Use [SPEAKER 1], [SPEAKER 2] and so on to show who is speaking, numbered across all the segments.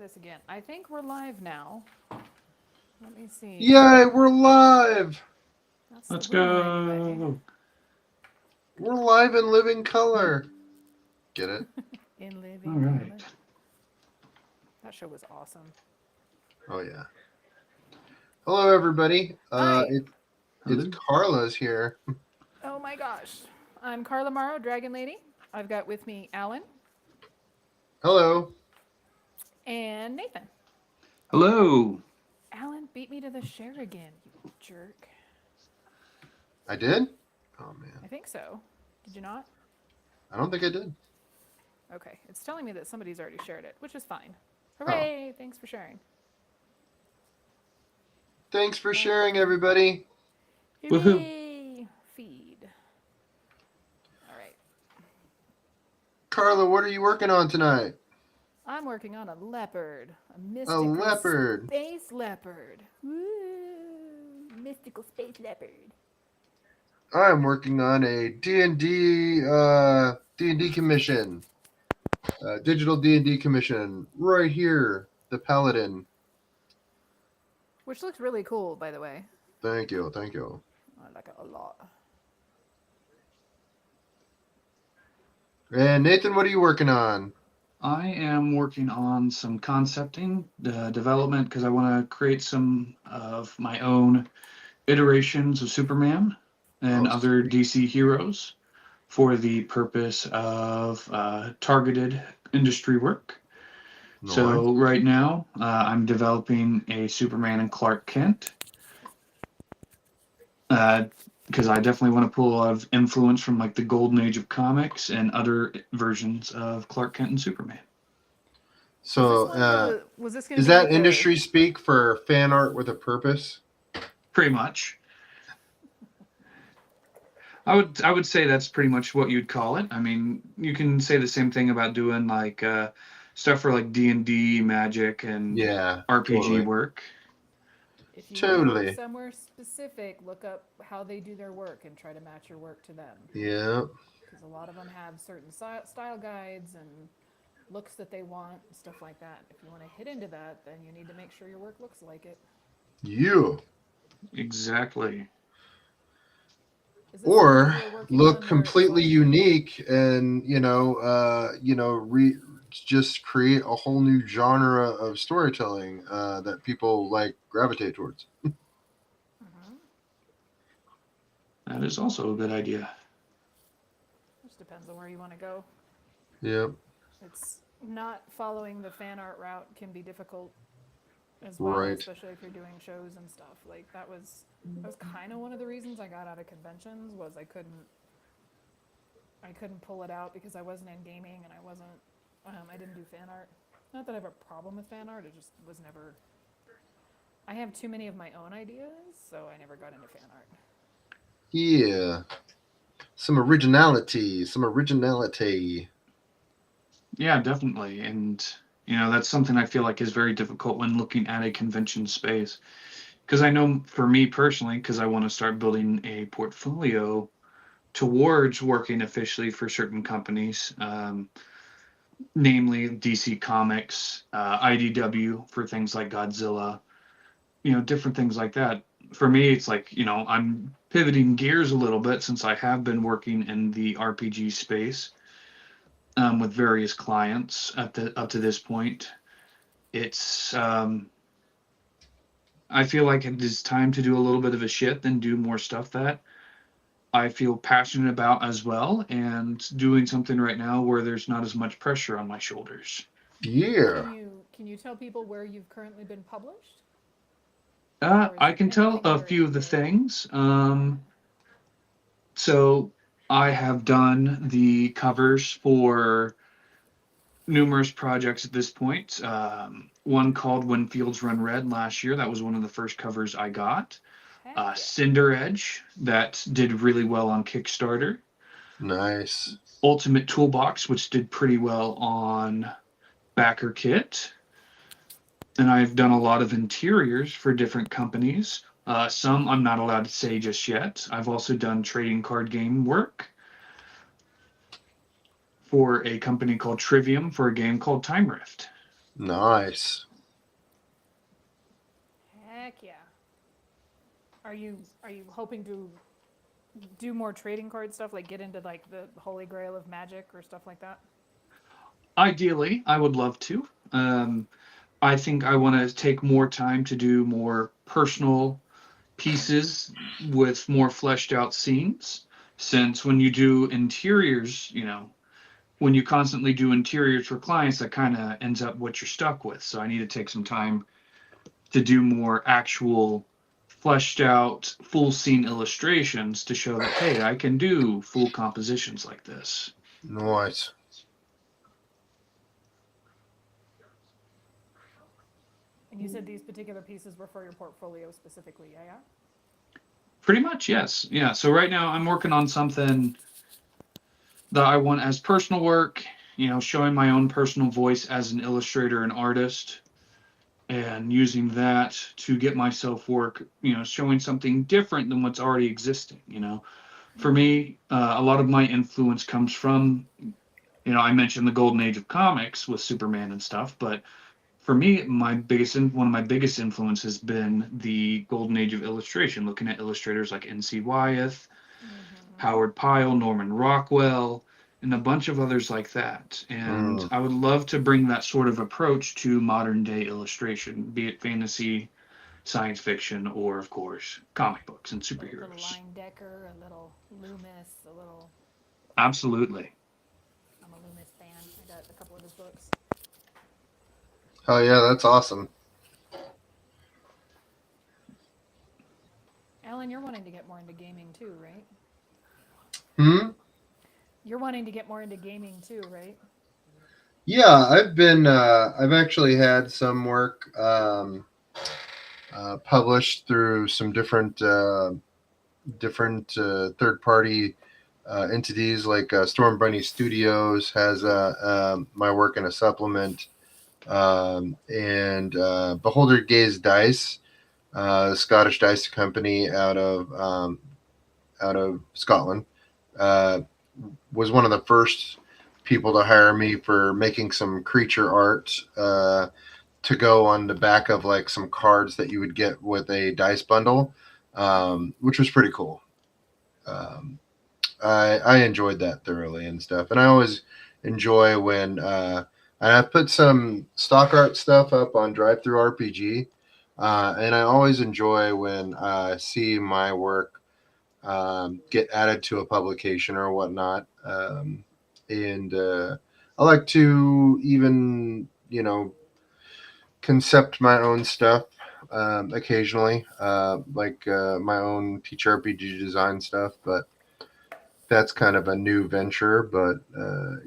[SPEAKER 1] this again. I think we're live now. Let me see.
[SPEAKER 2] Yay, we're live!
[SPEAKER 1] That's the
[SPEAKER 3] Let's
[SPEAKER 1] rumor anyway.
[SPEAKER 3] go.
[SPEAKER 2] We're live in living color. Get it?
[SPEAKER 1] In
[SPEAKER 3] All
[SPEAKER 1] living
[SPEAKER 3] right.
[SPEAKER 1] color. That show was awesome.
[SPEAKER 2] Oh yeah. Hello, everybody.
[SPEAKER 1] Hi.
[SPEAKER 2] It's
[SPEAKER 3] Hello.
[SPEAKER 2] Carla's here.
[SPEAKER 1] Oh my gosh. I'm Carla Morrow, DragonLady. I've got with me Alan
[SPEAKER 2] Hello.
[SPEAKER 1] and Nathan.
[SPEAKER 3] Hello.
[SPEAKER 1] Alan beat me to the share again, you jerk.
[SPEAKER 2] I did? Oh
[SPEAKER 1] I
[SPEAKER 2] man,
[SPEAKER 1] think so. Did you not?
[SPEAKER 2] I don't think I did.
[SPEAKER 1] Okay. It's telling me that somebody's already shared it, which is fine.
[SPEAKER 2] Oh,
[SPEAKER 1] Hooray! Thanks for sharing.
[SPEAKER 2] thanks for sharing, everybody.
[SPEAKER 3] Woohoo.
[SPEAKER 1] Hooray! Feed. All right.
[SPEAKER 2] Carla, what are you working on tonight?
[SPEAKER 1] I'm working on a leopard, a
[SPEAKER 2] A
[SPEAKER 1] mystical
[SPEAKER 2] leopard.
[SPEAKER 1] space leopard. Woo! Mystical space leopard.
[SPEAKER 2] I'm working on a D&D D&D commission. Digital D&D commission right here. The Paladin.
[SPEAKER 1] Which looks really cool, by the way.
[SPEAKER 2] Thank you. Thank you.
[SPEAKER 1] I like it a lot.
[SPEAKER 2] And Nathan, what are you working on?
[SPEAKER 3] I am working on some concepting, development, because I want to create some of my own iterations of Superman and
[SPEAKER 2] Oh,
[SPEAKER 3] other
[SPEAKER 2] sweet.
[SPEAKER 3] DC heroes for the purpose of targeted industry work.
[SPEAKER 2] Nice.
[SPEAKER 3] So right now, I'm developing a Superman and Clark Kent. Because I definitely want to pull a lot of influence from like the golden age of comics and other versions of Clark Kent and Superman.
[SPEAKER 2] So,
[SPEAKER 1] Was this going to
[SPEAKER 2] is
[SPEAKER 1] be
[SPEAKER 2] that
[SPEAKER 1] like a?
[SPEAKER 2] industry speak for fan art with a purpose?
[SPEAKER 3] Pretty much. I would say that's pretty much what you'd call it. I mean, you can say the same thing about doing like stuff for like D&D, Magic, and
[SPEAKER 2] Yeah,
[SPEAKER 3] RPG
[SPEAKER 2] totally.
[SPEAKER 3] work.
[SPEAKER 1] If you want to work
[SPEAKER 2] Totally.
[SPEAKER 1] somewhere specific, look up how they do their work and try to match your work to them.
[SPEAKER 2] Yeah.
[SPEAKER 1] Because a lot of them have certain style guides and looks that they want, stuff like that. If you want to hit into that, then you need to make sure your work looks like it.
[SPEAKER 2] You.
[SPEAKER 3] Exactly.
[SPEAKER 1] Is this something
[SPEAKER 2] Or
[SPEAKER 1] you were working
[SPEAKER 2] look
[SPEAKER 1] on where it was
[SPEAKER 2] completely
[SPEAKER 1] like,
[SPEAKER 2] unique and, just create a whole new genre of storytelling that people like gravitate towards.
[SPEAKER 1] uh-huh.
[SPEAKER 3] That is also a good idea.
[SPEAKER 1] Just depends on where you want to go.
[SPEAKER 2] Yep.
[SPEAKER 1] It's not following the fan art route can be difficult as well,
[SPEAKER 2] Right.
[SPEAKER 1] especially if you're doing shows and stuff. Like that was kind of one of the reasons I got out of conventions was I couldn't pull it out because I wasn't in gaming and I didn't do fan art. Not that I have a problem with fan art, it just was never. I have too many of my own ideas, so I never got into fan art.
[SPEAKER 2] Yeah. Some originality. Some originality.
[SPEAKER 3] Yeah, definitely. And, that's something I feel like is very difficult when looking at a convention space. Because I know for me personally, because I want to start building a portfolio towards working officially for certain companies, namely DC Comics, IDW for things like Godzilla, different things like that. For me, it's like, I'm pivoting gears a little bit since I have been working in the RPG space with various clients up to this point. It's I feel like it is time to do a little bit of a shift and do more stuff that I feel passionate about as well, and doing something right now where there's not as much pressure on my shoulders.
[SPEAKER 2] Yeah.
[SPEAKER 1] Can you tell people where you've currently been published, or is
[SPEAKER 3] I
[SPEAKER 1] it
[SPEAKER 3] can tell
[SPEAKER 1] anything
[SPEAKER 3] a
[SPEAKER 1] under
[SPEAKER 3] few of the
[SPEAKER 1] NDA?
[SPEAKER 3] things.
[SPEAKER 1] Okay.
[SPEAKER 3] So I have done the covers for numerous projects at this point. One called When Fields Run Red last year. That was one of the first covers I got.
[SPEAKER 1] Heck yeah.
[SPEAKER 3] Cinder Edge, that did really well on Kickstarter.
[SPEAKER 2] Nice.
[SPEAKER 3] Ultimate Toolbox, which did pretty well on Backer Kit. And I've done a lot of interiors for different companies. Some I'm not allowed to say just yet. I've also done trading card game work for a company called Trivium for a game called Time Rift.
[SPEAKER 2] Nice.
[SPEAKER 1] Heck yeah. Are you hoping to do more trading card stuff, like get into like the holy grail of magic or stuff like that?
[SPEAKER 3] Ideally, I would love to. I think I want to take more time to do more personal pieces with more fleshed out scenes. Since when you do interiors, when you constantly do interiors for clients, that kind of ends up what you're stuck with. So I need to take some time to do more actual fleshed out full scene illustrations to show that, hey, I can do full compositions like this.
[SPEAKER 2] Nice.
[SPEAKER 1] And you said these particular pieces were for your portfolio specifically, yeah, yeah?
[SPEAKER 3] Pretty much, yes. Yeah. So right now I'm working on something that I want as personal work, showing my own personal voice as an illustrator and artist, and using that to get myself work, showing something different than what's already existing. For me, a lot of my influence comes from, I mentioned the golden age of comics with Superman and stuff, but for me, one of my biggest influences has been the golden age of illustration, looking at illustrators like N.C. Wyeth, Howard Pyle, Norman Rockwell, and a bunch of others like that. And
[SPEAKER 2] Mm.
[SPEAKER 3] I would love to bring that sort of approach to modern day illustration, be it fantasy, science fiction, or of course, comic books and
[SPEAKER 1] A little
[SPEAKER 3] superheroes.
[SPEAKER 1] Line Decker, a little Loomis, a little.
[SPEAKER 3] Absolutely.
[SPEAKER 1] I'm a Loomis fan. I got a couple of his books.
[SPEAKER 2] Oh yeah, that's awesome.
[SPEAKER 1] Alan, you're wanting to get more into gaming too, right?
[SPEAKER 2] Hmm.
[SPEAKER 1] You're wanting to get more into gaming too, right?
[SPEAKER 2] Yeah, I've been. I've actually had some work published through some different third party entities, like Storm Bunny Studios has my work in a supplement, and Beholder Gaze Dice, the Scottish dice company out of Scotland, uh, was one of the first people to hire me for making some creature art to go on the back of like some cards that you would get with a dice bundle, which was pretty cool. Um, I enjoyed that thoroughly and stuff, and I always enjoy when and I put some stock art stuff up on Drive Through RPG, and I always enjoy when I see my work get added to a publication or whatnot. And I like to even, concept my own stuff occasionally, like my own TTRPG design stuff. But that's kind of a new venture. But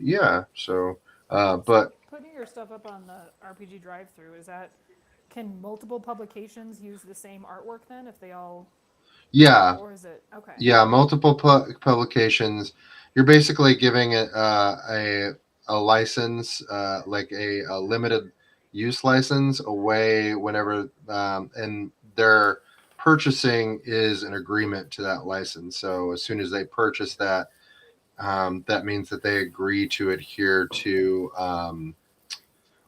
[SPEAKER 2] yeah, so,
[SPEAKER 1] So
[SPEAKER 2] but
[SPEAKER 1] putting your stuff up on the RPG drive-through, is that, can multiple publications use the same artwork then if they all,
[SPEAKER 2] yeah,
[SPEAKER 1] or is it okay?
[SPEAKER 2] yeah, multiple publications. You're basically giving it a license, like a limited use license, away whenever, and their purchasing is an agreement to that license. So as soon as they purchase that, that means that they agree to adhere to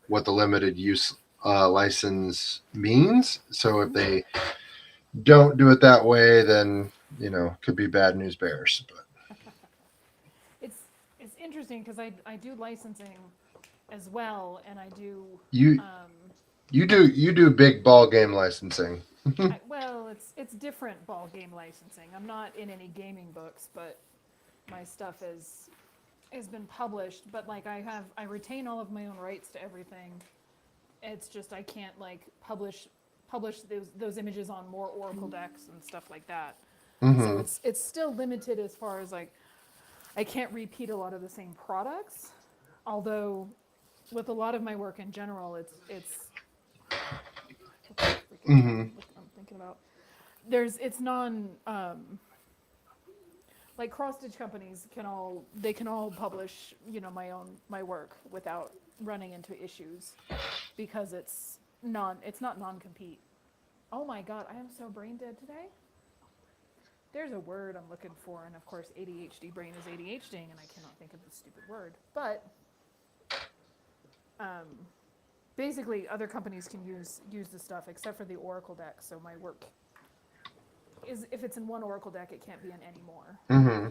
[SPEAKER 2] what the limited use license means. So if they don't do it that way, then could be bad news bears. But
[SPEAKER 1] It's it's interesting because I do licensing as well, and I do
[SPEAKER 2] you
[SPEAKER 1] um,
[SPEAKER 2] you do big ball game licensing.
[SPEAKER 1] well, it's different ball game licensing. I'm not in any gaming books, but my stuff has been published. But like I retain all of my own rights to everything. It's just I can't like publish those images on more Oracle decks and stuff like that. So
[SPEAKER 2] Hmm.
[SPEAKER 1] it's still limited as far as like I can't repeat a lot of the same products. Although with a lot of my work in general, it's what's the freaking term
[SPEAKER 2] Hmm.
[SPEAKER 1] I'm thinking about? It's non like cross stitch companies can all publish my work without running into issues because it's not non compete. Oh my god, I am so brain dead today. There's a word I'm looking for, and of course ADHD brain is ADHDing, and I cannot think of the stupid word. But um, basically other companies can use the stuff except for the Oracle deck. So my work is, if it's in one Oracle deck, it can't be in any more.
[SPEAKER 2] Mm-hmm.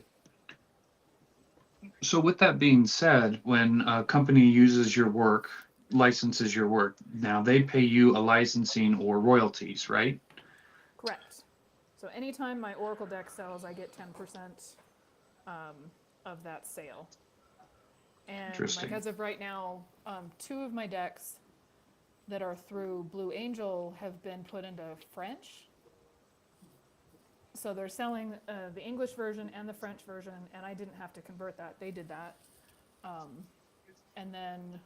[SPEAKER 3] So with that being said, when a company uses your work, licenses your work, now they pay you a licensing or royalties, right?
[SPEAKER 1] Correct. So anytime my Oracle deck sells, I get 10% of that sale. And like
[SPEAKER 3] Interesting.
[SPEAKER 1] as of right now, 2 of my decks that are through Blue Angel have been put into French. So they're selling the English version and the French version, and I didn't have to convert that. They did that. And then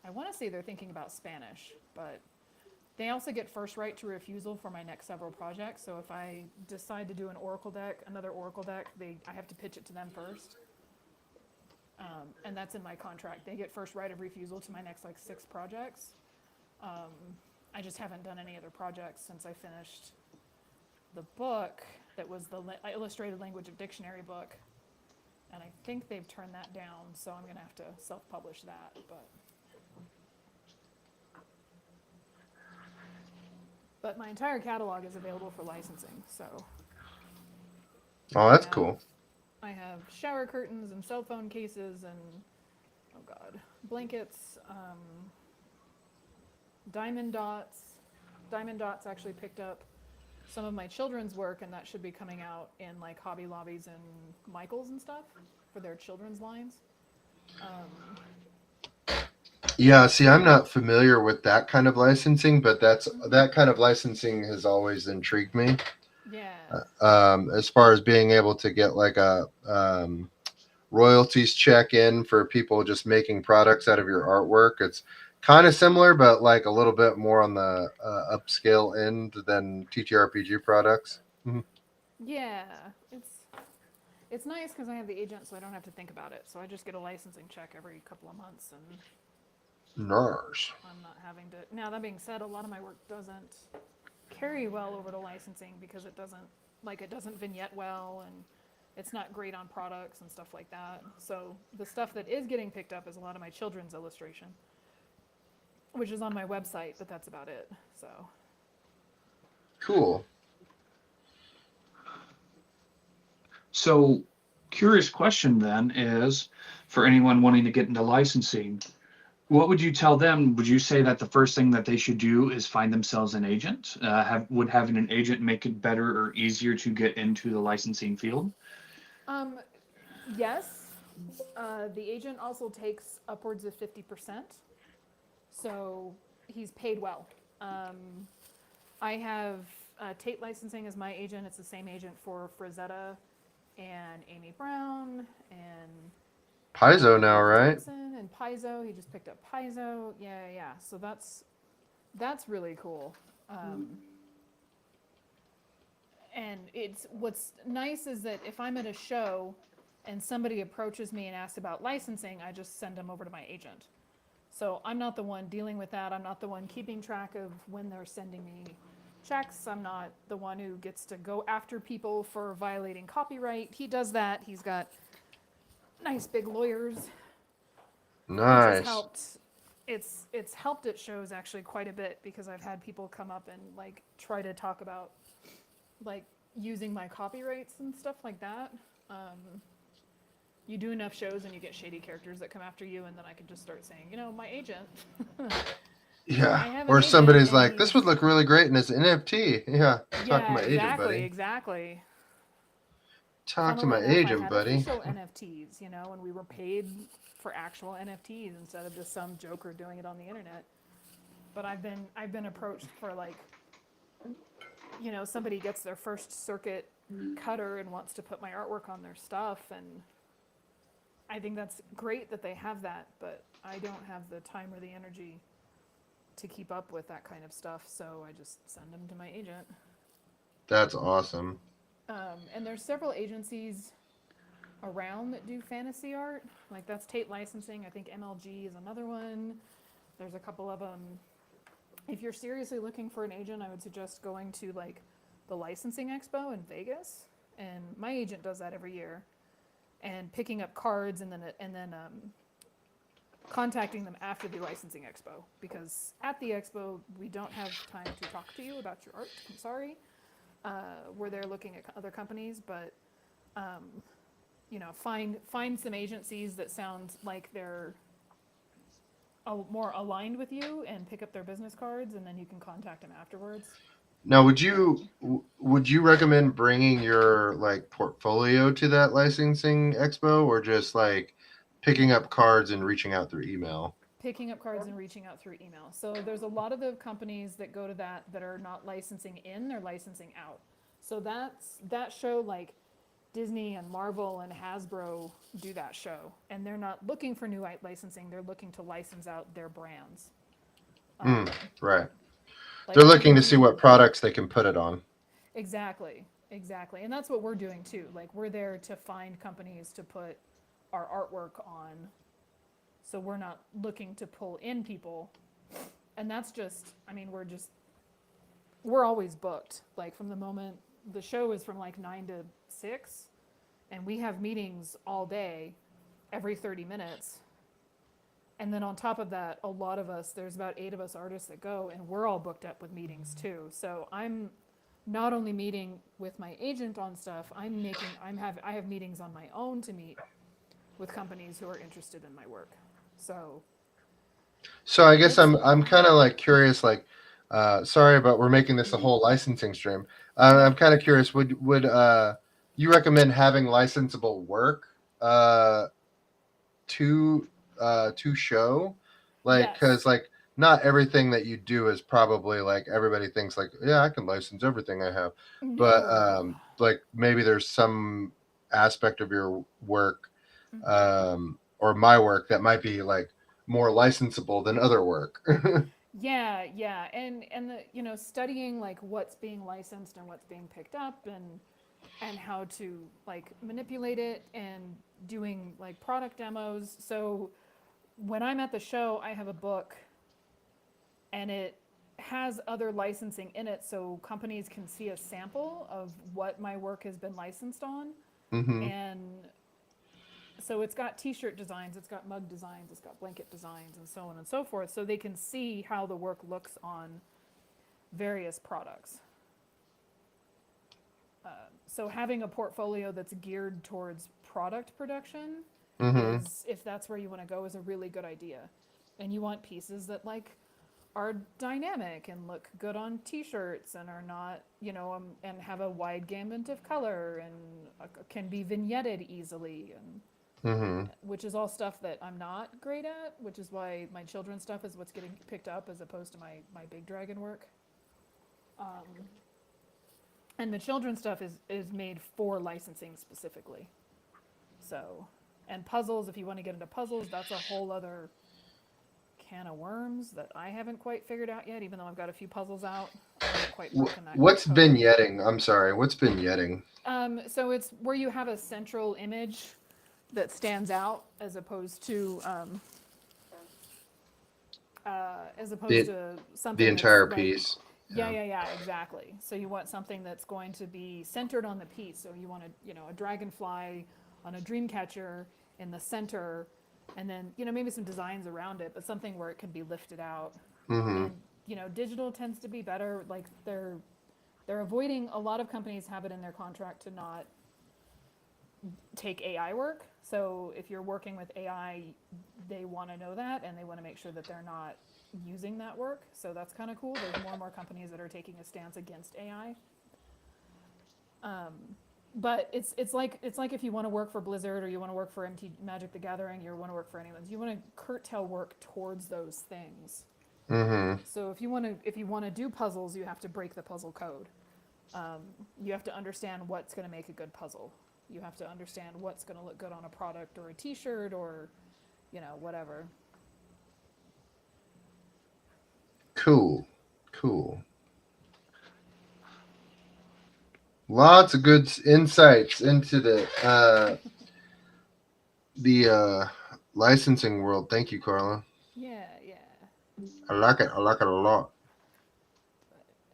[SPEAKER 1] I want to say they're thinking about Spanish, but they also get first right to refusal for my next several projects. So if I decide to do an Oracle deck, another Oracle deck, I have to pitch it to them first. And that's in my contract. They get first right of refusal to my next like 6 projects. I just haven't done any other projects since I finished the book that was the illustrated language of dictionary book. And I think they've turned that down, so I'm gonna have to self-publish that, but my entire catalog is available for licensing, so.
[SPEAKER 2] Oh, that's
[SPEAKER 1] Yeah.
[SPEAKER 2] cool.
[SPEAKER 1] I have shower curtains and cell phone cases and, oh God, blankets, diamond dots. Diamond dots actually picked up some of my children's work, and that should be coming out in like Hobby Lobbies and Michaels and stuff for their children's lines.
[SPEAKER 2] Yeah, see, I'm not familiar with that kind of licensing, but that kind of licensing has always intrigued me.
[SPEAKER 1] Yeah.
[SPEAKER 2] As far as being able to get like a royalties check in for people just making products out of your artwork, it's kind of similar, but like a little bit more on the upscale end than TTRPG products.
[SPEAKER 1] Yeah, it's nice because I have the agent, so I don't have to think about it. So I just get a licensing check every couple of months, and
[SPEAKER 2] Nars.
[SPEAKER 1] I'm not having to. Now that being said, a lot of my work doesn't carry well over to licensing because it doesn't vignette well, and it's not great on products and stuff like that. So the stuff that is getting picked up is a lot of my children's illustration, which is on my website, but that's about it. So
[SPEAKER 2] Cool.
[SPEAKER 3] So, curious question then is for anyone wanting to get into licensing, what would you tell them? Would you say that the first thing that they should do is find themselves an agent? Would having an agent make it better or easier to get into the licensing field?
[SPEAKER 1] yes, the agent also takes upwards of 50%. So he's paid well. I have Tate Licensing as my agent. It's the same agent for Frazetta and Amy Brown and
[SPEAKER 2] Paizo now, right?
[SPEAKER 1] Thompson and Paizo. He just picked up Paizo. Yeah. So that's really cool. And what's nice is that if I'm at a show and somebody approaches me and asks about licensing, I just send them over to my agent. So I'm not the one dealing with that. I'm not the one keeping track of when they're sending me checks. I'm not the one who gets to go after people for violating copyright. He does that. He's got nice big lawyers, which has
[SPEAKER 2] Nice.
[SPEAKER 1] helped. It's helped at shows actually quite a bit because I've had people come up and like try to talk about like using my copyrights and stuff like that. You do enough shows and you get shady characters that come after you, and then I can just start saying, my agent. I
[SPEAKER 2] Yeah.
[SPEAKER 1] have an
[SPEAKER 2] Or
[SPEAKER 1] agent
[SPEAKER 2] somebody's
[SPEAKER 1] and
[SPEAKER 2] like, this would look really great in this NFT. Yeah. Talk to my agent, buddy.
[SPEAKER 1] Exactly.
[SPEAKER 2] Talk to my
[SPEAKER 1] Funnily enough,
[SPEAKER 2] agent,
[SPEAKER 1] I had
[SPEAKER 2] buddy.
[SPEAKER 1] official NFTs, and we were paid for actual NFTs instead of just some joker doing it on the internet. But I've been approached for like, somebody gets their first circuit cutter and wants to put my artwork on their stuff, and I think that's great that they have that, but I don't have the time or the energy to keep up with that kind of stuff, so I just send them to my agent.
[SPEAKER 2] That's awesome.
[SPEAKER 1] And there's several agencies around that do fantasy art. Like that's Tate Licensing. I think MLG is another one. There's a couple of them. If you're seriously looking for an agent, I would suggest going to like the licensing expo in Vegas, and my agent does that every year. And picking up cards and then contacting them after the licensing expo, because at the expo we don't have time to talk to you about your art. I'm sorry. We're there looking at other companies, but find some agencies that sound like they're more aligned with you and pick up their business cards, and then you can contact them afterwards.
[SPEAKER 2] Now, would you recommend bringing your like portfolio to that licensing expo, or just like picking up cards and reaching out through email?
[SPEAKER 1] Picking up cards and reaching out through email. So there's a lot of the companies that go to that are not licensing in, they're licensing out. So that show, like Disney and Marvel and Hasbro do that show, and they're not looking for new licensing, they're looking to license out their brands.
[SPEAKER 2] Right.
[SPEAKER 1] Like
[SPEAKER 2] They're looking to see
[SPEAKER 1] Disney-
[SPEAKER 2] what products they can put it on.
[SPEAKER 1] Exactly. And that's what we're doing too. Like, we're there to find companies to put our artwork on. So we're not looking to pull in people. And that's just, I mean, we're always booked. Like, from the moment the show is from like 9 to 6, and we have meetings all day, every 30 minutes. And then on top of that, a lot of us, there's about 8 of us artists that go, and we're all booked up with meetings too. So I'm not only meeting with my agent on stuff, I have meetings on my own to meet with companies who are interested in my work.
[SPEAKER 2] So I guess I'm kind of like curious, like, sorry, but we're making this a whole licensing stream. I'm kind of curious. Would you recommend having licensable work to show, like, because
[SPEAKER 1] Yes.
[SPEAKER 2] like not everything that you do is probably like everybody thinks like, yeah, I can license everything I have, but
[SPEAKER 1] No.
[SPEAKER 2] like maybe there's some aspect of your work
[SPEAKER 1] Mhm.
[SPEAKER 2] or my work that might be like more licensable than other work.
[SPEAKER 1] Yeah, and studying like what's being licensed and what's being picked up, and how to like manipulate it, and doing like product demos. So when I'm at the show, I have a book, and it has other licensing in it, so companies can see a sample of what my work has been licensed on.
[SPEAKER 2] Mm-hmm.
[SPEAKER 1] And so it's got t-shirt designs, it's got mug designs, it's got blanket designs, and so on and so forth, so they can see how the work looks on various products. So having a portfolio that's geared towards product production
[SPEAKER 2] Mm-hmm.
[SPEAKER 1] is, if that's where you want to go, is a really good idea. And you want pieces that like are dynamic and look good on t-shirts, and are not, and have a wide gamut of color, and can be vignetted easily, and
[SPEAKER 2] Mm-hmm.
[SPEAKER 1] which is all stuff that I'm not great at, which is why my children's stuff is what's getting picked up as opposed to my big dragon work. And the children's stuff is made for licensing specifically. So, and puzzles, if you want to get into puzzles, that's a whole other can of worms that I haven't quite figured out yet, even though I've got a few puzzles out. I haven't quite broken that
[SPEAKER 2] What's
[SPEAKER 1] code.
[SPEAKER 2] vignetting? I'm sorry. What's vignetting?
[SPEAKER 1] So it's where you have a central image that stands out, as opposed to something
[SPEAKER 2] The entire
[SPEAKER 1] that's like,
[SPEAKER 2] piece.
[SPEAKER 1] yeah, exactly. So you want something that's going to be centered on the piece. So you want a dragonfly on a dream catcher in the center, and then maybe some designs around it, but something where it can be lifted out.
[SPEAKER 2] Mm-hmm.
[SPEAKER 1] And digital tends to be better. Like, they're avoiding, a lot of companies have it in their contract to not take AI work. So if you're working with AI, they want to know that, and they want to make sure that they're not using that work. So that's kind of cool. There's more and more companies that are taking a stance against AI. But it's like if you want to work for Blizzard, or you want to work for MT Magic the Gathering, you want to work for anyone, you want to curtail work towards those things.
[SPEAKER 2] Mm-hmm.
[SPEAKER 1] So if you want to do puzzles, you have to break the puzzle code. You have to understand what's going to make a good puzzle. You have to understand what's going to look good on a product or a t-shirt, or whatever.
[SPEAKER 2] Cool. Lots of good insights into the licensing world. Thank you, Carla.
[SPEAKER 1] Yeah.
[SPEAKER 2] I like it a lot.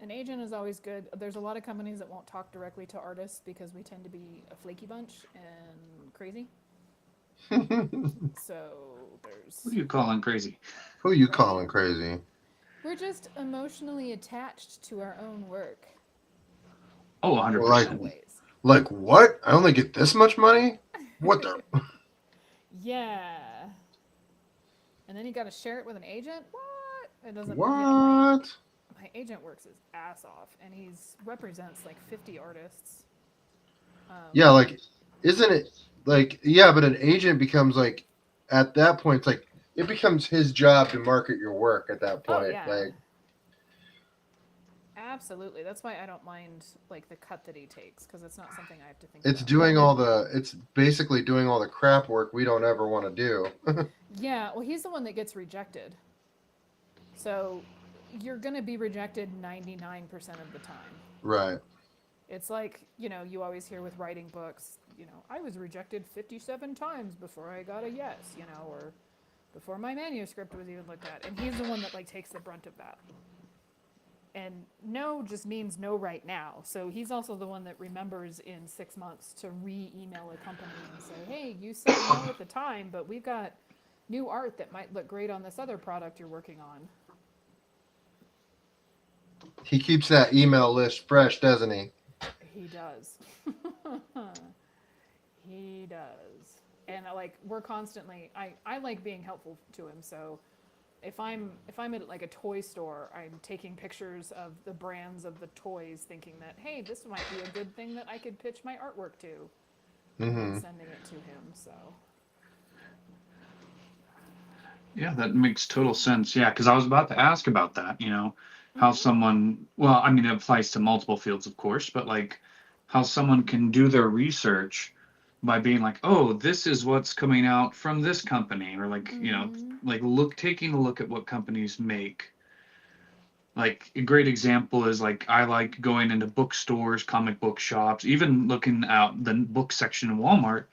[SPEAKER 1] An agent is always good. There's a lot of companies that won't talk directly to artists because we tend to be a flaky bunch and crazy. So
[SPEAKER 3] Who
[SPEAKER 1] there's.
[SPEAKER 3] are you calling crazy?
[SPEAKER 2] Who you
[SPEAKER 1] Right?
[SPEAKER 2] calling crazy?
[SPEAKER 1] We're just emotionally attached to our own work
[SPEAKER 3] Oh,
[SPEAKER 1] in
[SPEAKER 2] Well,
[SPEAKER 3] 100%.
[SPEAKER 1] ways.
[SPEAKER 2] like what? I only get this much money? What the?
[SPEAKER 1] Yeah. And then you got to share it with an agent? What? It doesn't,
[SPEAKER 2] What?
[SPEAKER 1] my agent works his ass off and he's represents like 50 artists.
[SPEAKER 2] Yeah, like, isn't it like, yeah, but an agent becomes like, at that point, it's like, it becomes his job to market your work at that
[SPEAKER 1] Oh
[SPEAKER 2] point.
[SPEAKER 1] yeah.
[SPEAKER 2] Like,
[SPEAKER 1] Absolutely. That's why I don't mind like the cut that he takes because it's not something I have to think
[SPEAKER 2] it's
[SPEAKER 1] about.
[SPEAKER 2] it's basically doing all the crap work we don't ever want to do.
[SPEAKER 1] Yeah, well he's the one that gets rejected. So you're going to be rejected 99% of the time.
[SPEAKER 2] Right.
[SPEAKER 1] It's like, you always hear with writing books, I was rejected 57 times before I got a yes, or before my manuscript was even looked at. And he's the one that like takes the brunt of that. And no just means no right now. So he's also the one that remembers in 6 months to re-email a company and say, hey, you said no at the time, but we've got new art that might look great on this other product you're working on.
[SPEAKER 2] He keeps that email list fresh, doesn't he?
[SPEAKER 1] He does. He does. And like we're constantly I like being helpful to him. So if I'm at like a toy store, I'm taking pictures of the brands of the toys thinking that, hey, this might be a good thing that I could pitch my artwork to and then
[SPEAKER 2] Mm-hmm.
[SPEAKER 1] sending it to him. So
[SPEAKER 3] Yeah, that makes total sense. Yeah, because I was about to ask about that, how someone, well, I mean, it applies to multiple fields, of course, but like how someone can do their research by being like, oh, this is what's coming out from this company, or like, like taking a look at what companies make. Like a great example is like I like going into bookstores, comic book shops, even looking out the book section in Walmart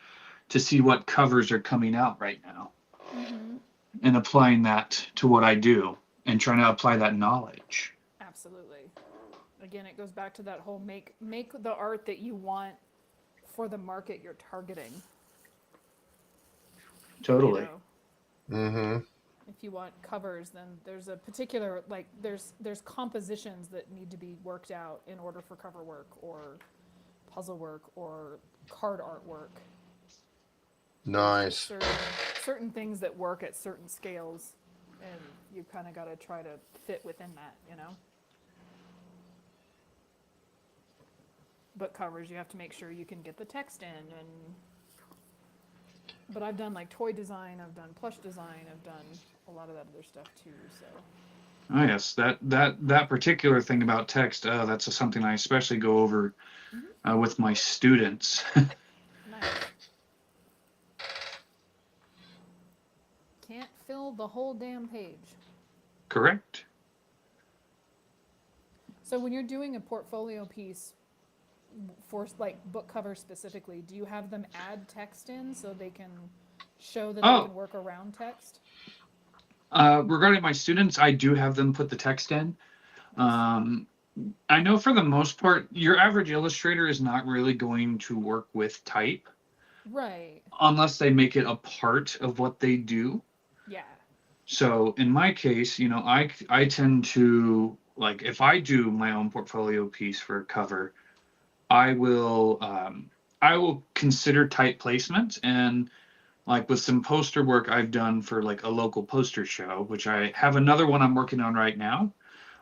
[SPEAKER 3] to see what covers are coming out right now and applying that to what I do and trying to apply that knowledge.
[SPEAKER 1] absolutely. Again, it goes back to that whole make the art that you want for the market you're targeting. You
[SPEAKER 3] Totally.
[SPEAKER 1] know,
[SPEAKER 2] Mm-hmm.
[SPEAKER 1] if you want covers, then there's a particular like there's compositions that need to be worked out in order for cover work or puzzle work or card artwork. There's just
[SPEAKER 2] Nice.
[SPEAKER 1] certain things that work at certain scales, and you kind of got to try to fit within that. Book covers, you have to make sure you can get the text in, and but I've done like toy design, I've done plush design, I've done a lot of that other stuff too. So
[SPEAKER 3] Oh yes, that particular thing about text, that's something I especially go over with my students.
[SPEAKER 1] nice. Can't fill the whole damn page.
[SPEAKER 3] Correct.
[SPEAKER 1] So when you're doing a portfolio piece for like book covers specifically, do you have them add text in so they can show that they
[SPEAKER 3] Oh,
[SPEAKER 1] can work around text?
[SPEAKER 3] regarding my students, I do have them put the text in.
[SPEAKER 1] Nice.
[SPEAKER 3] Um, I know for the most part, your average illustrator is not really going to work with type
[SPEAKER 1] Right.
[SPEAKER 3] unless they make it a part of what they do.
[SPEAKER 1] Yeah.
[SPEAKER 3] So in my case, I tend to like if I do my own portfolio piece for a cover, I will I will consider type placement and like with some poster work I've done for like a local poster show, which I have another one I'm working on right now.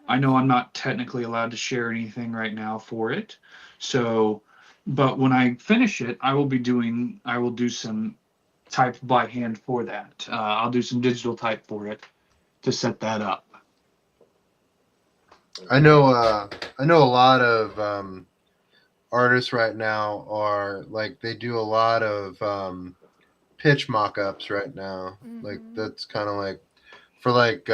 [SPEAKER 3] I
[SPEAKER 1] Nice.
[SPEAKER 3] know I'm not technically allowed to share anything right now for it. So, but when I finish it, I will do some type by hand for that. I'll do some digital type for it to set that up.
[SPEAKER 2] I know. I know a lot of artists right now are like they do a lot of pitch mock-ups right now. Like that's kind of like for like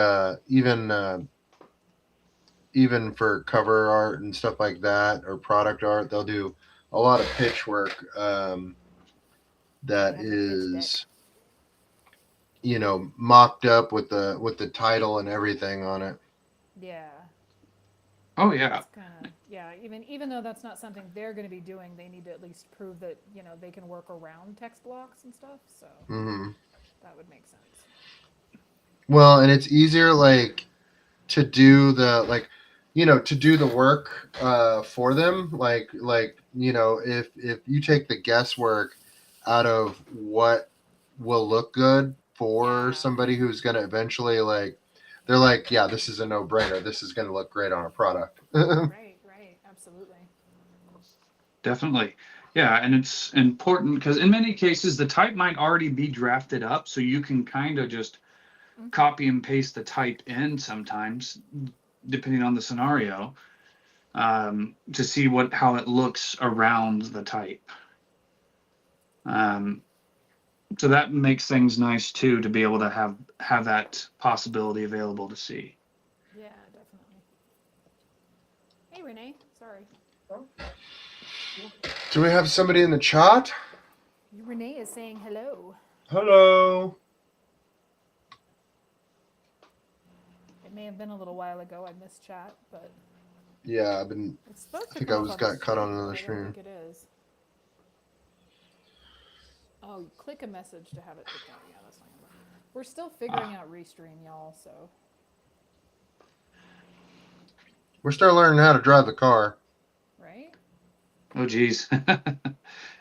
[SPEAKER 2] even for cover art and stuff like that or product art, they'll do a lot of pitch work
[SPEAKER 1] Gotta
[SPEAKER 2] that
[SPEAKER 1] have the pitch deck.
[SPEAKER 2] is mocked up with the title and everything on it.
[SPEAKER 1] Yeah.
[SPEAKER 3] Oh yeah,
[SPEAKER 1] It's kind of, yeah, even though that's not something they're going to be doing, they need to at least prove that, they can work around text blocks and stuff. So
[SPEAKER 2] Hmm.
[SPEAKER 1] that would make sense.
[SPEAKER 2] Well, and it's easier like to do the like to do the work for them if you take the guesswork out of what will look good for
[SPEAKER 1] Yeah.
[SPEAKER 2] somebody who's going to eventually like they're like, yeah, this is a no-brainer, this is going to look great on a product.
[SPEAKER 1] Right, right. Absolutely.
[SPEAKER 3] definitely. Yeah, and it's important because in many cases the type might already be drafted up, so you can kind of just
[SPEAKER 1] Hmm.
[SPEAKER 3] copy and paste the type in sometimes, depending on the scenario, to see how it looks around the type. Um, so that makes things nice too to be able to have that possibility available to see.
[SPEAKER 1] Yeah, definitely. Hey, Renee. Sorry.
[SPEAKER 2] Do we have somebody in the chat?
[SPEAKER 1] Renee is saying hello.
[SPEAKER 2] Hello.
[SPEAKER 1] It may have been a little while ago. I missed chat, but
[SPEAKER 2] Yeah,
[SPEAKER 1] it's supposed
[SPEAKER 2] I
[SPEAKER 1] to
[SPEAKER 2] think
[SPEAKER 1] come
[SPEAKER 2] I
[SPEAKER 1] up
[SPEAKER 2] was
[SPEAKER 1] on the
[SPEAKER 2] got cut on
[SPEAKER 1] stream, but
[SPEAKER 2] another
[SPEAKER 1] I don't
[SPEAKER 2] stream.
[SPEAKER 1] think it is. Oh, you click a message to have it picked out. Yeah, that's not gonna work. We're still figuring out Restream, y'all. So
[SPEAKER 2] We're still learning how to drive the car.
[SPEAKER 1] right.
[SPEAKER 3] Oh geez.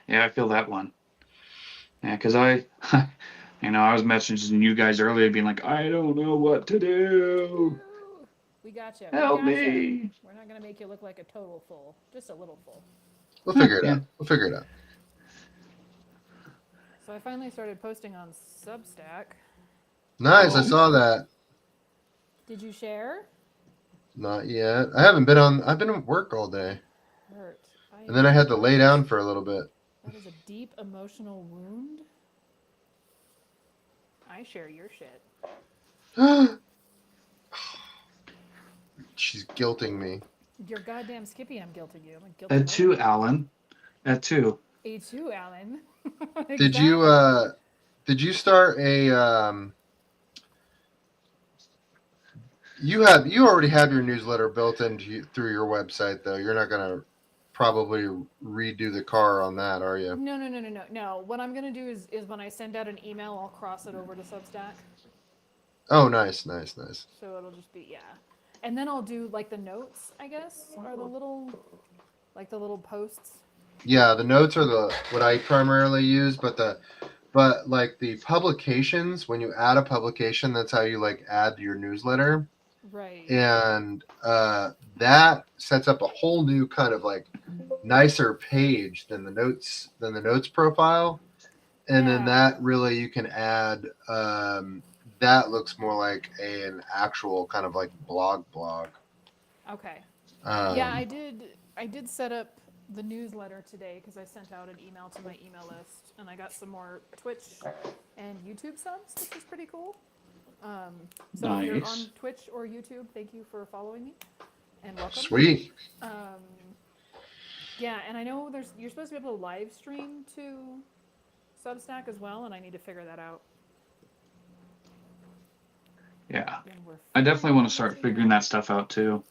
[SPEAKER 3] Yeah, I feel that one. Yeah, because I was messaging you guys earlier, being like, I don't know what to do.
[SPEAKER 1] We gotcha. We
[SPEAKER 3] Help
[SPEAKER 1] gotcha.
[SPEAKER 3] me.
[SPEAKER 1] We're not gonna make you look like a total fool. Just a little fool.
[SPEAKER 2] We'll figure it
[SPEAKER 3] Yeah.
[SPEAKER 2] out. We'll figure it out.
[SPEAKER 1] So I finally started posting on Substack.
[SPEAKER 2] Nice, I
[SPEAKER 3] Oh,
[SPEAKER 2] saw that.
[SPEAKER 1] Did you share?
[SPEAKER 2] Not yet. I haven't been on. I've been at work all day,
[SPEAKER 1] Hurt. I
[SPEAKER 2] and then I
[SPEAKER 1] am
[SPEAKER 2] had to lay down
[SPEAKER 1] not.
[SPEAKER 2] for a little bit.
[SPEAKER 1] That is a deep emotional wound. I share your shit.
[SPEAKER 2] She's guilting me.
[SPEAKER 1] You're goddamn Skippy. I'm guilting you. I'm a guilty
[SPEAKER 3] that too,
[SPEAKER 1] mother.
[SPEAKER 3] Alan. That too.
[SPEAKER 1] A2, Alan.
[SPEAKER 2] Did you
[SPEAKER 1] Exactly.
[SPEAKER 2] did you start a you already have your newsletter built through your website though. You're not gonna probably redo the car on that, are you?
[SPEAKER 1] No. What I'm gonna do is when I send out an email, I'll cross it over to Substack.
[SPEAKER 2] Oh, nice.
[SPEAKER 1] So it'll just be, yeah. And then I'll do like the notes, I guess, or the little posts.
[SPEAKER 2] Yeah, the notes are the what I primarily use, but like the publications, when you add a publication, that's how you like add your newsletter.
[SPEAKER 1] Right.
[SPEAKER 2] And that sets up a whole new kind of like nicer page than the notes profile, and then
[SPEAKER 1] Yeah.
[SPEAKER 2] that really you can add that looks more like an actual kind of like blog.
[SPEAKER 1] Okay. Yeah,
[SPEAKER 2] um,
[SPEAKER 1] I did set up the newsletter today because I sent out an email to my email list, and I got some more Twitch and YouTube subs, which is pretty cool. So if you're on
[SPEAKER 3] Nice.
[SPEAKER 1] Twitch or YouTube, thank you for following me and welcome.
[SPEAKER 2] Sweet.
[SPEAKER 1] Um, yeah, and I know you're supposed to be able to live stream to Substack as well, and I need to figure that out.
[SPEAKER 3] Yeah.
[SPEAKER 1] And we're
[SPEAKER 3] I
[SPEAKER 1] figuring
[SPEAKER 3] definitely
[SPEAKER 1] it
[SPEAKER 3] want to
[SPEAKER 1] out as
[SPEAKER 3] start
[SPEAKER 1] we
[SPEAKER 3] figuring
[SPEAKER 1] go.
[SPEAKER 3] that stuff out too.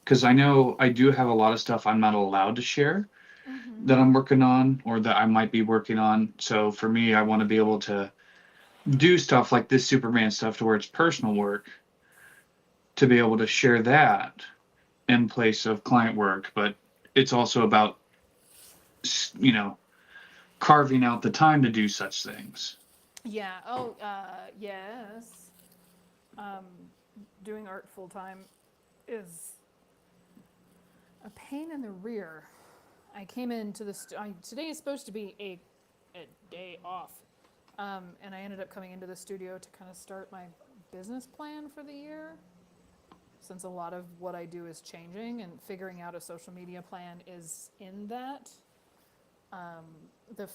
[SPEAKER 3] Because I know I do have a lot of stuff I'm not allowed to share that I'm working on or that I might be working on. So for me, I want to be able to do stuff like this Superman stuff to where it's personal work, to be able to share that in place of client work. But it's also about, you know, carving out the time to do such things.
[SPEAKER 1] Yeah. Oh, yes. Um, doing art full time is a pain in the rear. I came into today is supposed to be a day off, and I ended up coming into the studio to kind of start my business plan for the year. Since a lot of what I do is changing, and figuring out a social media plan is in that. The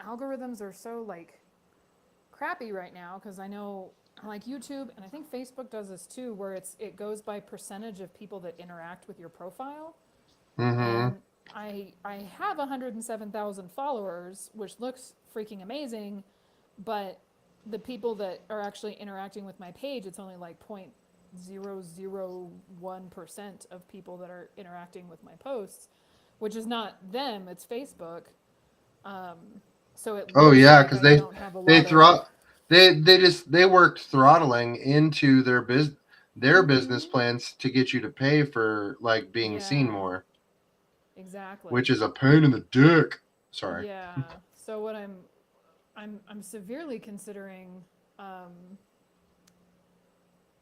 [SPEAKER 1] algorithms are so like crappy right now because I know like YouTube and I think Facebook does this too, where it goes by percentage of people that interact with your profile.
[SPEAKER 2] Mm-hmm.
[SPEAKER 1] And I have 107,000 followers, which looks freaking amazing, but the people that are actually interacting with my page, it's only like 0.001% of people that are interacting with my posts, which is not them, it's Facebook. Um, so it
[SPEAKER 2] Oh
[SPEAKER 1] looks
[SPEAKER 2] yeah,
[SPEAKER 1] like
[SPEAKER 2] because
[SPEAKER 1] I don't have a lot of.
[SPEAKER 2] they worked throttling into their business
[SPEAKER 1] Hmm.
[SPEAKER 2] plans to get you to pay for like being seen
[SPEAKER 1] Yeah,
[SPEAKER 2] more, which
[SPEAKER 1] exactly.
[SPEAKER 2] is a pain in the dick. Sorry.
[SPEAKER 1] Yeah. So what I'm severely considering, um,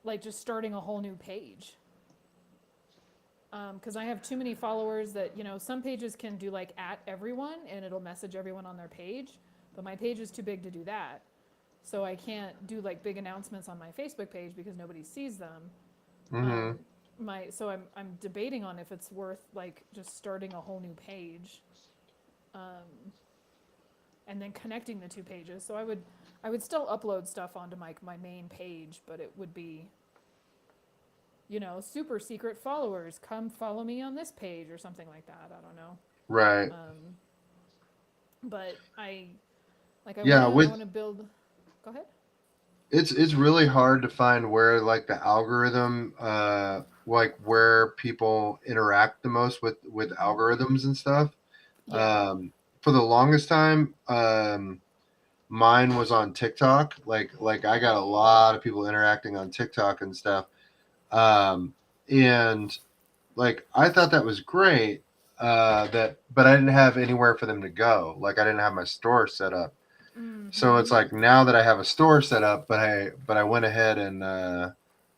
[SPEAKER 1] like just starting a whole new page. Because I have too many followers that, some pages can do like at everyone and it'll message everyone on their page, but my page is too big to do that. So I can't do like big announcements on my Facebook page because nobody sees them. Um,
[SPEAKER 2] Mm-hmm.
[SPEAKER 1] I'm debating on if it's worth like just starting a whole new page, um, and then connecting the two pages. So I would still upload stuff onto my main page, but it would be, super secret followers, come follow me on this page or something like that. I don't know.
[SPEAKER 2] Right.
[SPEAKER 1] Um, but I
[SPEAKER 2] Yeah.
[SPEAKER 1] wanna I
[SPEAKER 2] With
[SPEAKER 1] wanna build. Go ahead.
[SPEAKER 2] it's really hard to find where like the algorithm, like where people interact the most with algorithms and stuff.
[SPEAKER 1] Yeah.
[SPEAKER 2] Um, for the longest time, mine was on TikTok. Like I got a lot of people interacting on TikTok and stuff. And like I thought that was great. But I didn't have anywhere for them to go. Like I didn't have my store set up. So it's
[SPEAKER 1] Mm-hmm.
[SPEAKER 2] like now that I have a store set up, but I went ahead and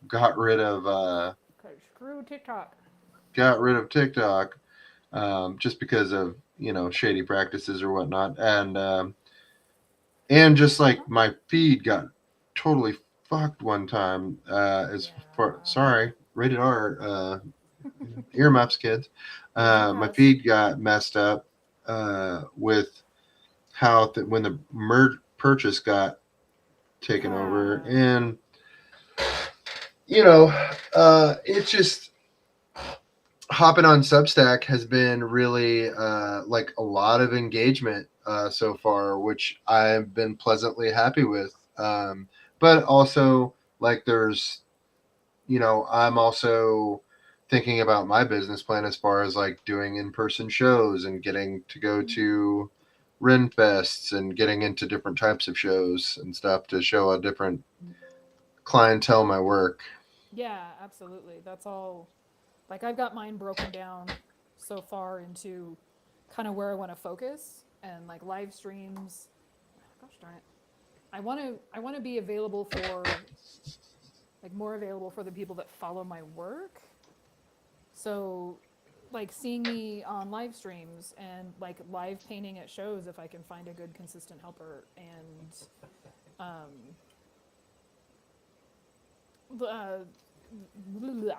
[SPEAKER 2] got rid of
[SPEAKER 1] Cause screw TikTok.
[SPEAKER 2] TikTok, just because of shady practices or whatnot, and just like my feed got totally fucked one time. As for
[SPEAKER 1] Yeah.
[SPEAKER 2] sorry, rated R, earmuffs, kids.
[SPEAKER 1] Don't
[SPEAKER 2] My
[SPEAKER 1] cuss.
[SPEAKER 2] feed got messed up with how when the purchase got taken over,
[SPEAKER 1] Ah.
[SPEAKER 2] and it's just hopping on Substack has been really like a lot of engagement so far, which I've been pleasantly happy with. But also, like, I'm also thinking about my business plan as far as like doing in-person shows and getting to go
[SPEAKER 1] Mm-hmm.
[SPEAKER 2] to Ren Fests and getting into different types of shows and stuff to show a different clientele my work.
[SPEAKER 1] Yeah, absolutely. That's all. Like I've got mine broken down so far into kind of where I want to focus and like live streams. Gosh darn it. I want to be available for like more available for the people that follow my work. So like seeing me on live streams and like live painting at shows if I can find a good consistent helper, and um, uh,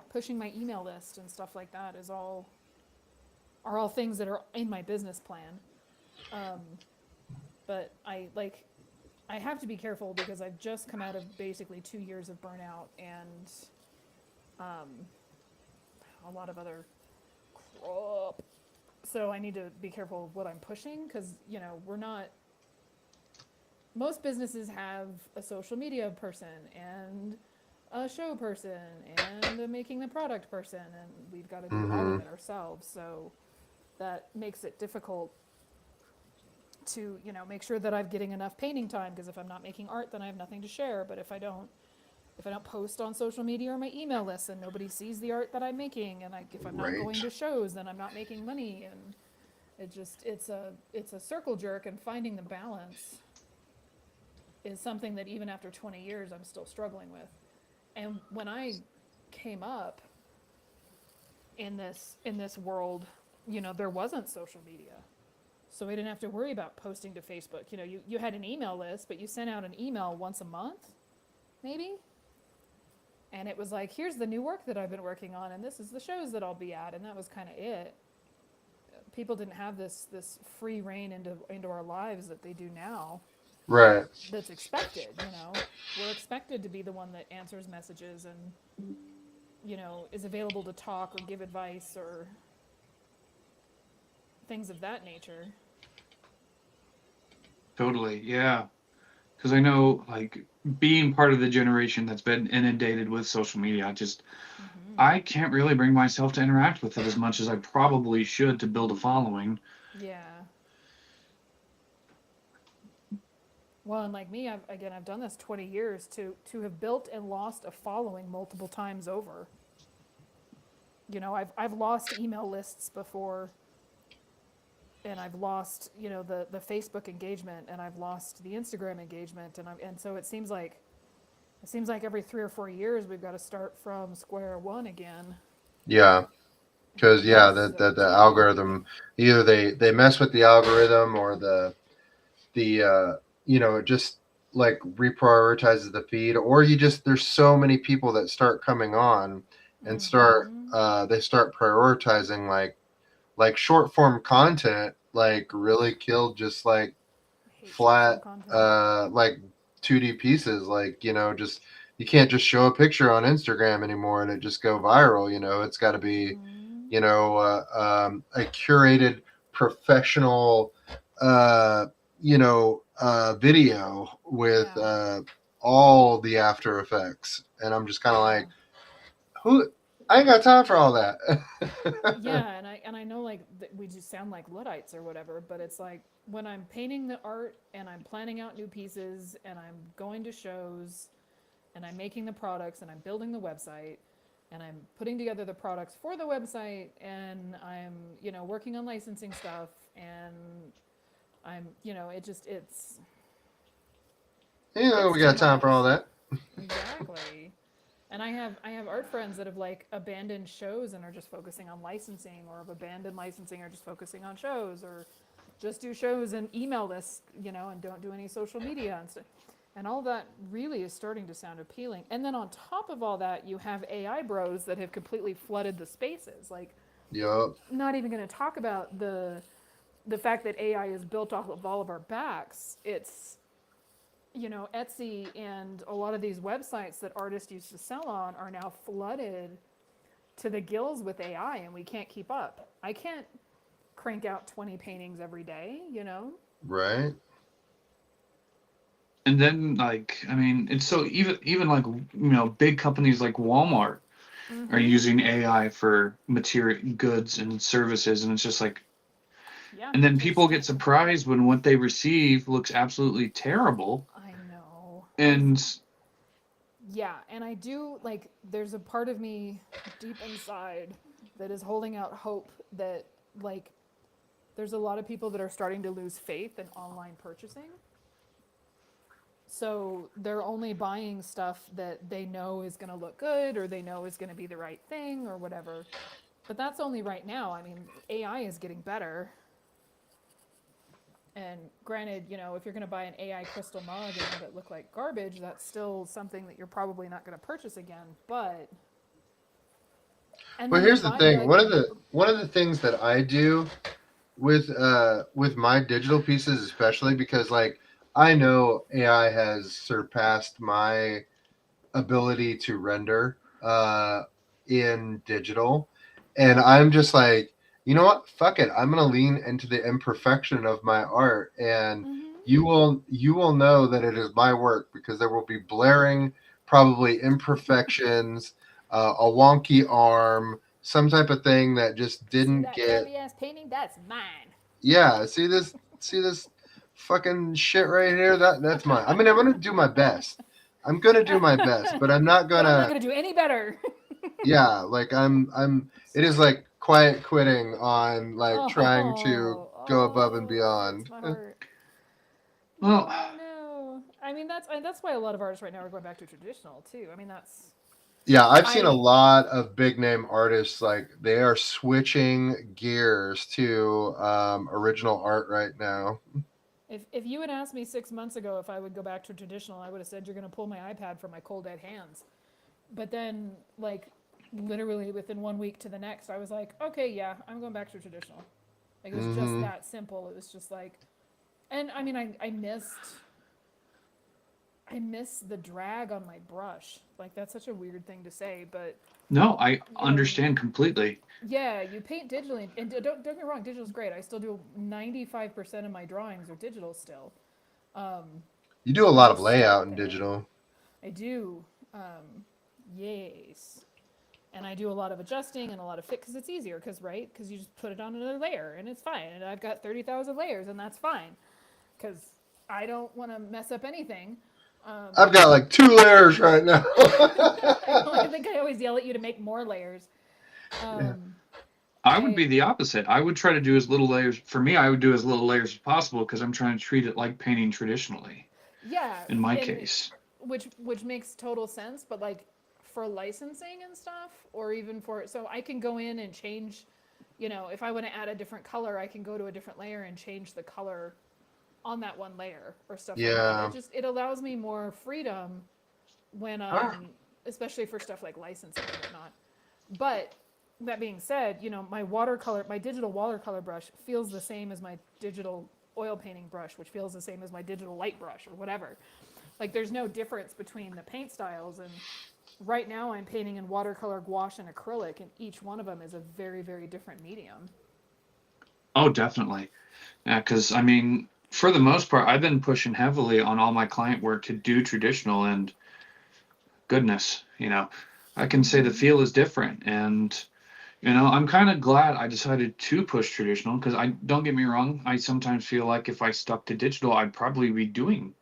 [SPEAKER 1] pushing my email list and stuff like that are all things that are in my business plan. Um, but I have to be careful because I've just come out of basically 2 years of burnout and um, a lot of other crap. So I need to be careful of what I'm pushing because we're not. Most businesses have a social media person and a show person and a making the product person, and we've got to do all
[SPEAKER 2] Mm-hmm.
[SPEAKER 1] of it ourselves. So that makes it difficult to make sure that I'm getting enough painting time, because if I'm not making art then I have nothing to share. But if I don't post on social media or my email list, then nobody sees the art that I'm making, and if I'm not
[SPEAKER 2] Right.
[SPEAKER 1] going to shows then I'm not making money, and it's a circle jerk, and finding the balance is something that even after 20 years I'm still struggling with. And when I came up in this world, there wasn't social media. So we didn't have to worry about posting to Facebook. You had an email list, but you sent out an email once a month, maybe. And it was like, here's the new work that I've been working on, and this is the shows that I'll be at, and that was kind of it. People didn't have this free reign into our lives that they do now.
[SPEAKER 2] Right.
[SPEAKER 1] That's expected. We're expected to be the one that answers messages and is available to talk or give advice or things of that nature.
[SPEAKER 3] Totally. Yeah. because I know, like, being part of the generation that's been inundated with social media, I can't really bring myself to interact with it as much as I probably should to build a following.
[SPEAKER 1] Yeah. Well, and like me, I've done this 20 years to have built and lost a following multiple times over. You know, I've lost email lists before, and I've lost, you know, the Facebook engagement, and I've lost the Instagram engagement, and so it seems like every 3 or 4 years we've got to start from square one again.
[SPEAKER 2] Yeah, because
[SPEAKER 1] And it's
[SPEAKER 2] the algorithm, either they mess with the algorithm, or the it just like reprioritizes the feed, or you just, there's so many people that start coming on and start they start prioritizing like short form content, like really killed just like
[SPEAKER 1] I hate
[SPEAKER 2] flat
[SPEAKER 1] short-form content.
[SPEAKER 2] like 2D pieces, like, just you can't just show a picture on Instagram anymore and it just go viral. It's got to be a curated professional video with
[SPEAKER 1] Yeah.
[SPEAKER 2] all the after effects, and I'm just kind of
[SPEAKER 1] Yeah.
[SPEAKER 2] like, who, I ain't got time for all that.
[SPEAKER 1] Yeah, and I know like we just sound like Luddites or whatever, but it's like when I'm painting the art and I'm planning out new pieces and I'm going to shows and I'm making the products and I'm building the website and I'm putting together the products for the website and I'm, working on licensing stuff and I'm, it's
[SPEAKER 2] We
[SPEAKER 1] too
[SPEAKER 2] got time for all
[SPEAKER 1] much.
[SPEAKER 2] that.
[SPEAKER 1] Exactly. And I have art friends that have like abandoned shows and are just focusing on licensing, or have abandoned licensing or just focusing on shows, or just do shows and email lists, and don't do any social media and stuff. And all that really is starting to sound appealing. And then on top of all that, you have AI bros that have completely flooded the spaces. Like,
[SPEAKER 2] Yup.
[SPEAKER 1] not even going to talk about the fact that AI is built off of all of our backs. It's, Etsy and a lot of these websites that artists used to sell on are now flooded to the gills with AI, and we can't keep up. I can't crank out 20 paintings every day.
[SPEAKER 2] Right.
[SPEAKER 3] And then, like, I mean, it's so even like, big companies like Walmart are using AI for material goods and services, and it's just like,
[SPEAKER 1] Yeah,
[SPEAKER 3] and then
[SPEAKER 1] because
[SPEAKER 3] people get surprised when what they receive looks absolutely terrible.
[SPEAKER 1] I know.
[SPEAKER 3] And
[SPEAKER 1] Yeah, and I do, like, there's a part of me deep inside that is holding out hope that, like, there's a lot of people that are starting to lose faith in online purchasing. So they're only buying stuff that they know is going to look good, or they know is going to be the right thing or whatever. But that's only right now. I mean, AI is getting better. And granted, if you're going to buy an AI crystal mug and have it look like garbage, that's still something that you're probably not going to purchase again. But and
[SPEAKER 2] Well,
[SPEAKER 1] then you
[SPEAKER 2] here's the
[SPEAKER 1] buy
[SPEAKER 2] thing.
[SPEAKER 1] like
[SPEAKER 2] One of the things that I do with my digital pieces, especially because like I know AI has surpassed my ability to render in digital, and I'm just like, you know what? Fuck it. I'm gonna lean into the imperfection of my art, and you will know that it is my work because there will be blaring, probably imperfections, a wonky arm, some type of thing that just
[SPEAKER 1] see
[SPEAKER 2] didn't
[SPEAKER 1] that
[SPEAKER 2] get.
[SPEAKER 1] crappy ass painting, that's mine.
[SPEAKER 2] Yeah, see this fucking shit right here. That's mine. I mean, I'm gonna do my best. I'm gonna do my best, but I'm not
[SPEAKER 1] But I'm not
[SPEAKER 2] gonna.
[SPEAKER 1] going to do any better.
[SPEAKER 2] Yeah, like I'm. It is like quiet quitting on like trying to go above and
[SPEAKER 1] That
[SPEAKER 2] beyond.
[SPEAKER 1] hurts my heart.
[SPEAKER 3] well,
[SPEAKER 1] Oh no. I mean, that's why a lot of artists right now are going back to traditional too. I mean, that's
[SPEAKER 2] Yeah, I've seen a
[SPEAKER 1] I
[SPEAKER 2] lot of big name artists like they are switching gears to original art right now.
[SPEAKER 1] if you had asked me 6 months ago if I would go back to traditional, I would have said you're going to pull my iPad from my cold dead hands. But then, like, literally within 1 week to the next, I was like, okay, yeah, I'm going back to traditional. Like, it was just
[SPEAKER 2] Hmm.
[SPEAKER 1] that simple. It was just like, and I mean, I miss the drag on my brush. Like, that's such a weird thing to say, but
[SPEAKER 3] no, I
[SPEAKER 1] you know,
[SPEAKER 3] understand completely.
[SPEAKER 1] yeah, you paint digitally, and don't get me wrong, digital's great. I still do 95% of my drawings are digital still. Um,
[SPEAKER 2] You do a lot of
[SPEAKER 1] I'll start
[SPEAKER 2] layout in
[SPEAKER 1] there.
[SPEAKER 2] digital.
[SPEAKER 1] I do. Yes. And I do a lot of adjusting and a lot of fit because it's easier. Because you just put it on another layer and it's fine. And I've got 30,000 layers and that's fine. Because I don't want to mess up anything.
[SPEAKER 2] I've got like 2 layers right now.
[SPEAKER 1] I know. I think I always yell at you to make more layers.
[SPEAKER 2] Yeah.
[SPEAKER 3] I would be the opposite. I would try to do as little layers. For me, I would do as little layers as possible because I'm trying to treat it like painting traditionally.
[SPEAKER 1] Yeah,
[SPEAKER 3] In my
[SPEAKER 1] and
[SPEAKER 3] case,
[SPEAKER 1] which makes total sense, but like for licensing and stuff, or even so I can go in and change, if I want to add a different color, I can go to a different layer and change the color on that one layer or stuff like that.
[SPEAKER 2] Yeah.
[SPEAKER 1] It allows me more freedom when
[SPEAKER 2] Ah.
[SPEAKER 1] especially for stuff like licensing and whatnot. But that being said, my digital watercolor brush feels the same as my digital oil painting brush, which feels the same as my digital light brush or whatever. Like there's no difference between the paint styles. And right now I'm painting in watercolor, gouache, and acrylic, and each one of them is a very, very different medium.
[SPEAKER 3] oh, definitely. Yeah, because I mean, for the most part, I've been pushing heavily on all my client work to do traditional, and goodness, I can say the feel is different. And, I'm kind of glad I decided to push traditional because don't get me wrong, I sometimes feel like if I stuck to digital, I'd probably be doing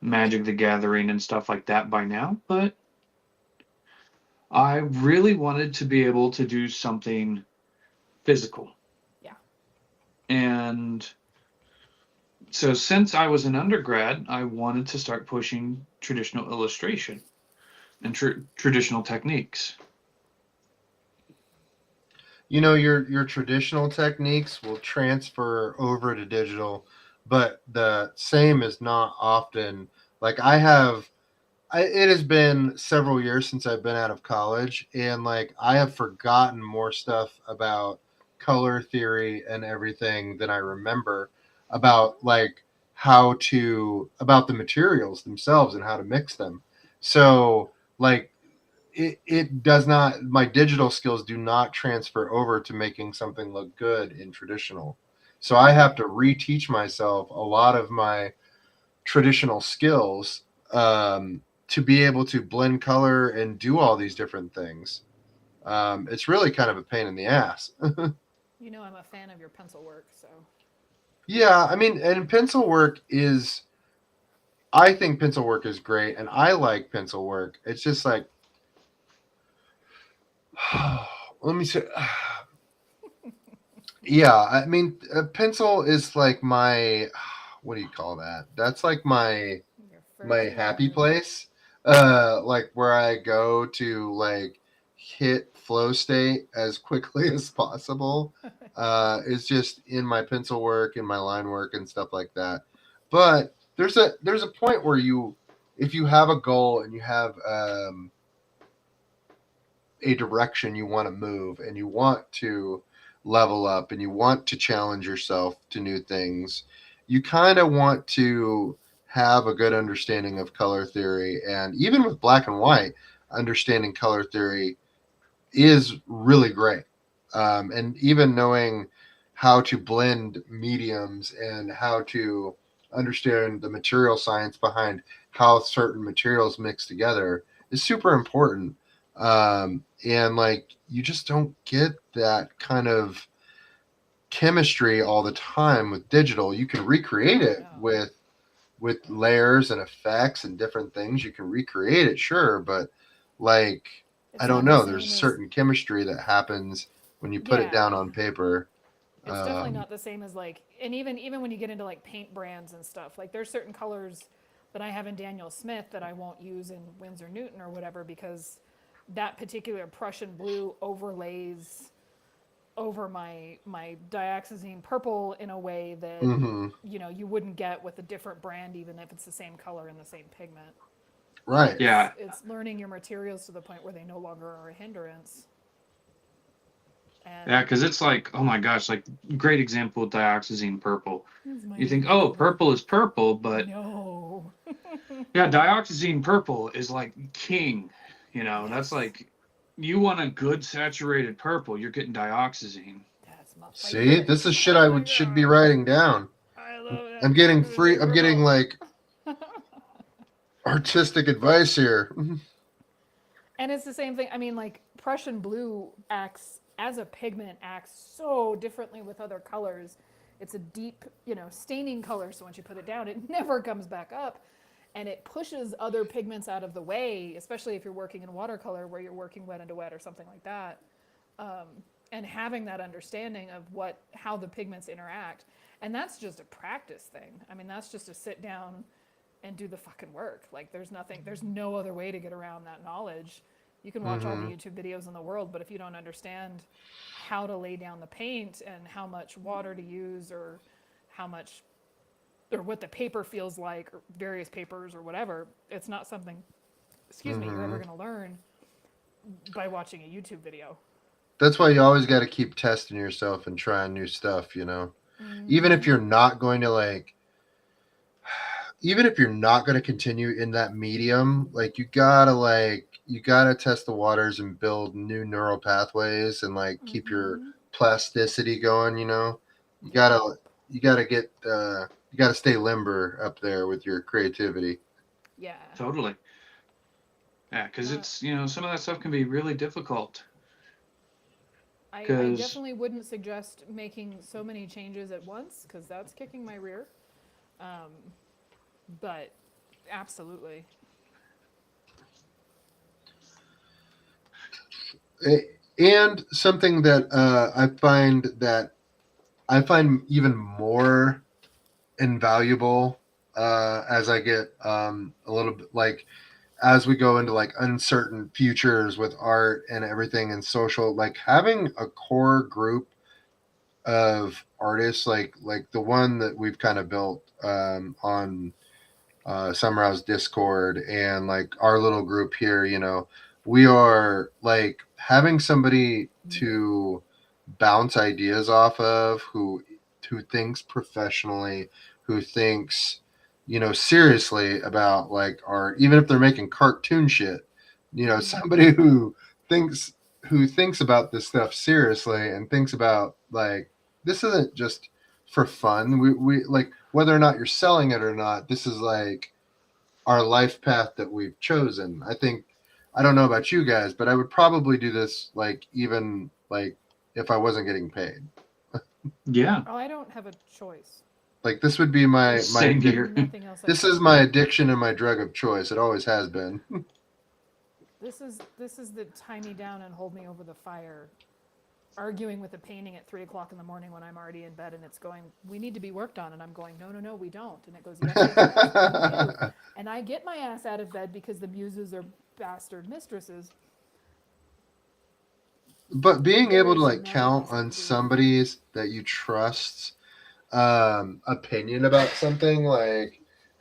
[SPEAKER 3] Magic the Gathering and stuff like that by now. But I really wanted to be able to do something physical.
[SPEAKER 1] Yeah.
[SPEAKER 3] And so since I was an undergrad, I wanted to start pushing traditional illustration and traditional techniques.
[SPEAKER 2] Your traditional techniques will transfer over to digital, but the same is not often. Like it has been several years since I've been out of college, and like I have forgotten more stuff about color theory and everything than I remember about like about the materials themselves and how to mix them. So like it does not, my digital skills do not transfer over to making something look good in traditional. So I have to reteach myself a lot of my traditional skills, to be able to blend color and do all these different things. It's really kind of a pain in the ass.
[SPEAKER 1] I'm a fan of your pencil work, so.
[SPEAKER 2] Yeah, I mean, and I think pencil work is great, and I like pencil work. It's just like, let me say, yeah, I mean, a pencil is like my, what do you call that? That's like
[SPEAKER 1] Your
[SPEAKER 2] my
[SPEAKER 1] first
[SPEAKER 2] happy
[SPEAKER 1] love.
[SPEAKER 2] place. Like where I go to like hit flow state as quickly as possible. Is just in my pencil work and my line work and stuff like that. But there's a point where if you have a goal and you have a direction you want to move and you want to level up and you want to challenge yourself to new things, you kind of want to have a good understanding of color theory. And even with black and white, understanding color theory is really great. And even knowing how to blend mediums and how to understand the material science behind how certain materials mix together is super important. And like you just don't get that kind of chemistry all the time with digital. You can recreate it
[SPEAKER 1] No.
[SPEAKER 2] with layers and effects and different things. You can recreate it, sure, but like I
[SPEAKER 1] It's
[SPEAKER 2] don't
[SPEAKER 1] not the
[SPEAKER 2] know. There's
[SPEAKER 1] same as,
[SPEAKER 2] certain chemistry that happens when you put it down
[SPEAKER 1] yeah.
[SPEAKER 2] on paper.
[SPEAKER 1] It's definitely not the same as like, and even when you get into like paint brands and stuff, like there's certain colors that I have in Daniel Smith that I won't use in Winsor Newton or whatever because that particular Prussian blue overlays over my dioxazine purple in a way that
[SPEAKER 2] Mm-hmm.
[SPEAKER 1] you wouldn't get with a different brand even if it's the same color and the same pigment. So
[SPEAKER 2] Right.
[SPEAKER 3] Yeah,
[SPEAKER 1] it's learning your materials to the point where they no longer are a hindrance. And
[SPEAKER 3] yeah, because it's like, oh my gosh, like great example of dioxazine purple.
[SPEAKER 1] this is my
[SPEAKER 3] You think,
[SPEAKER 1] favorite
[SPEAKER 3] oh,
[SPEAKER 1] color.
[SPEAKER 3] purple is purple, but
[SPEAKER 1] No.
[SPEAKER 3] yeah, dioxazine purple is like king. That's
[SPEAKER 1] Yes.
[SPEAKER 3] like you want a good saturated purple, you're getting dioxazine.
[SPEAKER 1] That's my
[SPEAKER 2] See,
[SPEAKER 1] favorite.
[SPEAKER 2] this is shit
[SPEAKER 1] Oh
[SPEAKER 2] I
[SPEAKER 1] my
[SPEAKER 2] should be
[SPEAKER 1] god.
[SPEAKER 2] writing down.
[SPEAKER 1] I love
[SPEAKER 2] I'm
[SPEAKER 1] that
[SPEAKER 2] getting
[SPEAKER 1] dioxazine
[SPEAKER 2] free. I'm getting
[SPEAKER 1] purple.
[SPEAKER 2] like artistic advice here.
[SPEAKER 1] And it's the same thing. I mean, like Prussian blue acts as a pigment acts so differently with other colors. It's a deep, staining color. So once you put it down, it never comes back up. And it pushes other pigments out of the way, especially if you're working in watercolor where you're working wet into wet or something like that. And having that understanding of how the pigments interact. And that's just a practice thing. I mean, that's just to sit down and do the fucking work. Like there's no other way to get around that knowledge. You can watch all the YouTube videos in the world, but if you don't understand how to lay down the paint and how much water to use or what the paper feels like or various papers or whatever, it's not something, you're ever going to learn by watching a YouTube video.
[SPEAKER 2] That's why you always got to keep testing yourself and trying new stuff, Even if you're not going to even if you're not going to continue in that medium, you gotta test the waters and build new neural pathways and keep your plasticity going. You gotta stay limber up there with your creativity.
[SPEAKER 1] Yeah,
[SPEAKER 3] Totally. Yeah, because it's some of that stuff can be really difficult.
[SPEAKER 1] I definitely wouldn't suggest making so many changes at once because that's kicking my rear. But absolutely.
[SPEAKER 2] And something that I find even more invaluable as I get a little bit as we go into uncertain futures with art and everything and social, having a core group of artists like the one that we've kind of built on Summer House Discord and our little group here, we are having somebody to bounce ideas off of who thinks professionally, who thinks seriously about art, even if they're making cartoon shit, somebody who thinks about this stuff seriously and thinks about this isn't just for fun. We whether or not you're selling it or not, this is our life path that we've chosen. I don't know about you guys, but I would probably do this even if I wasn't getting paid.
[SPEAKER 3] Yeah.
[SPEAKER 1] Oh, I don't have a choice.
[SPEAKER 2] This would be my
[SPEAKER 3] Same here.
[SPEAKER 2] This is my addiction and my drug of choice. It always has been.
[SPEAKER 1] This is the tie me down and hold me over the fire, arguing with the painting at 3:00 in the morning when I'm already in bed and it's going, we need to be worked on, and I'm going, no, we don't, and it goes, yes, and I get my ass out of bed because the muses are bastard mistresses.
[SPEAKER 2] But being able to count on somebody's that you trust opinion about something,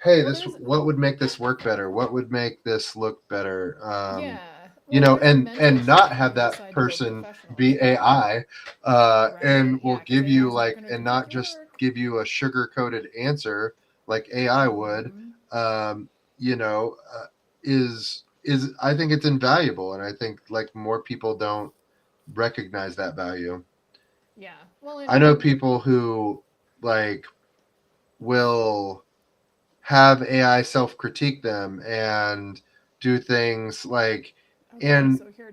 [SPEAKER 2] hey, what would make this work better? What would make this look better? And not have that person be AI, and will give you and not just give you a sugar-coated answer like AI would, is I think it's invaluable, and I think more people don't recognize that value.
[SPEAKER 1] Yeah. Well,
[SPEAKER 2] I know people who will have AI self-critique them and do things and
[SPEAKER 1] so here,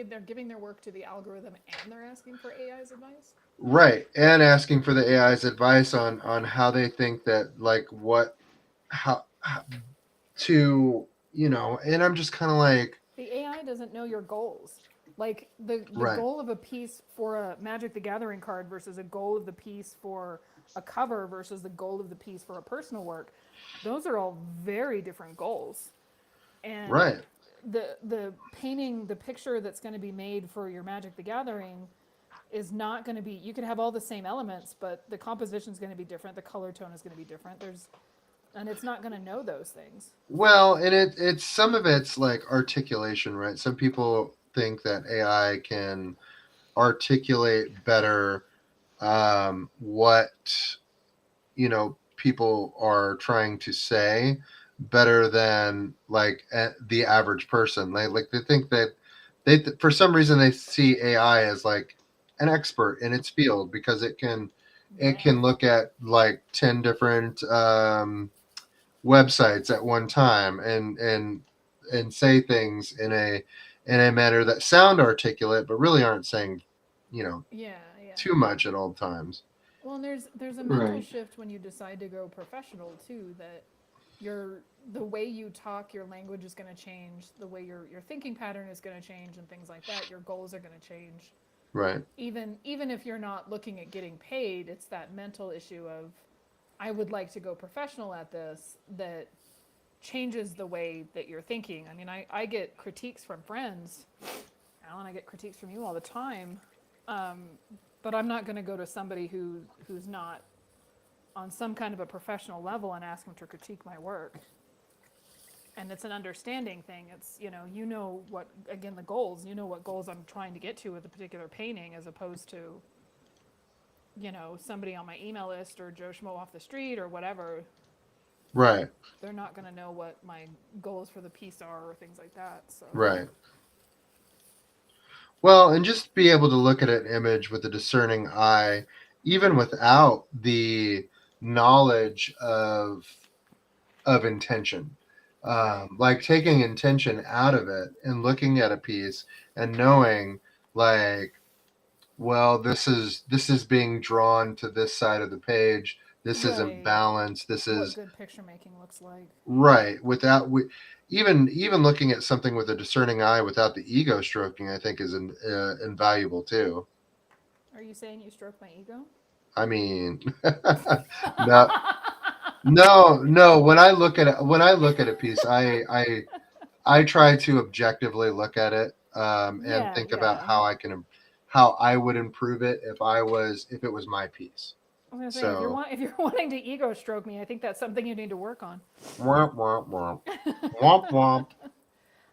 [SPEAKER 1] they're giving their work to the algorithm and they're asking for AI's advice?
[SPEAKER 2] Right. And asking for the AI's advice on how they think that how to, and I'm just kind of
[SPEAKER 1] the AI doesn't know your goals. The
[SPEAKER 2] right.
[SPEAKER 1] goal of a piece for a Magic the Gathering card versus a goal of the piece for a cover versus the goal of the piece for a personal work, those are all very different goals. And
[SPEAKER 2] right.
[SPEAKER 1] The painting, the picture that's going to be made for your Magic the Gathering is not going to be, you can have all the same elements, but the composition is going to be different, the color tone is going to be different. And it's not going to know those things.
[SPEAKER 2] Well, and it's some of it's articulation, right? Some people think that AI can articulate better what people are trying to say better than the average person. They think that for some reason they see AI as an expert in its field because it can look at 10 different websites at one time and say things in a manner that sound articulate but really aren't saying,
[SPEAKER 1] Yeah, yeah.
[SPEAKER 2] too much at all times.
[SPEAKER 1] Well, and there's a mental
[SPEAKER 3] Right.
[SPEAKER 1] shift when you decide to go professional too. That the way you talk, your language is going to change. The way your thinking pattern is going to change, and things like that. Your goals are going to change.
[SPEAKER 2] Right.
[SPEAKER 1] Even if you're not looking at getting paid, it's that mental issue of I would like to go professional at this that changes the way that you're thinking. I mean, I get critiques from friends. Alan, I get critiques from you all the time. Um, but I'm not going to go to somebody who's not on some kind of a professional level and ask them to critique my work. And it's an understanding thing. It's, what, again, the goals, what goals I'm trying to get to with a particular painting as opposed to, somebody on my email list or Joe Schmo off the street or whatever.
[SPEAKER 2] Right.
[SPEAKER 1] They're not going to know what my goals for the piece are or things like that. So.
[SPEAKER 2] Right. Well, and just be able to look at an image with a discerning eye, even without the knowledge of intention.
[SPEAKER 1] Right.
[SPEAKER 2] Like taking intention out of it and looking at a piece and knowing, like, well, this is being drawn to this side of the page. This isn't
[SPEAKER 1] Right.
[SPEAKER 2] balanced. This
[SPEAKER 1] What
[SPEAKER 2] is
[SPEAKER 1] good picture making looks like.
[SPEAKER 2] right. Even looking at something with a discerning eye without the ego stroking, I think is invaluable too.
[SPEAKER 1] Are you saying you stroke my ego?
[SPEAKER 2] I mean, no, no. When I look at a piece, I try to objectively look at it, and
[SPEAKER 1] Yeah,
[SPEAKER 2] think about
[SPEAKER 1] yeah.
[SPEAKER 2] how I would improve it if it was my piece.
[SPEAKER 1] I was gonna say
[SPEAKER 2] So
[SPEAKER 1] if you're wanting to ego stroke me, I think that's something you need to work on.
[SPEAKER 2] womp womp womp womp womp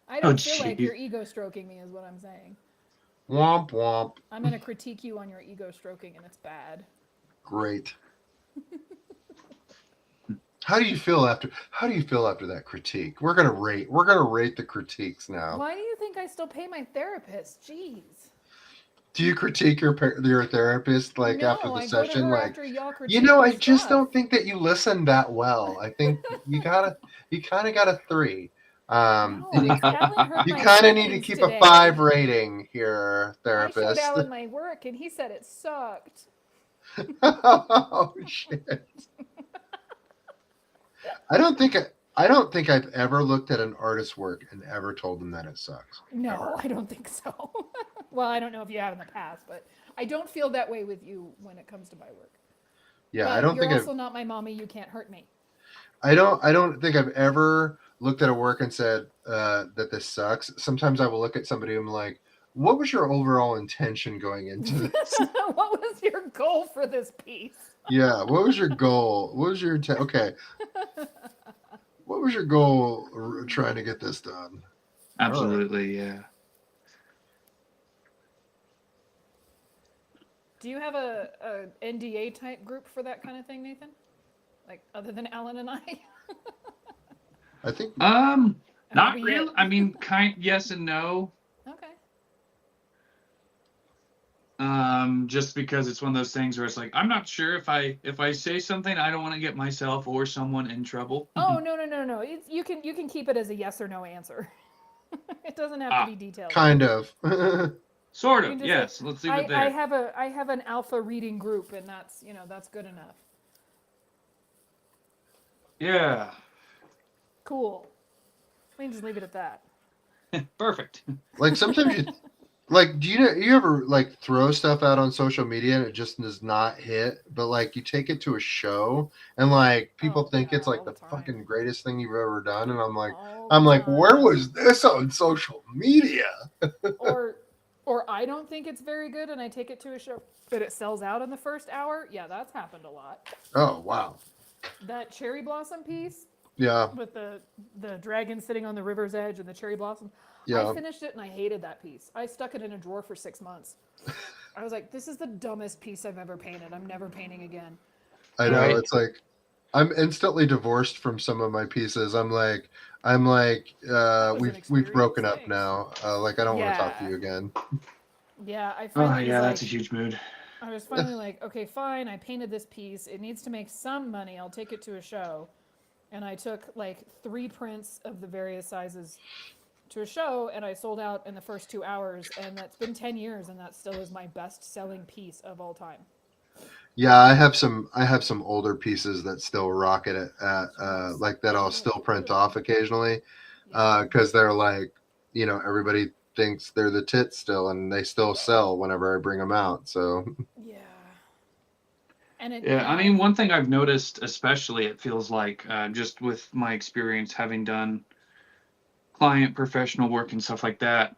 [SPEAKER 1] I
[SPEAKER 3] Oh,
[SPEAKER 1] don't feel like you're
[SPEAKER 3] jeez.
[SPEAKER 1] ego stroking me, is what I'm saying.
[SPEAKER 2] womp womp.
[SPEAKER 1] I'm gonna critique you on your ego stroking, and it's bad.
[SPEAKER 2] Great. How do you feel after that critique? We're gonna rate the critiques now.
[SPEAKER 1] Why do you think I still pay my therapist? Jeez.
[SPEAKER 2] Do you critique your therapist like
[SPEAKER 1] No,
[SPEAKER 2] after the
[SPEAKER 1] I go to
[SPEAKER 2] session?
[SPEAKER 1] her
[SPEAKER 2] Like,
[SPEAKER 1] after y'all critique my
[SPEAKER 2] I just
[SPEAKER 1] stuff.
[SPEAKER 2] don't think that you listen that well. I think you kind of got a 3.
[SPEAKER 1] No,
[SPEAKER 2] And you
[SPEAKER 1] because Alan hurt
[SPEAKER 2] you
[SPEAKER 1] my
[SPEAKER 2] kind of need to
[SPEAKER 1] feelings
[SPEAKER 2] keep a
[SPEAKER 1] today.
[SPEAKER 2] 5 rating here,
[SPEAKER 1] I showed
[SPEAKER 2] therapist.
[SPEAKER 1] Alan my work, and he said it sucked.
[SPEAKER 2] Oh shit! I don't think I've ever looked at an artist's work and ever told them that it sucks.
[SPEAKER 1] No,
[SPEAKER 2] Ever.
[SPEAKER 1] I don't think so. Well, I don't know if you have in the past, but I don't feel that way with you when it comes to my work.
[SPEAKER 2] Yeah, I
[SPEAKER 1] But
[SPEAKER 2] don't
[SPEAKER 1] you're
[SPEAKER 2] think I've
[SPEAKER 1] also not my mommy. You can't hurt me.
[SPEAKER 2] I don't think I've ever looked at a work and said that this sucks. Sometimes I will look at somebody and I'm like, what was your overall intention going into this?
[SPEAKER 1] What was your goal for this piece?
[SPEAKER 2] Yeah, what was your goal? What was your okay? What was your goal trying to get this done? All right.
[SPEAKER 3] Absolutely, yeah.
[SPEAKER 1] Do you have a NDA type group for that kind of thing, Nathan? Like other than Alan and I?
[SPEAKER 2] I think
[SPEAKER 1] And
[SPEAKER 3] Not
[SPEAKER 1] maybe
[SPEAKER 3] really. I mean, yes and no.
[SPEAKER 1] Okay.
[SPEAKER 3] Just because it's one of those things where it's like I'm not sure if I say something, I don't want to get myself or someone in trouble.
[SPEAKER 1] Oh no. You can keep it as a yes or no answer. It doesn't have to be detailed.
[SPEAKER 2] kind of.
[SPEAKER 3] Sort
[SPEAKER 1] You
[SPEAKER 3] of.
[SPEAKER 1] can just
[SPEAKER 3] Yes.
[SPEAKER 1] say,
[SPEAKER 3] Let's leave it there.
[SPEAKER 1] I have an alpha reading group, and that's good enough.
[SPEAKER 3] Yeah.
[SPEAKER 1] Cool. We can just leave it at that.
[SPEAKER 3] Perfect.
[SPEAKER 2] Like sometimes do you ever like throw stuff out on social media and it just does not hit, but like you take it to a show and like people
[SPEAKER 1] Oh,
[SPEAKER 2] think
[SPEAKER 1] yeah,
[SPEAKER 2] it's like
[SPEAKER 1] all
[SPEAKER 2] the
[SPEAKER 1] the time.
[SPEAKER 2] fucking greatest thing you've ever done, and
[SPEAKER 1] All
[SPEAKER 2] I'm
[SPEAKER 1] the
[SPEAKER 2] like, where
[SPEAKER 1] time.
[SPEAKER 2] was this on social media?
[SPEAKER 1] Or I don't think it's very good, and I take it to a show, but it sells out in the first hour. Yeah, that's happened a lot.
[SPEAKER 2] Oh wow.
[SPEAKER 1] That cherry blossom piece
[SPEAKER 2] Yeah.
[SPEAKER 1] with the dragon sitting on the river's edge and the cherry blossom. I
[SPEAKER 2] Yeah.
[SPEAKER 1] finished it and I hated that piece. I stuck it in a drawer for 6 months. I was like, this is the dumbest piece I've ever painted. I'm never painting again.
[SPEAKER 2] I know.
[SPEAKER 3] Right.
[SPEAKER 2] It's like I'm instantly divorced from some of my pieces. I'm like,
[SPEAKER 1] was an
[SPEAKER 2] we've broken
[SPEAKER 1] experience,
[SPEAKER 2] up now. Like I don't want to talk to you again.
[SPEAKER 1] Yeah, I
[SPEAKER 3] Oh
[SPEAKER 1] finally
[SPEAKER 3] yeah,
[SPEAKER 1] was
[SPEAKER 3] that's a
[SPEAKER 1] like,
[SPEAKER 3] huge mood.
[SPEAKER 1] I was finally like, okay, fine. I painted this piece. It needs to make some money. I'll take it to a show. And I took like 3 prints of the various sizes to a show, and I sold out in the first 2 hours. And that's been 10 years, and that still is my best selling piece of all time.
[SPEAKER 2] Yeah, I have some older pieces that still rock it at like that I'll still print off occasionally
[SPEAKER 1] Yeah.
[SPEAKER 2] because they're like, everybody thinks they're the tits still, and they still sell whenever I bring them out. So
[SPEAKER 1] Yeah. And it,
[SPEAKER 3] Yeah, I mean, one thing I've noticed, especially, it feels like, just with my experience having done client professional work and stuff like that,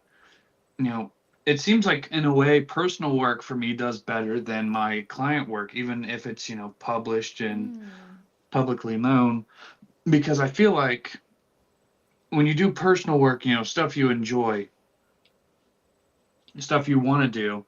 [SPEAKER 3] it seems like in a way personal work for me does better than my client work, even if it's, published and publicly known, because I feel like when you do personal work, stuff you enjoy, stuff you want to do,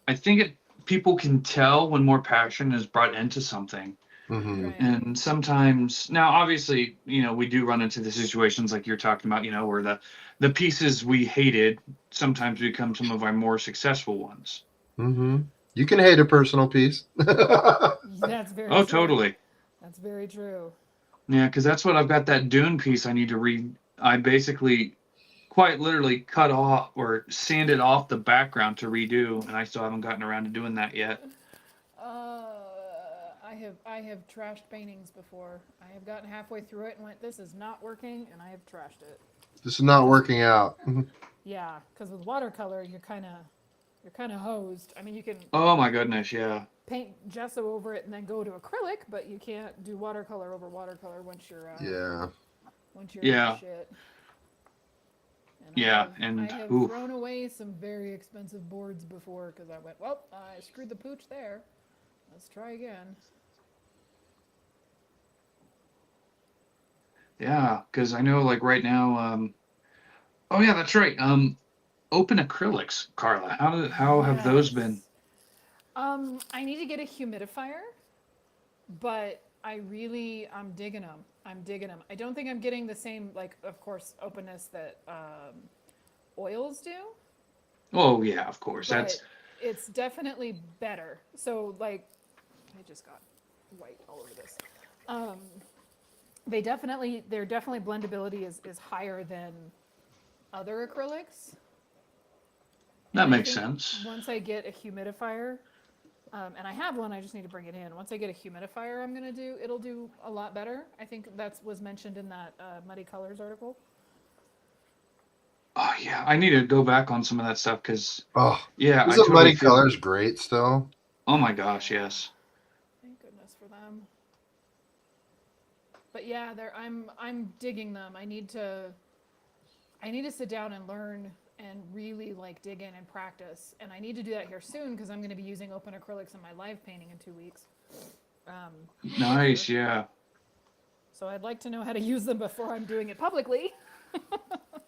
[SPEAKER 3] I think people can tell when more passion is brought into something.
[SPEAKER 2] mhm.
[SPEAKER 1] right.
[SPEAKER 3] And sometimes, now obviously, we do run into the situations like you're talking about, where the pieces we hated sometimes become some of our more successful ones.
[SPEAKER 2] You can hate a personal piece.
[SPEAKER 1] That's very
[SPEAKER 3] Oh,
[SPEAKER 1] true.
[SPEAKER 3] totally.
[SPEAKER 1] That's very true.
[SPEAKER 3] Yeah, because that's what I've got, that Dune piece I need to read. I basically quite literally cut off or sanded off the background to redo, and I still haven't gotten around to doing that yet.
[SPEAKER 1] I have trashed paintings before. I have gotten halfway through it and went, "This is not working," and I have trashed it.
[SPEAKER 2] This is not working out.
[SPEAKER 1] Yeah, because with watercolor, you're kind of hosed. I mean, you can
[SPEAKER 3] Oh my goodness, yeah.
[SPEAKER 1] paint gesso over it and then go to acrylic, but you can't do watercolor over watercolor once you're
[SPEAKER 2] Yeah.
[SPEAKER 3] Yeah.
[SPEAKER 1] shit. And
[SPEAKER 3] Yeah,
[SPEAKER 1] I
[SPEAKER 3] and
[SPEAKER 1] have
[SPEAKER 3] oof.
[SPEAKER 1] thrown away some very expensive boards before because I went, "Well, I screwed the pooch there. Let's try again."
[SPEAKER 3] Yeah, because I know like right now, oh yeah, that's right. Open acrylics, Carla. How have those been?
[SPEAKER 1] Yes. I need to get a humidifier, but I'm digging them. I'm digging them. I don't think I'm getting the same, like, of course, openness that oils do,
[SPEAKER 3] Oh yeah, of course.
[SPEAKER 1] but
[SPEAKER 3] That's
[SPEAKER 1] it's definitely better. So, like, I just got white all over this. Um, their definitely blendability is higher than other acrylics.
[SPEAKER 3] that
[SPEAKER 1] And I
[SPEAKER 3] makes
[SPEAKER 1] think
[SPEAKER 3] sense.
[SPEAKER 1] once I get a humidifier, and I have one, I just need to bring it in. Once I get a humidifier, it'll do a lot better. I think that was mentioned in that Muddy Colors article.
[SPEAKER 3] Oh yeah, I need to go back on some of that stuff because
[SPEAKER 2] Oh,
[SPEAKER 3] yeah, I
[SPEAKER 2] isn't
[SPEAKER 3] totally
[SPEAKER 2] Muddy
[SPEAKER 3] feel.
[SPEAKER 2] Colors great still?
[SPEAKER 3] Oh my gosh, yes.
[SPEAKER 1] Thank goodness for them. But yeah, I'm digging them. I need to sit down and learn and really like dig in and practice. And I need to do that here soon because I'm going to be using open acrylics in my live painting in 2 weeks.
[SPEAKER 3] Nice, yeah.
[SPEAKER 1] So I'd like to know how to use them before I'm doing it publicly.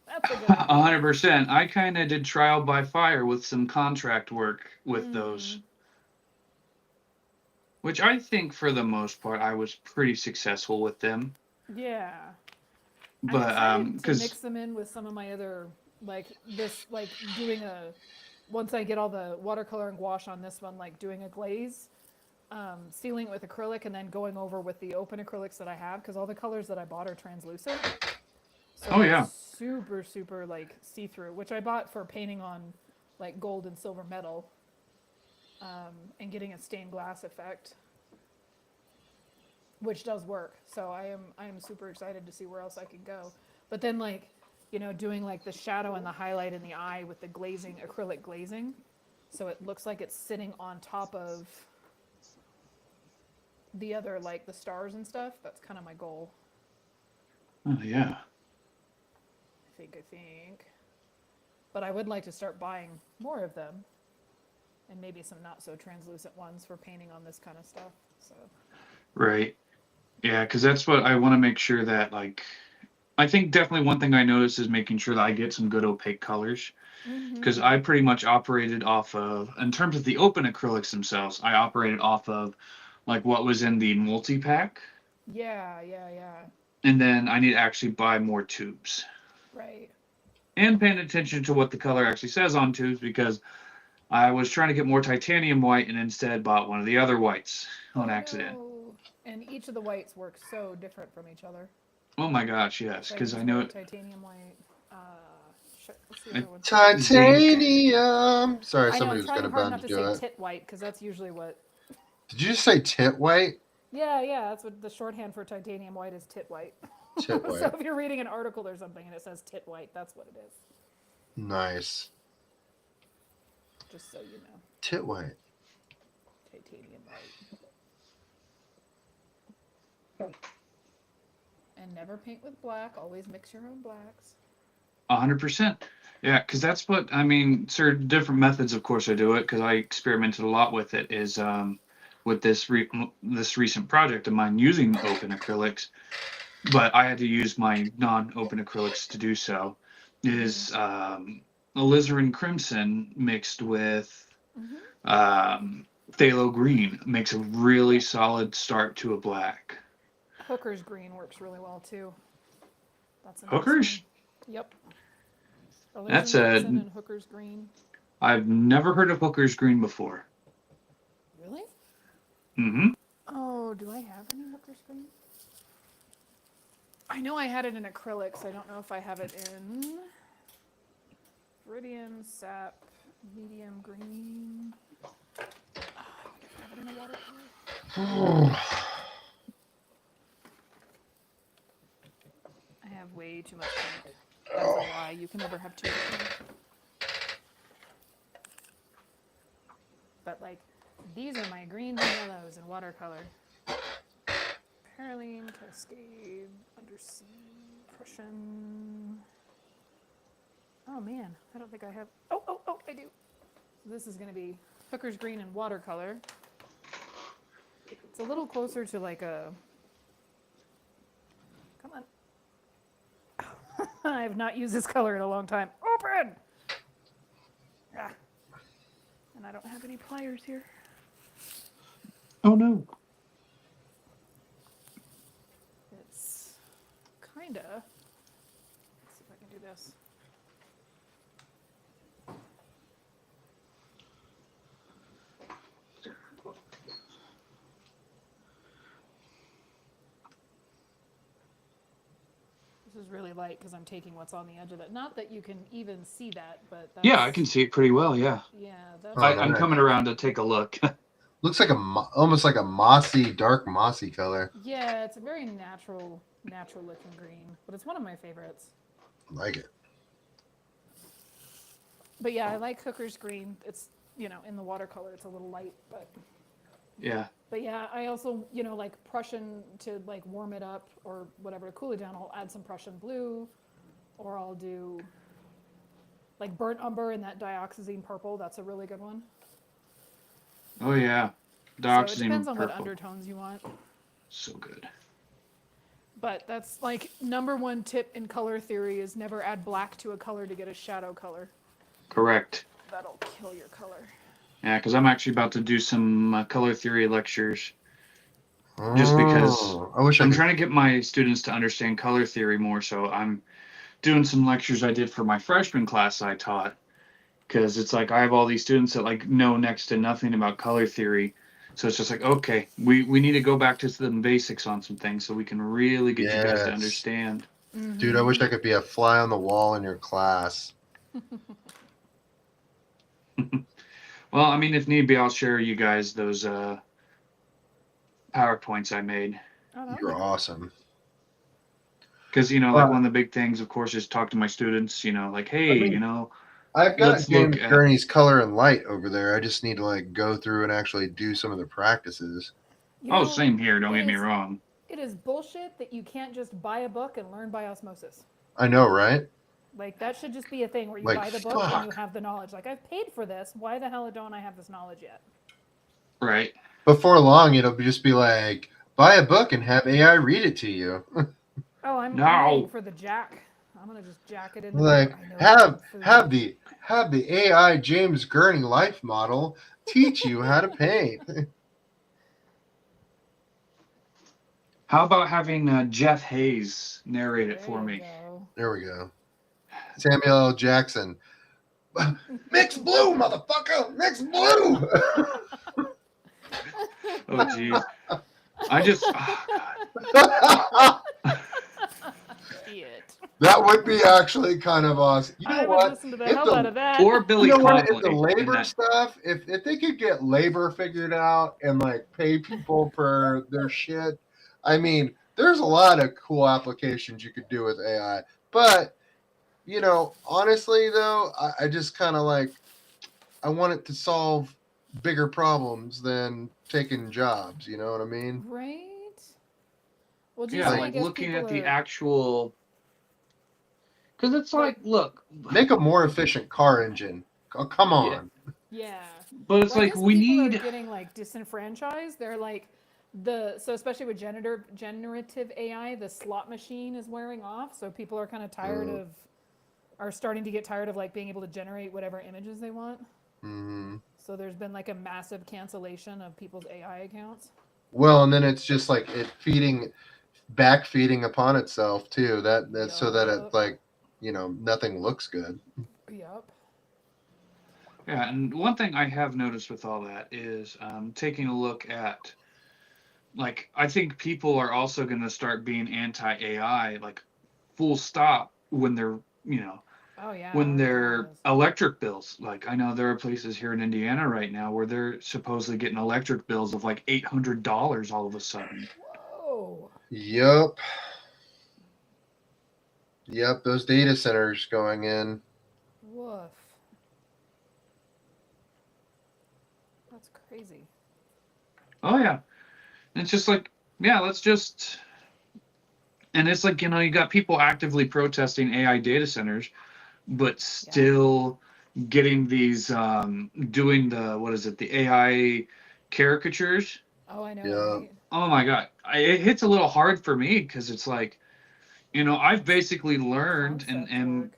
[SPEAKER 1] That's a good idea.
[SPEAKER 3] 100%. I kind of did trial by fire with some contract work with those, which I think for the most part I was pretty successful with them.
[SPEAKER 1] Yeah.
[SPEAKER 3] But
[SPEAKER 1] I'm excited to
[SPEAKER 3] because
[SPEAKER 1] mix them in with some of my other, doing once I get all the watercolor and gouache on this one, like doing a glaze, sealing it with acrylic, and then going over with the open acrylics that I have, because all the colors that I bought are translucent. So
[SPEAKER 3] Oh, yeah.
[SPEAKER 1] super, super like see-through, which I bought for painting on like gold and silver metal, and getting a stained glass effect, which does work. So I am super excited to see where else I can go. But then doing like the shadow and the highlight in the eye with the glazing, acrylic glazing, so it looks like it's sitting on top of the other, like the stars and stuff. That's kind of my goal.
[SPEAKER 3] oh yeah.
[SPEAKER 1] I think. But I would like to start buying more of them, and maybe some not so translucent ones for painting on this kind of stuff. So
[SPEAKER 3] Right. Yeah, because that's what I want to make sure that, like, I think definitely one thing I noticed is making sure that I get some good opaque colors. Because I pretty much operated off of, in terms of the open acrylics themselves, I operated off of like what was in the multi-pack.
[SPEAKER 1] yeah.
[SPEAKER 3] And then I need to actually buy more tubes.
[SPEAKER 1] Right.
[SPEAKER 3] And paying attention to what the color actually says on tubes, because I was trying to get more titanium white and instead bought one of the other whites on accident.
[SPEAKER 1] No. And each of the whites work so different from each other.
[SPEAKER 3] Oh my gosh, yes, because I
[SPEAKER 1] Chinese
[SPEAKER 3] know
[SPEAKER 1] white,
[SPEAKER 3] it.
[SPEAKER 1] titanium white. What's the
[SPEAKER 3] I-
[SPEAKER 1] other one?
[SPEAKER 3] Zinc.
[SPEAKER 2] Titanium. Sorry,
[SPEAKER 1] I know,
[SPEAKER 2] somebody
[SPEAKER 1] I'm
[SPEAKER 2] was
[SPEAKER 1] trying
[SPEAKER 2] going to
[SPEAKER 1] hard
[SPEAKER 2] bound
[SPEAKER 1] not
[SPEAKER 2] to
[SPEAKER 1] to
[SPEAKER 2] do
[SPEAKER 1] say
[SPEAKER 2] it.
[SPEAKER 1] tit white, because that's usually what...
[SPEAKER 2] Did you just say tit white?
[SPEAKER 1] Yeah, that's what the shorthand for titanium white is, tit white.
[SPEAKER 2] Tit
[SPEAKER 1] So
[SPEAKER 2] white.
[SPEAKER 1] if you're reading an article or something and it says tit white, that's what it is.
[SPEAKER 2] Nice.
[SPEAKER 1] Just so you know.
[SPEAKER 2] Tit white.
[SPEAKER 1] Titanium white. And never paint with black. Always mix your own blacks.
[SPEAKER 3] 100%. Yeah, because that's what I mean. Certain different methods, of course, I do it because I experimented a lot with it. Is with this recent project of mine using open acrylics, but I had to use my non-open acrylics to do so. Is alizarin crimson mixed with phthalo green makes a really solid start to a black.
[SPEAKER 1] Hooker's green works really well too. That's a nice
[SPEAKER 3] Hookers?
[SPEAKER 1] one. Yep.
[SPEAKER 3] That's
[SPEAKER 1] Alizarin crimson and Hooker's green.
[SPEAKER 3] I've never heard of Hooker's green before.
[SPEAKER 1] Really?
[SPEAKER 3] Mm-hmm.
[SPEAKER 1] Oh, do I have any Hooker's green? I know I had it in acrylics. I don't know if I have it in Viridian, sap, medium green. I wonder if I have it in a watercolor. I have way too much paint. That's a lie. You can never have too much paint. But like, these are my greens and yellows in watercolor. Perylene, Cascade, Undersea, Prussian. Oh man, I don't think I have. Oh, I do. So this is going to be Hooker's green in watercolor. It's a little closer to like a. Come on. I have not used this color in a long time. Open! Ah. And I don't have any pliers here.
[SPEAKER 3] Oh no.
[SPEAKER 1] It's kinda. Let's see if I can do this. This is really light because I'm taking what's on the edge of it. Not that you can even see that, but that's,
[SPEAKER 3] Yeah, I can see it pretty well. Yeah.
[SPEAKER 1] Yeah, that's.
[SPEAKER 2] Oh,
[SPEAKER 3] I'm
[SPEAKER 2] nice.
[SPEAKER 3] coming around to take a look.
[SPEAKER 2] Looks like almost like a mossy, dark mossy color.
[SPEAKER 1] Yeah, it's a very natural looking green, but it's one of my favorites.
[SPEAKER 2] I like it.
[SPEAKER 1] But yeah, I like Hooker's green. It's, in the watercolor, it's a little light, but.
[SPEAKER 3] Yeah.
[SPEAKER 1] But yeah, I also, like Prussian to like warm it up or whatever to cool it down. I'll add some Prussian blue, or I'll do like burnt umber and that dioxazine purple. That's a really good one.
[SPEAKER 3] Oh yeah.
[SPEAKER 1] So it depends on what undertones you want.
[SPEAKER 3] So good.
[SPEAKER 1] But that's like number one tip in color theory is never add black to a color to get a shadow color.
[SPEAKER 3] Correct.
[SPEAKER 1] That'll kill your color.
[SPEAKER 3] Yeah, because I'm actually about to do some color theory lectures. Just because I'm trying to get my students to understand color theory more, so I'm doing some lectures I did for my freshman class I taught. Because it's like I have all these students that like know next to nothing about color theory. So it's just like, okay, we need to go back to some basics on some things so we can really get you guys to understand.
[SPEAKER 1] Mm-hmm.
[SPEAKER 2] Dude, I wish I could be a fly on the wall in your class.
[SPEAKER 3] Well, I mean, if need be, I'll share you guys those PowerPoints I made.
[SPEAKER 1] Oh,
[SPEAKER 2] You're awesome.
[SPEAKER 3] Because, like one of the big things, of course, is talk to my students, like, hey,
[SPEAKER 2] I've got
[SPEAKER 3] let's
[SPEAKER 2] James
[SPEAKER 3] look at-
[SPEAKER 2] Gurney's Color and Light over there. I just need to like go through and actually do some of the practices.
[SPEAKER 3] Same here. Don't get me wrong.
[SPEAKER 1] It is bullshit that you can't just buy a book and learn by osmosis.
[SPEAKER 2] I know, right?
[SPEAKER 1] Like, that should just be a thing where you
[SPEAKER 2] Like,
[SPEAKER 1] buy the book and you have the knowledge. Like, I've paid for this. Why the hell don't I have this knowledge yet?
[SPEAKER 3] Right.
[SPEAKER 2] Before long, it'll just be like, buy a book and have AI read it to you.
[SPEAKER 1] Oh, I'm waiting for the jack. I'm gonna just jack it in.
[SPEAKER 2] Like, have the AI James Gurney life model teach you how to paint.
[SPEAKER 3] How about having Jeff Hayes narrate it for me?
[SPEAKER 2] There we go. Samuel L. Jackson. Mix blue, motherfucker! Mix blue!
[SPEAKER 3] Oh, geez. I just, oh,
[SPEAKER 1] Shit.
[SPEAKER 2] That would be actually kind of awesome. You know
[SPEAKER 1] I would
[SPEAKER 2] what?
[SPEAKER 1] listen to the
[SPEAKER 2] If
[SPEAKER 1] hell
[SPEAKER 2] the-
[SPEAKER 1] out of that.
[SPEAKER 3] poor
[SPEAKER 2] You
[SPEAKER 3] Billy
[SPEAKER 2] know what? If
[SPEAKER 3] Connolly.
[SPEAKER 2] the
[SPEAKER 3] in
[SPEAKER 2] labor
[SPEAKER 3] that.
[SPEAKER 2] stuff, if they could get labor figured out and like pay people for their shit, I mean, there's a lot of cool applications you could do with AI. But honestly though, I just kind of like I want it to solve bigger problems than taking jobs. You know what I mean?
[SPEAKER 1] Right? Well, do you
[SPEAKER 3] Yeah,
[SPEAKER 1] see,
[SPEAKER 2] Like,
[SPEAKER 1] I
[SPEAKER 3] like
[SPEAKER 1] guess
[SPEAKER 3] looking
[SPEAKER 1] people
[SPEAKER 3] at the
[SPEAKER 1] are
[SPEAKER 3] actual, because it's
[SPEAKER 1] like,
[SPEAKER 3] like, look,
[SPEAKER 2] Make a more efficient car engine. Oh, come
[SPEAKER 3] yeah,
[SPEAKER 2] on.
[SPEAKER 1] yeah.
[SPEAKER 3] but it's
[SPEAKER 1] Well, I
[SPEAKER 3] like
[SPEAKER 1] guess
[SPEAKER 3] we
[SPEAKER 1] people are
[SPEAKER 3] need,
[SPEAKER 1] getting like disenfranchised. They're like so especially with generative AI, the slot machine is wearing off. So people are kind of are starting to get tired of like being able to generate whatever images they want.
[SPEAKER 2] Mm-hmm.
[SPEAKER 1] So there's been like a massive cancellation of people's AI accounts.
[SPEAKER 2] Well, and then it's just like it back feeding upon itself too. That's so that it
[SPEAKER 1] Yup.
[SPEAKER 2] like nothing looks good.
[SPEAKER 1] Yup.
[SPEAKER 3] yeah, and one thing I have noticed with all that is taking a look at, like, I think people are also going to start being anti-AI, like, full stop when they're,
[SPEAKER 1] Oh yeah,
[SPEAKER 3] when
[SPEAKER 1] everyone
[SPEAKER 3] their
[SPEAKER 1] is.
[SPEAKER 3] electric bills, like I know there are places here in Indiana right now where they're supposedly getting electric bills of like $800 all of a sudden.
[SPEAKER 1] Whoa.
[SPEAKER 2] Yep. Yep. Those data centers going in.
[SPEAKER 1] Woof. That's crazy.
[SPEAKER 3] Oh yeah, and it's just like, yeah, let's just, and it's like, you got people actively protesting AI data centers, but
[SPEAKER 1] Yeah.
[SPEAKER 3] still getting these doing the, what is it, the AI caricatures.
[SPEAKER 1] Oh, I know,
[SPEAKER 2] Yeah.
[SPEAKER 1] right?
[SPEAKER 3] Oh my god, it hits a little hard for me because it's like, I've basically learned,
[SPEAKER 1] Concept
[SPEAKER 3] and
[SPEAKER 1] work.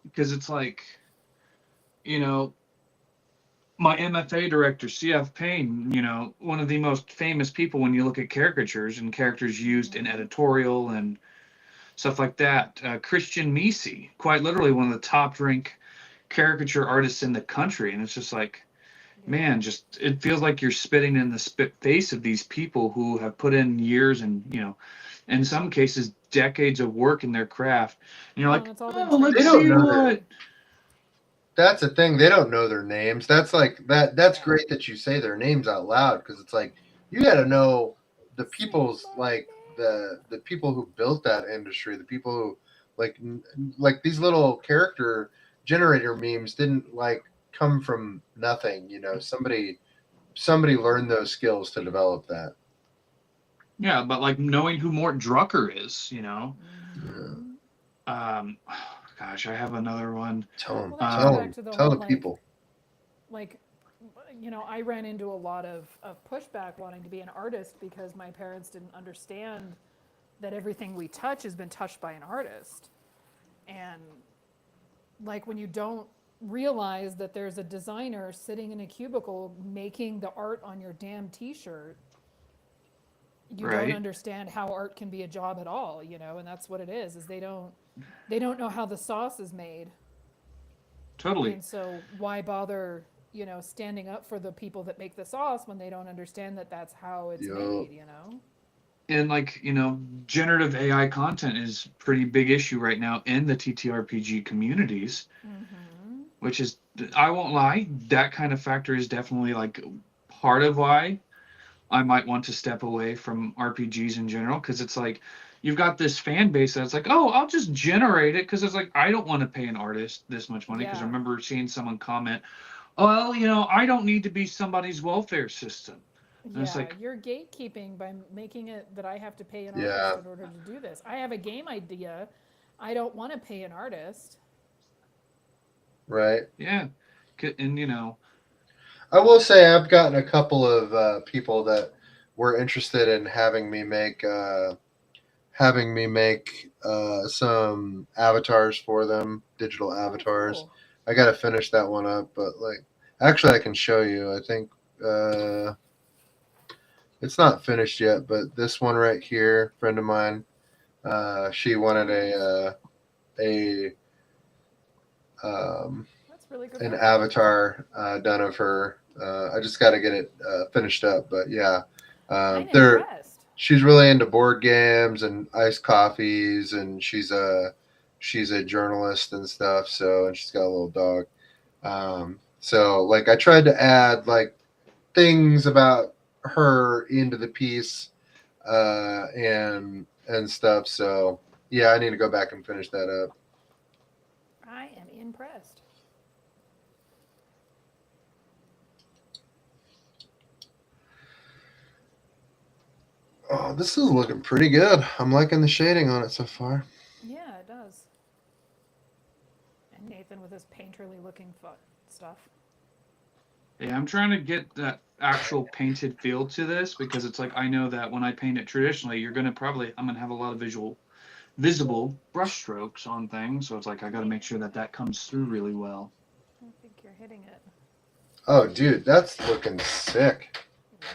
[SPEAKER 3] because it's like, you know, my MFA director, CF Payne, one of the most famous people when you look at caricatures and characters used in editorial and stuff like that. Christian Misi, quite literally one of the top ranked caricature artists in the country. And it's just like,
[SPEAKER 1] Yeah.
[SPEAKER 3] man, just it feels like you're spitting in the face of these people who have put in years and, in some cases, decades of work in their craft. And you're
[SPEAKER 1] Well,
[SPEAKER 3] like,
[SPEAKER 1] and it's all been
[SPEAKER 3] oh,
[SPEAKER 1] trained
[SPEAKER 2] They
[SPEAKER 3] let's
[SPEAKER 1] on
[SPEAKER 2] don't
[SPEAKER 3] see
[SPEAKER 2] know their.
[SPEAKER 1] AI.
[SPEAKER 3] what.
[SPEAKER 2] That's the thing. They don't know their names. That's like that. That's
[SPEAKER 1] Yeah.
[SPEAKER 2] great that you say their names out loud because it's like you got to know the
[SPEAKER 1] Say
[SPEAKER 2] people's
[SPEAKER 1] my
[SPEAKER 2] like
[SPEAKER 1] name.
[SPEAKER 2] the people who built that industry. The people who like these little character generator memes didn't like come from nothing. Somebody learned those skills to develop that.
[SPEAKER 3] Yeah, but like knowing who Mort Drucker is,
[SPEAKER 2] Yeah.
[SPEAKER 1] Mm-hmm.
[SPEAKER 3] Gosh, I have another one.
[SPEAKER 2] Tell them.
[SPEAKER 1] Well, that goes
[SPEAKER 2] Tell
[SPEAKER 1] back
[SPEAKER 2] them.
[SPEAKER 1] to the
[SPEAKER 2] Tell
[SPEAKER 1] whole
[SPEAKER 2] the people.
[SPEAKER 1] like, I ran into a lot of pushback wanting to be an artist because my parents didn't understand that everything we touch has been touched by an artist. And like when you don't realize that there's a designer sitting in a cubicle making the art on your damn t-shirt, you don't
[SPEAKER 3] Right.
[SPEAKER 1] understand how art can be a job at all, and that's what it is they don't know how the sauce is made.
[SPEAKER 3] Totally.
[SPEAKER 1] And so why bother, standing up for the people that make the sauce when they don't understand that that's how it's
[SPEAKER 2] Yo.
[SPEAKER 1] made.
[SPEAKER 3] And like, generative AI content is a pretty big issue right now in the TTRPG communities,
[SPEAKER 1] Mm-hmm.
[SPEAKER 3] which is, I won't lie, that kind of factor is definitely like part of why I might want to step away from RPGs in general, because it's like you've got this fan base that's like, oh, I'll just generate it because it's like I don't want to pay an artist this much money, because I
[SPEAKER 1] Yeah.
[SPEAKER 3] remember seeing someone comment, well, I don't need to be somebody's welfare system. And it's
[SPEAKER 1] Yeah,
[SPEAKER 3] like,
[SPEAKER 1] you're gatekeeping by making it that I have to pay an artist
[SPEAKER 2] Yeah.
[SPEAKER 1] in order to do this. I have a game idea. I don't want to pay an artist.
[SPEAKER 2] Right.
[SPEAKER 3] yeah, and
[SPEAKER 2] I will say I've gotten a couple of people that were interested in having me make some avatars for them, digital
[SPEAKER 1] Oh,
[SPEAKER 2] avatars.
[SPEAKER 1] cool.
[SPEAKER 2] I got to finish that one up, but like actually I can show you. I think it's not finished yet, but this one right here, friend of mine, she wanted a
[SPEAKER 1] That's really good
[SPEAKER 2] an
[SPEAKER 1] work.
[SPEAKER 2] avatar done of her. I just got to get it finished up, but yeah,
[SPEAKER 1] I'm
[SPEAKER 2] They're
[SPEAKER 1] impressed.
[SPEAKER 2] she's really into board games and iced coffees, and she's a journalist and stuff. So, and she's got a little dog. So like I tried to add like things about her into the piece, and stuff. So yeah, I need to go back and finish that up.
[SPEAKER 1] I am impressed.
[SPEAKER 2] Oh, this is looking pretty good. I'm liking the shading on it so far.
[SPEAKER 1] Yeah, it does. And Nathan with his painterly looking stuff.
[SPEAKER 3] Yeah, I'm trying to get that actual painted feel to this because it's like I know that when I paint it traditionally, I'm gonna have a lot of visible brush strokes on things. So it's like I got to make sure that that comes through really well.
[SPEAKER 1] I think you're hitting it.
[SPEAKER 2] Oh, dude, that's looking sick.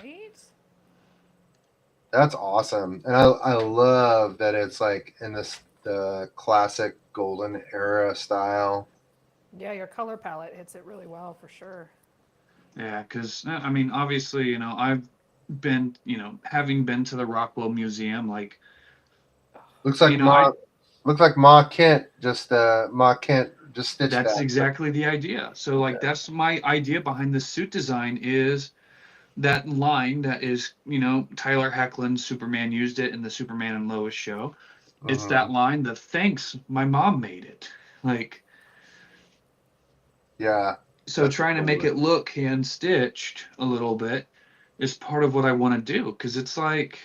[SPEAKER 1] Right?
[SPEAKER 2] That's awesome, and I love that it's like in the classic golden era style.
[SPEAKER 1] Yeah, your color palette hits it really well for sure.
[SPEAKER 3] Yeah, because I mean, obviously, I've been, having been to the Rockwell Museum, like,
[SPEAKER 2] Looks like
[SPEAKER 3] I
[SPEAKER 2] Ma Kent just stitched
[SPEAKER 3] that's
[SPEAKER 2] that.
[SPEAKER 3] exactly the idea. So like that's my idea behind the suit design is that line that is, Tyler Hoechlin's Superman used it in the Superman and Lois show. It's that
[SPEAKER 2] Mhm.
[SPEAKER 3] line, the thanks, my mom made it. Like,
[SPEAKER 2] Yeah,
[SPEAKER 3] so
[SPEAKER 2] that's
[SPEAKER 3] trying to make
[SPEAKER 2] cool.
[SPEAKER 3] it look hand stitched a little bit is part of what I want to do because it's like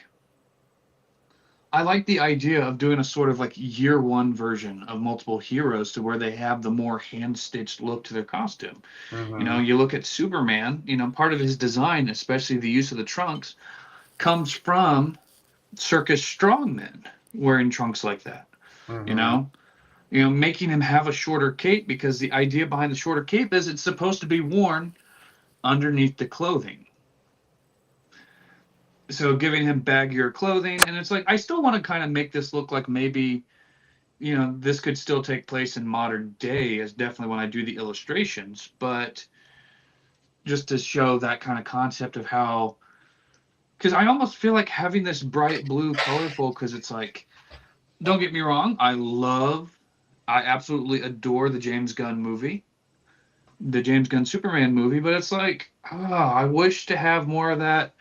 [SPEAKER 3] I like the idea of doing a sort of like year one version of multiple heroes to where they have the more hand stitched look to their costume.
[SPEAKER 2] Hmm.
[SPEAKER 3] You look at Superman, part of his design, especially the use of the trunks, comes from circus strongmen wearing trunks like that. You
[SPEAKER 2] Hmm.
[SPEAKER 3] know, making him have a shorter cape because the idea behind the shorter cape is it's supposed to be worn underneath the clothing. So giving him baggier clothing, and it's like I still want to kind of make this look like maybe this could still take place in modern day, as definitely when I do the illustrations, but just to show that kind of concept of how, because I almost feel like having this bright blue, colorful, because it's like, don't get me wrong, I absolutely adore the James Gunn movie, the James Gunn Superman movie, but it's like, I wish to have more of that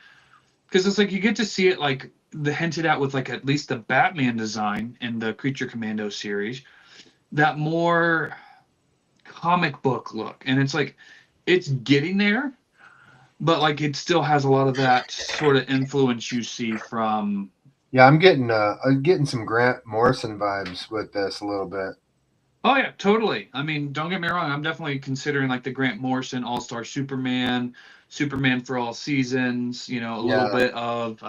[SPEAKER 3] because it's like you get to see it like the hinted at with like at least the Batman design in the Creature Commando series, that more comic book look, and it's like it's getting there, but like it still has a lot of that sort of influence you see from.
[SPEAKER 2] Yeah, I'm getting some Grant Morrison vibes with this a little bit.
[SPEAKER 3] Oh yeah, totally. I mean, don't get me wrong, I'm definitely considering like the Grant Morrison All-Star Superman, Superman for All Seasons, a little
[SPEAKER 2] Yeah,
[SPEAKER 3] bit of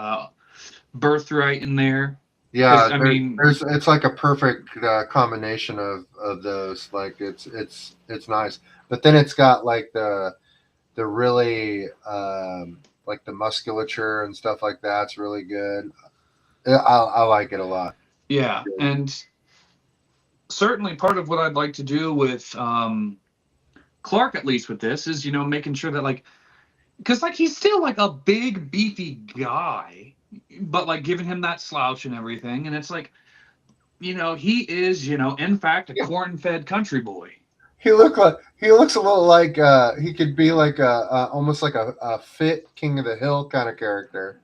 [SPEAKER 3] Birthright in there, because
[SPEAKER 2] yeah.
[SPEAKER 3] I mean,
[SPEAKER 2] There's it's like a perfect combination of those. Like it's nice, but then it's got like the really like the musculature and stuff like that's really good. I like it a lot.
[SPEAKER 3] yeah, and certainly part of what I'd like to do with Clark, at least with this, is making sure that like, because like he's still like a big beefy guy, but like giving him that slouch and everything, and it's like, he is, in fact, a
[SPEAKER 2] Yeah.
[SPEAKER 3] corn-fed country boy.
[SPEAKER 2] He looks a little like he could be like a almost like a fit King of the Hill kind of character.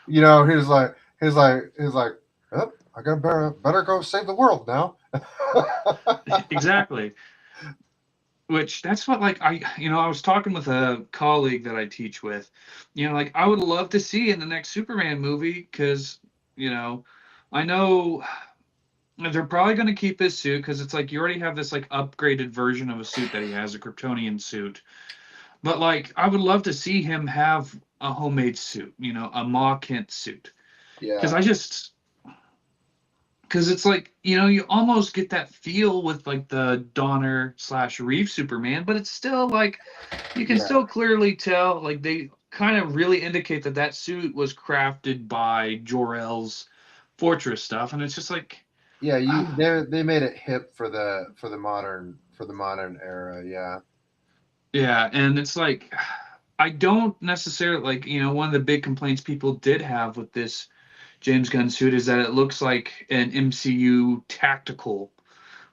[SPEAKER 2] You know, he's like, oh, I got better go save the world now.
[SPEAKER 3] Exactly. Which that's what like I was talking with a colleague that I teach with, like I would love to see in the next Superman movie because you know I know they're probably going to keep his suit because it's like you already have this like upgraded version of a suit that he has, a Kryptonian suit. But like I would love to see him have a homemade suit, a Ma Kent suit. Because
[SPEAKER 2] Yeah,
[SPEAKER 3] I just because it's like you almost get that feel with like the Donner slash Reeve Superman, but it's still like you can
[SPEAKER 2] yeah,
[SPEAKER 3] still clearly tell like they kind of really indicate that that suit was crafted by Jor-El's Fortress stuff, and it's just like
[SPEAKER 2] yeah. They made it hip for the modern era. Yeah,
[SPEAKER 3] yeah, and it's like I don't necessarily like, one of the big complaints people did have with this James Gunn suit is that it looks like an MCU tactical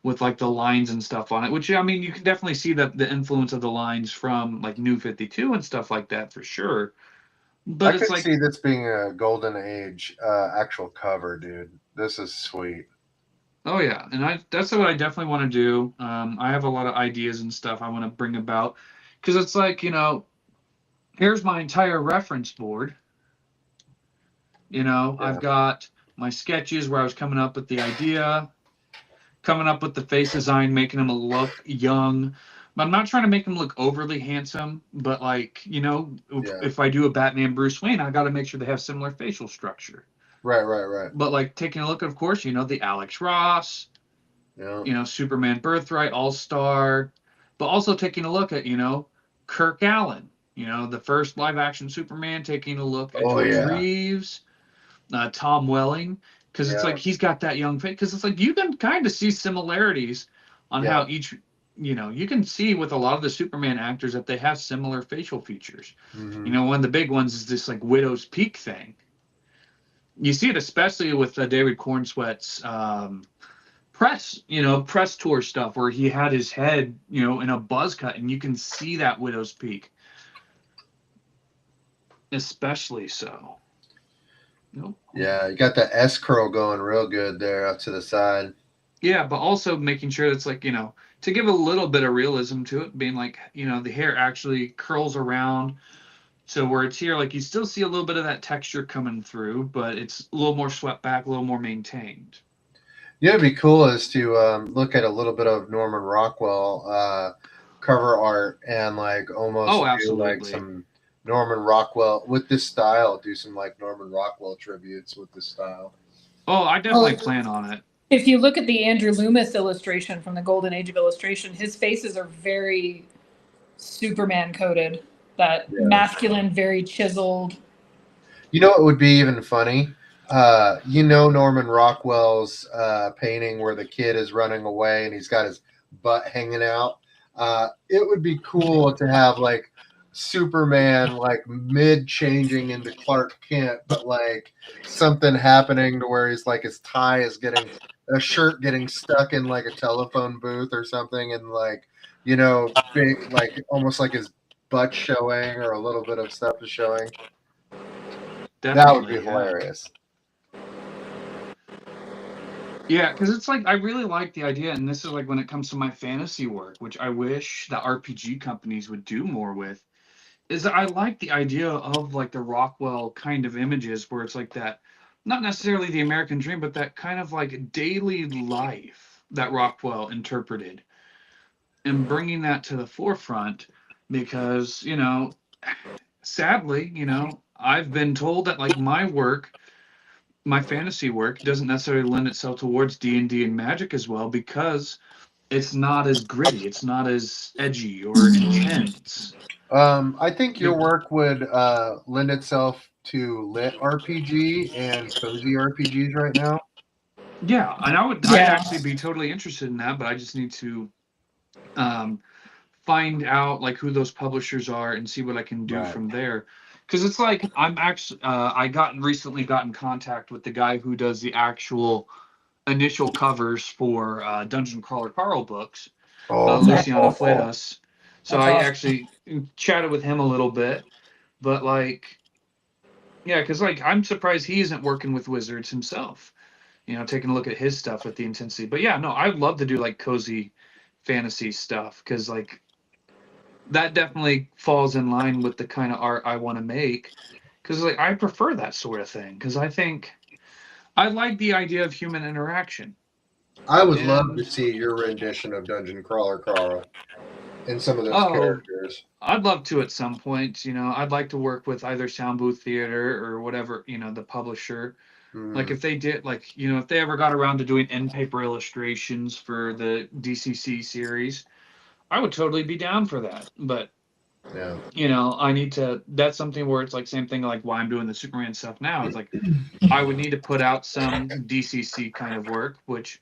[SPEAKER 3] with like the lines and stuff on it, which I mean, you can definitely see the influence of the lines from like New 52 and stuff like that for sure.
[SPEAKER 2] I
[SPEAKER 3] But it's
[SPEAKER 2] could
[SPEAKER 3] like,
[SPEAKER 2] see this being a golden age actual cover, dude. This is sweet.
[SPEAKER 3] oh yeah, and that's what I definitely want to do. I have a lot of ideas and stuff I want to bring about because it's like, here's my entire reference board. I've
[SPEAKER 2] Yeah.
[SPEAKER 3] got my sketches where I was coming up with the idea, coming up with the face design, making him look young. But I'm not trying to make him look overly handsome, but like,
[SPEAKER 2] Yeah.
[SPEAKER 3] if I do a Batman Bruce Wayne, I got to make sure they have similar facial structure.
[SPEAKER 2] Right.
[SPEAKER 3] But like taking a look at, of course, the Alex Ross,
[SPEAKER 2] Yeah.
[SPEAKER 3] Superman Birthright, All Star, but also taking a look at, Kirk Allen, the first live action Superman, taking a look at
[SPEAKER 2] Oh
[SPEAKER 3] George
[SPEAKER 2] yeah.
[SPEAKER 3] Reeves, Tom Welling, because it's
[SPEAKER 2] Yeah.
[SPEAKER 3] like he's got that young face. Because it's like you can kind of see similarities on
[SPEAKER 2] Yeah.
[SPEAKER 3] how each, you can see with a lot of the Superman actors that they have similar facial features.
[SPEAKER 2] Hmm.
[SPEAKER 3] One of the big ones is this like widow's peak thing. You see it especially with David Cornsweat's press tour stuff where he had his head, in a buzz cut, and you can see that widow's peak, especially so. Nope.
[SPEAKER 2] Yeah, you got the S curl going real good there up to the side.
[SPEAKER 3] Yeah, but also making sure it's like, to give a little bit of realism to it, being like, the hair actually curls around. So where it's here, like you still see a little bit of that texture coming through, but it's a little more swept back, a little more maintained.
[SPEAKER 2] Yeah, it'd be cool is to look at a little bit of Norman Rockwell cover art and like
[SPEAKER 3] Oh,
[SPEAKER 2] almost do like
[SPEAKER 3] absolutely.
[SPEAKER 2] some Norman Rockwell with this style. Do some like Norman Rockwell tributes with this style.
[SPEAKER 3] Oh, I
[SPEAKER 1] Well,
[SPEAKER 3] definitely plan on it.
[SPEAKER 1] if you look at the Andrew Loomis illustration from the Golden Age of illustration, his faces are very Superman coded. That
[SPEAKER 2] Yeah.
[SPEAKER 1] masculine, very chiseled.
[SPEAKER 2] You know what would be even funny? Norman Rockwell's painting where the kid is running away and he's got his butt hanging out. It would be cool to have like Superman like mid changing into Clark Kent, but like something happening to where he's like his tie is getting a shirt getting stuck in like a telephone booth or something, and like big like almost like his butt showing or a little bit of stuff is showing. That would be
[SPEAKER 3] Definitely, yeah.
[SPEAKER 2] hilarious.
[SPEAKER 3] Yeah, because it's like I really like the idea, and this is like when it comes to my fantasy work, which I wish the RPG companies would do more with, is that I like the idea of like the Rockwell kind of images where it's like that, not necessarily the American dream, but that kind of like daily life that Rockwell interpreted, and bringing that to the forefront because, sadly, I've been told that like my fantasy work doesn't necessarily lend itself towards D&D and Magic as well because it's not as gritty, it's not as edgy or intense.
[SPEAKER 2] I think your
[SPEAKER 3] Be-
[SPEAKER 2] work would lend itself to lit RPG and cozy RPGs right now.
[SPEAKER 3] Yeah, and I'd
[SPEAKER 1] Yeah.
[SPEAKER 3] actually be totally interested in that, but I just need to um, find out like who those publishers are and see what I can do
[SPEAKER 2] Right.
[SPEAKER 3] from there. Because it's like I'm actually recently got in contact with the guy who does the actual initial covers for Dungeon Crawler Carl books,
[SPEAKER 2] Oh,
[SPEAKER 3] Luciano Fleitas. So
[SPEAKER 1] That's
[SPEAKER 3] I
[SPEAKER 1] awesome.
[SPEAKER 3] actually chatted with him a little bit, but like, yeah, because like I'm surprised he isn't working with Wizards himself. Taking a look at his stuff with the intensity. But yeah, no, I'd love to do like cozy fantasy stuff because like that definitely falls in line with the kind of art I want to make. Because like I prefer that sort of thing because I think I like the idea of human interaction.
[SPEAKER 2] I would love to
[SPEAKER 3] And
[SPEAKER 2] see your rendition of Dungeon Crawler Carl and some of those
[SPEAKER 3] oh,
[SPEAKER 2] characters.
[SPEAKER 3] I'd love to at some point. I'd like to work with either Sound Booth Theater or whatever, the publisher. Like
[SPEAKER 2] Mm,
[SPEAKER 3] if they did, like, if they ever got around to doing end paper illustrations for the DCC series, I would totally be down for that. But,
[SPEAKER 2] yeah.
[SPEAKER 3] I need to, that's something where it's like same thing like why I'm doing the Superman stuff now. It's like I would need to put out some DCC kind of work, which,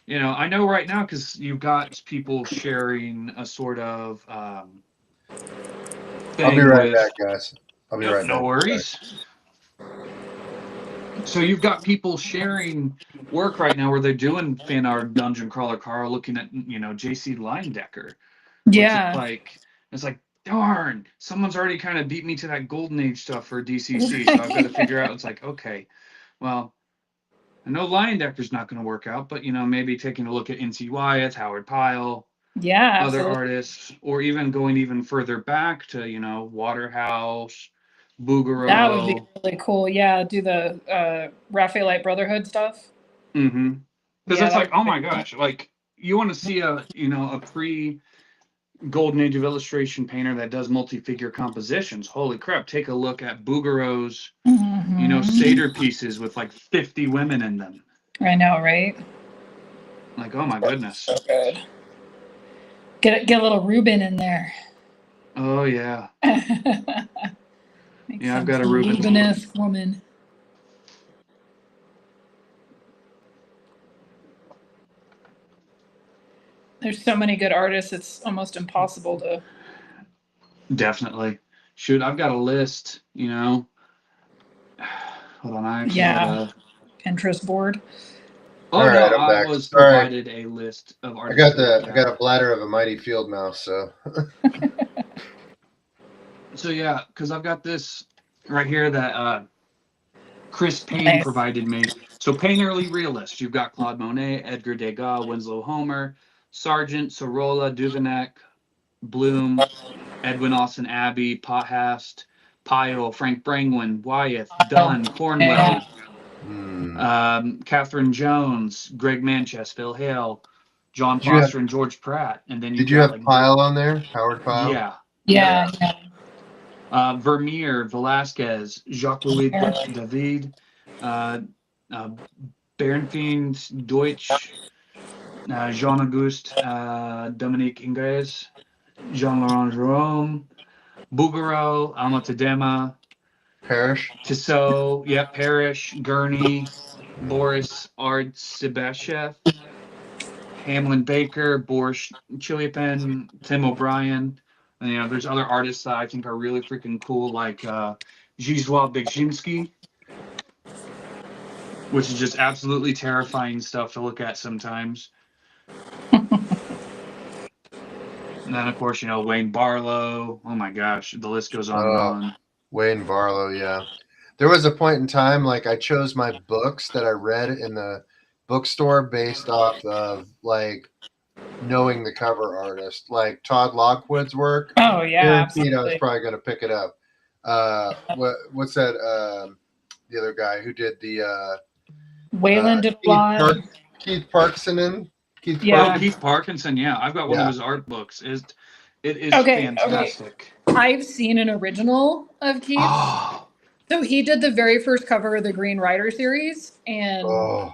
[SPEAKER 3] I know right now because you've got people sharing a sort of thing
[SPEAKER 2] I'll be right
[SPEAKER 3] with
[SPEAKER 2] back, guys. I'll be
[SPEAKER 3] Yep,
[SPEAKER 2] right back.
[SPEAKER 3] no worries. So you've got people sharing work right now where they're doing fan art Dungeon Crawler Carl looking at JC Linedecker, which
[SPEAKER 1] Yeah.
[SPEAKER 3] it's like darn, someone's already kind of beat me to that Golden Age stuff for DCC, so I've got to figure out. It's like, okay, well, I know Liondecker's not going to work out, but maybe taking a look at NC Wyeth, Howard Pyle,
[SPEAKER 1] Yeah,
[SPEAKER 3] other
[SPEAKER 1] absolutely.
[SPEAKER 3] artists, or even going even further back to Waterhouse, Bouguereau.
[SPEAKER 1] That would be really cool. Yeah, do the Raphaelite Brotherhood stuff.
[SPEAKER 3] Mm-hmm. Because
[SPEAKER 1] Yeah,
[SPEAKER 3] it's
[SPEAKER 1] that
[SPEAKER 3] like,
[SPEAKER 1] would
[SPEAKER 3] oh
[SPEAKER 1] be
[SPEAKER 3] my
[SPEAKER 1] cool.
[SPEAKER 3] gosh, like you want to see a pre Golden Age of illustration painter that does multi-figure compositions. Holy crap, take a look at Bouguereau's,
[SPEAKER 1] Mhm.
[SPEAKER 3] Seder pieces with like 50 women in them.
[SPEAKER 1] I know, right?
[SPEAKER 3] Like, oh my goodness.
[SPEAKER 1] So good. Get a little Reuben in there.
[SPEAKER 3] Oh yeah.
[SPEAKER 1] Make
[SPEAKER 3] Yeah, I've
[SPEAKER 1] some
[SPEAKER 3] got a Reuben.
[SPEAKER 1] Reuben-esque woman. There's so many good artists, it's almost impossible to.
[SPEAKER 3] Definitely. Shoot, I've got a list, Hold on, I actually
[SPEAKER 1] Yeah.
[SPEAKER 3] got a
[SPEAKER 1] Pinterest board.
[SPEAKER 3] Oh
[SPEAKER 2] All
[SPEAKER 3] no,
[SPEAKER 2] right, I'm
[SPEAKER 3] I
[SPEAKER 2] back.
[SPEAKER 3] was
[SPEAKER 2] Sorry,
[SPEAKER 3] provided a list of artists to look
[SPEAKER 2] I got
[SPEAKER 3] at.
[SPEAKER 2] a bladder of a mighty field mouse, so.
[SPEAKER 3] So yeah, because I've got this right here that Chris Payne
[SPEAKER 1] Nice.
[SPEAKER 3] provided me. So painterly realist. You've got Claude Monet, Edgar Degas, Winslow Homer, Sargent, Sorolla, Duveneck, Bloom, Edwin Austin Abbey, Pothast, Pyle, Frank Brangwyn, Wyeth, Dunn, Cornwell, Catherine Jones, Greg Manchester, Phil Hale, John Foster, and George Pratt. And then
[SPEAKER 2] Did you have Pyle on there? Howard Pyle?
[SPEAKER 3] Yeah.
[SPEAKER 1] Yeah.
[SPEAKER 3] Vermeer, Velasquez, Jacques-Louis David, Bernfield, Deutsch, Jean-Auguste, Dominique Ingres, Jean-Laurent Jerome, Bouguereau, Alma Tadema,
[SPEAKER 2] Parrish.
[SPEAKER 3] Tissot, Parrish, Gurney, Boris Artsibashev, Hamlin Baker, Boris Chilipan, Tim O'Brien. And, there's other artists that I think are really freaking cool, like Zdzisław Beksiński, which is just absolutely terrifying stuff to look at sometimes. And then, of course, Wayne Barlow. Oh my gosh, the list goes on and on.
[SPEAKER 2] Wayne Barlow, yeah. There was a point in time, like I chose my books that I read in the bookstore based off of like knowing the cover artist, like Todd Lockwood's work.
[SPEAKER 1] Oh yeah,
[SPEAKER 2] Guaranteed I was
[SPEAKER 1] absolutely.
[SPEAKER 2] probably going to pick it up. What's that? The other guy who did the
[SPEAKER 1] Wayland DeBlanc.
[SPEAKER 2] Keith Parkinson.
[SPEAKER 3] Keith Parkinson. Yeah, I've got one of his art books. It is fantastic.
[SPEAKER 1] Okay. I've seen an original of Keith.
[SPEAKER 3] Oh.
[SPEAKER 1] So he did the very first cover of the Green Rider series, and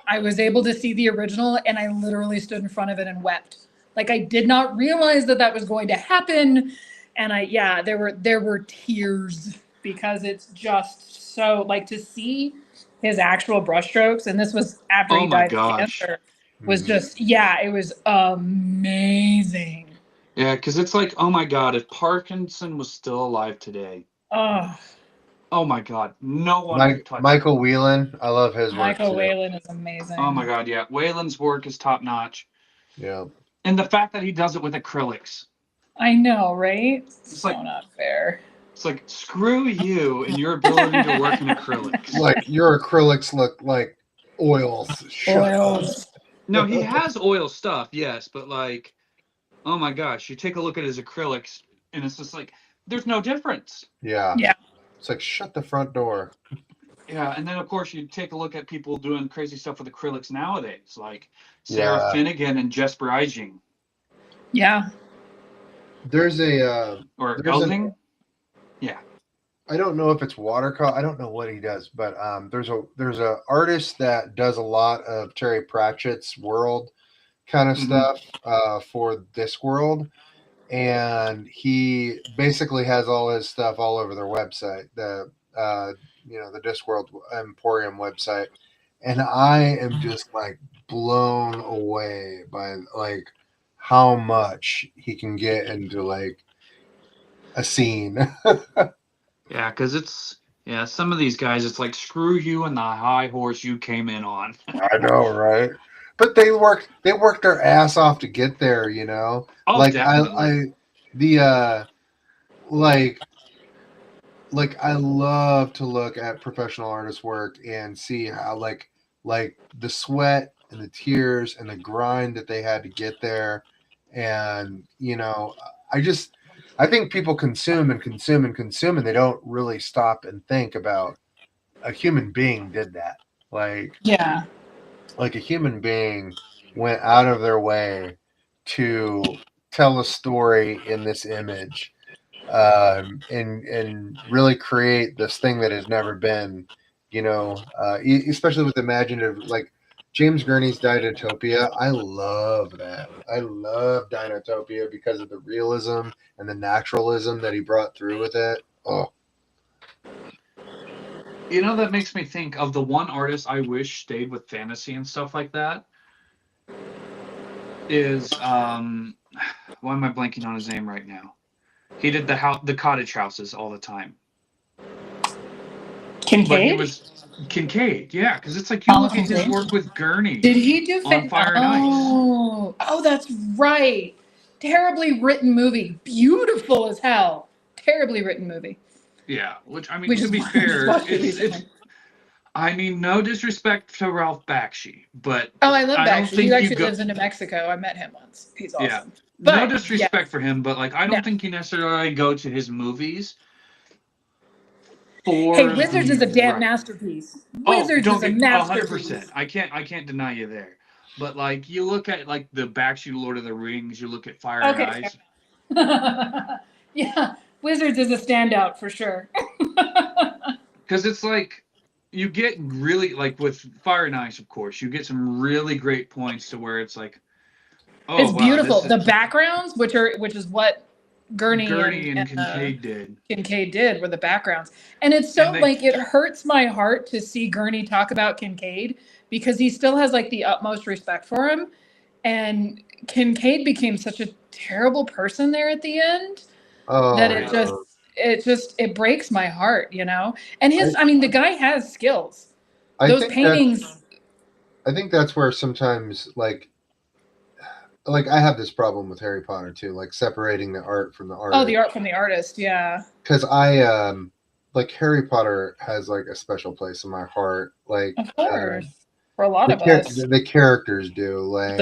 [SPEAKER 1] I was able to see the original, and I literally stood in front of it and wept. Like I did not realize that was going to happen, and there were tears because it's just so like to see his actual brushstrokes, and this was after he died of cancer. Was just it was amazing.
[SPEAKER 3] Yeah, because it's like, oh my God, if Parkinson was still alive today. Oh my God, no one could touch
[SPEAKER 2] Michael Whelan. I love his work.
[SPEAKER 1] Michael Whelan is amazing.
[SPEAKER 3] Oh my God, yeah. Whelan's work is top notch.
[SPEAKER 2] Yeah.
[SPEAKER 3] And the fact that he does it with acrylics.
[SPEAKER 1] I know, right?
[SPEAKER 3] It's
[SPEAKER 1] so not fair.
[SPEAKER 3] It's like, screw you and your ability to work in acrylics.
[SPEAKER 2] Like your acrylics look like oils.
[SPEAKER 3] No, he has oil stuff, yes, but like, oh my gosh, you take a look at his acrylics and it's just like, there's no difference.
[SPEAKER 2] Yeah. It's like, shut the front door.
[SPEAKER 3] Yeah, and then of course you take a look at people doing crazy stuff with acrylics nowadays, like Sarah Finnegan and Jesper Eijing.
[SPEAKER 1] Yeah.
[SPEAKER 2] There's a
[SPEAKER 3] or Elding. Yeah.
[SPEAKER 2] I don't know if it's watercolor. I don't know what he does, but there's a artist that does a lot of Terry Pratchett's world kind of stuff for Discworld, and he basically has all his stuff all over their website, the Discworld Emporium website, and I am just like blown away by like how much he can get into like a scene.
[SPEAKER 3] Yeah, because some of these guys, it's like screw you and the high horse you came in on.
[SPEAKER 2] I know, right? But they worked their ass off to get there, you know.
[SPEAKER 3] Oh,
[SPEAKER 2] Like
[SPEAKER 3] definitely.
[SPEAKER 2] the like I love to look at professional artists' work and see how like the sweat and the tears and the grind that they had to get there, and I just I think people consume and consume and consume, and they don't really stop and think about a human being did that.
[SPEAKER 4] Yeah.
[SPEAKER 2] Like a human being went out of their way to tell a story in this image, and really create this thing that has never been, especially with imaginative, like James Gurney's Dinotopia. I love that. I love Dinotopia because of the realism and the naturalism that he brought through with it. Oh,
[SPEAKER 3] That makes me think of the one artist I wish stayed with fantasy and stuff like that is why am I blanking on his name right now? He did the cottage houses all the time.
[SPEAKER 4] Kincaid?
[SPEAKER 3] But he was Kincaid, yeah, because it's like you look at his work with Gurney.
[SPEAKER 4] Did he do
[SPEAKER 3] on Fire and Ice?
[SPEAKER 4] Oh, that's right. Terribly written movie. Beautiful as hell. Terribly written movie.
[SPEAKER 3] Yeah, which I mean,
[SPEAKER 4] We
[SPEAKER 3] to
[SPEAKER 4] just
[SPEAKER 3] be
[SPEAKER 4] watched
[SPEAKER 3] fair,
[SPEAKER 4] it
[SPEAKER 3] it's
[SPEAKER 4] recently.
[SPEAKER 3] I mean, no disrespect to Ralph Bakshi, but
[SPEAKER 4] Oh, I love
[SPEAKER 3] I don't
[SPEAKER 4] Bakshi.
[SPEAKER 3] think
[SPEAKER 4] He
[SPEAKER 3] you
[SPEAKER 4] actually
[SPEAKER 3] go.
[SPEAKER 4] lives in New Mexico. I met him once. He's awesome.
[SPEAKER 3] Yeah,
[SPEAKER 4] But,
[SPEAKER 3] no disrespect
[SPEAKER 4] yeah.
[SPEAKER 3] for him, but like I don't think you necessarily go to his movies for.
[SPEAKER 4] Hey, Wizards is a damn
[SPEAKER 3] right.
[SPEAKER 4] masterpiece.
[SPEAKER 3] Oh,
[SPEAKER 4] Wizards
[SPEAKER 3] don't
[SPEAKER 4] is a
[SPEAKER 3] get
[SPEAKER 4] masterpiece.
[SPEAKER 3] 100%. I can't deny you there. But like you look at like the Bakshi Lord of the Rings, you look at Fire and Ice.
[SPEAKER 4] Yeah, Wizards is a standout for sure.
[SPEAKER 3] Because it's like you get really like with Fire and Ice, of course, you get some really great points to where it's like, oh,
[SPEAKER 4] It's
[SPEAKER 3] wow,
[SPEAKER 4] beautiful.
[SPEAKER 3] this is
[SPEAKER 4] The backgrounds, which is what
[SPEAKER 3] Gurney and
[SPEAKER 4] and
[SPEAKER 3] Kincaid did.
[SPEAKER 4] Kincaid did, were the backgrounds. And it's so
[SPEAKER 3] And
[SPEAKER 4] like it hurts my heart to see Gurney talk about Kincaid because he still has like the utmost respect for him. And Kincaid became such a terrible person there at the end that it breaks my heart, And the guy has skills.
[SPEAKER 2] I
[SPEAKER 4] Those
[SPEAKER 2] think
[SPEAKER 4] paintings.
[SPEAKER 2] I think that's where sometimes like I have this problem with Harry Potter too, like separating the art from the artist.
[SPEAKER 4] Oh, the art from the artist, yeah.
[SPEAKER 2] Because like Harry Potter has like a special place in my heart. Like,
[SPEAKER 4] of course, for a lot of us,
[SPEAKER 2] the characters do. Like,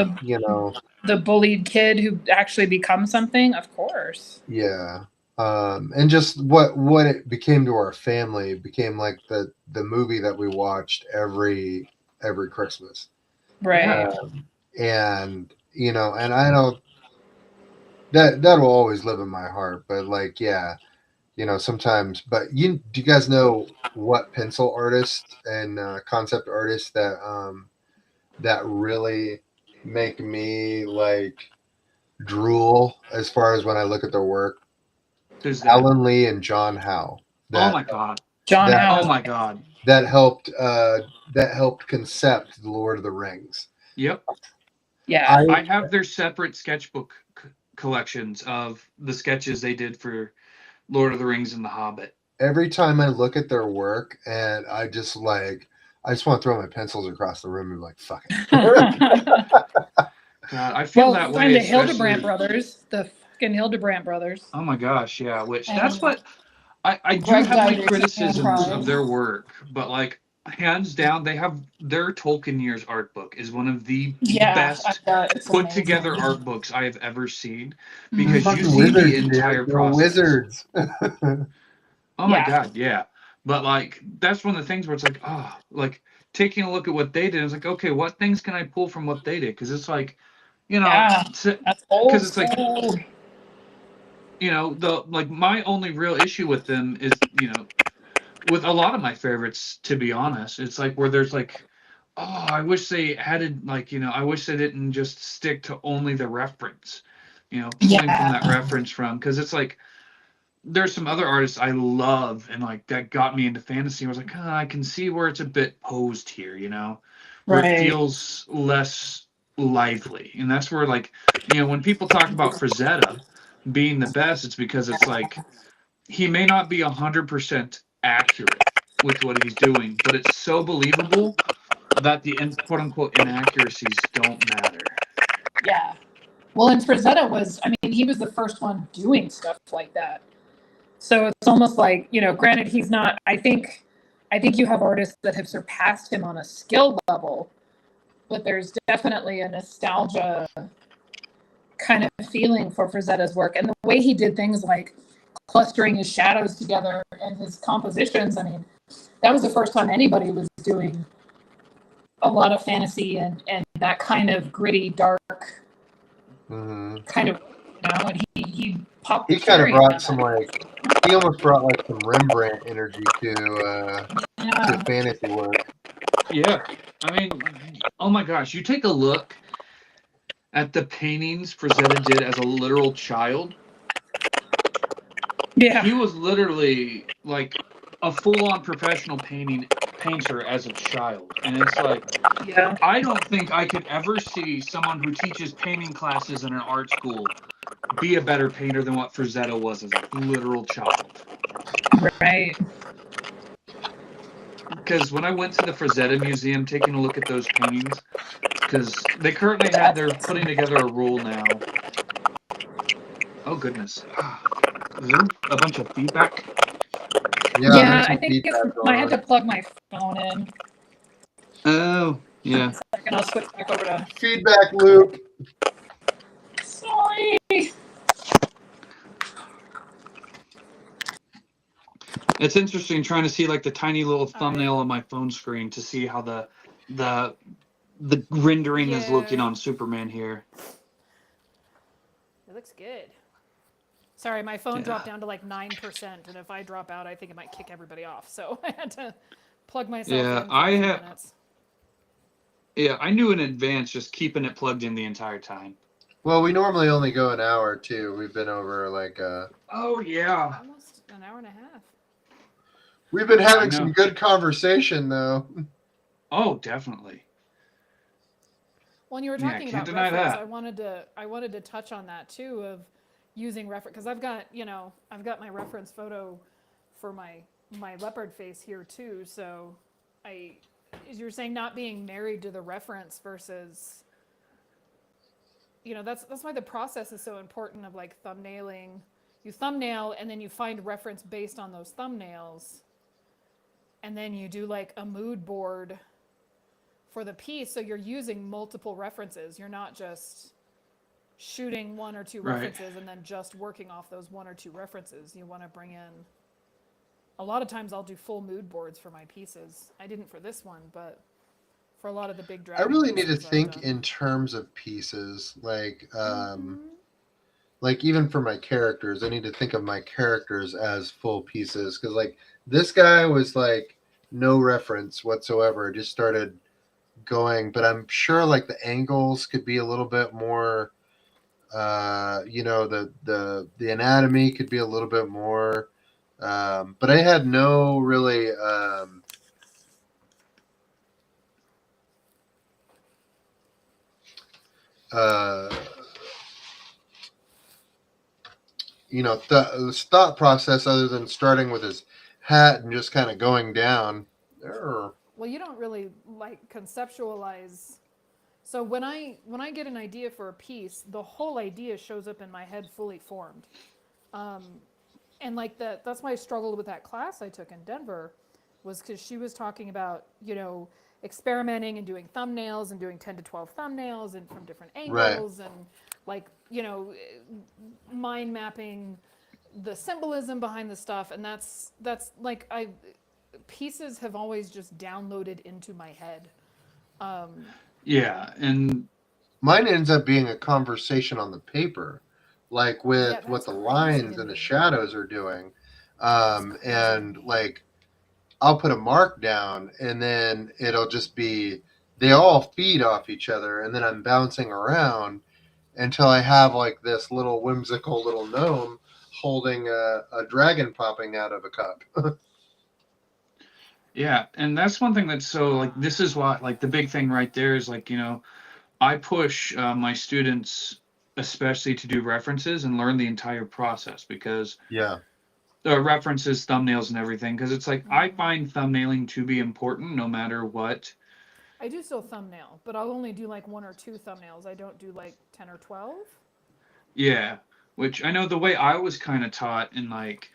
[SPEAKER 4] the bullied kid who actually becomes something. Of course,
[SPEAKER 2] yeah. And just what it became to our family became like the movie that we watched every Christmas,
[SPEAKER 4] right?
[SPEAKER 2] And and I don't that will always live in my heart. But like, yeah, sometimes. But do you guys know what pencil artists and concept artists that really make me like drool as far as when I look at their work? Alan Lee and John Howe.
[SPEAKER 3] Oh my god,
[SPEAKER 4] John Howe.
[SPEAKER 3] Oh my god,
[SPEAKER 2] that helped concept the Lord of the Rings.
[SPEAKER 3] Yep.
[SPEAKER 4] Yeah,
[SPEAKER 3] I have their separate sketchbook collections of the sketches they did for Lord of the Rings and The Hobbit.
[SPEAKER 2] Every time I look at their work, and I just want to throw my pencils across the room and be like, fuck it.
[SPEAKER 3] God, I feel that way.
[SPEAKER 4] The Hildebrandt brothers, the fucking Hildebrandt brothers.
[SPEAKER 3] Oh my gosh, yeah. Which that's what I do have my criticisms of their work, but like hands down, they have their Tolkien Years art book is one of the best put together art books I have ever seen because you see the entire process.
[SPEAKER 2] Wizards.
[SPEAKER 3] Oh my god, yeah. But like that's one of the things where it's like, like taking a look at what they did, it's like, okay, what things can I pull from what they did? Because it's like, because it's like, my only real issue with them is, with a lot of my favorites, to be honest, it's like where there's like, I wish they added I wish they didn't just stick to only the reference, pulling from that reference from, because it's like there's some other artists I love and like that got me into fantasy. I was like, I can see where it's a bit posed here, where it feels less lively, and that's where like when people talk about Frazetta, being the best, it's because it's like he may not be 100% accurate with what he's doing, but it's so believable that the quote unquote inaccuracies don't matter.
[SPEAKER 4] Yeah. Well, and Frazetta was, I mean, he was the first one doing stuff like that. So it's almost like, you know, granted, he's not, I think you have artists that have surpassed him on a skill level, but there's definitely a nostalgia kind of feeling for Frazetta's work. And the way he did things like clustering his shadows together and his compositions, I mean, that was the first time anybody was doing a lot of fantasy and that kind of gritty, dark kind of, you know, and he popped.
[SPEAKER 2] He kind of brought some like, he almost brought like some Rembrandt energy to fantasy work.
[SPEAKER 3] Yeah, I mean, oh my gosh, you take a look at the paintings Frazetta did as a literal child.
[SPEAKER 4] Yeah,
[SPEAKER 3] He was literally like a full-on professional painter as a child, and it's like,
[SPEAKER 4] yeah,
[SPEAKER 3] I don't think I could ever see someone who teaches painting classes in an art school be a better painter than what Frazetta was as a literal child.
[SPEAKER 4] right.
[SPEAKER 3] Because when I went to the Frazetta Museum taking a look at those paintings, because they currently they're putting together a rule now. Oh goodness. Is there a bunch of feedback?
[SPEAKER 4] Yeah, I think I had to plug my phone in.
[SPEAKER 3] Oh, yeah.
[SPEAKER 4] And I'll switch back over to
[SPEAKER 2] feedback loop.
[SPEAKER 4] Sorry.
[SPEAKER 3] It's interesting trying to see like the tiny little thumbnail on my phone screen to see how the rendering is looking on Superman here.
[SPEAKER 1] It looks good. Sorry, my phone dropped down to like 9%, and if I drop out, I think it might kick everybody off. So I had to plug myself in for a few minutes.
[SPEAKER 3] Yeah, I knew in advance just keeping it plugged in the entire time.
[SPEAKER 2] Well, we normally only go an hour too. We've been over like
[SPEAKER 3] oh yeah,
[SPEAKER 1] almost an hour and a half.
[SPEAKER 2] We've been having some good conversation though.
[SPEAKER 3] Oh, definitely.
[SPEAKER 1] When you were talking about reference, I wanted to touch on that too, of using reference, because I've got my reference photo for my leopard face here too. So as you were saying, not being married to the reference versus, that's why the process is so important of like thumbnailing. You thumbnail and then you find reference based on those thumbnails, and then you do like a mood board for the piece, so you're using multiple references. You're not just shooting one or two references and then just working off those one or two references. You want to bring in, a lot of times I'll do full mood boards for my pieces. I didn't for this one, but for a lot of the big dragon
[SPEAKER 2] I really need to think in terms of pieces, like like even for my characters, I need to think of my characters as full pieces, because like this guy was like no reference whatsoever, just started going, but I'm sure like the angles could be a little bit more the anatomy could be a little bit more, but I had no really thought process other than starting with his hat and just kind of going down.
[SPEAKER 1] Well, you don't really like conceptualize. So when I get an idea for a piece, the whole idea shows up in my head fully formed. And like that's why I struggled with that class I took in Denver, was because she was talking about, experimenting and doing thumbnails and doing 10 to 12 thumbnails and from different angles and like, mind mapping the symbolism behind the stuff. And that's like, pieces have always just downloaded into my head.
[SPEAKER 3] Yeah, and
[SPEAKER 2] mine ends up being a conversation on the paper, like with what the lines and the shadows are doing. And like I'll put a mark down and then it'll just be, they all feed off each other, and then I'm bouncing around until I have like this little whimsical little gnome holding a dragon popping out of a cup.
[SPEAKER 3] Yeah, and that's one thing that's so like, this is why like the big thing right there is like, I push my students especially to do references and learn the entire process, because
[SPEAKER 2] Yeah.
[SPEAKER 3] references, thumbnails, and everything. Because it's like I find thumbnailing to be important no matter what.
[SPEAKER 1] I do still thumbnail, but I'll only do like 1 or 2 thumbnails. I don't do like 10 or 12.
[SPEAKER 3] Yeah, which I know the way I was kind of taught and like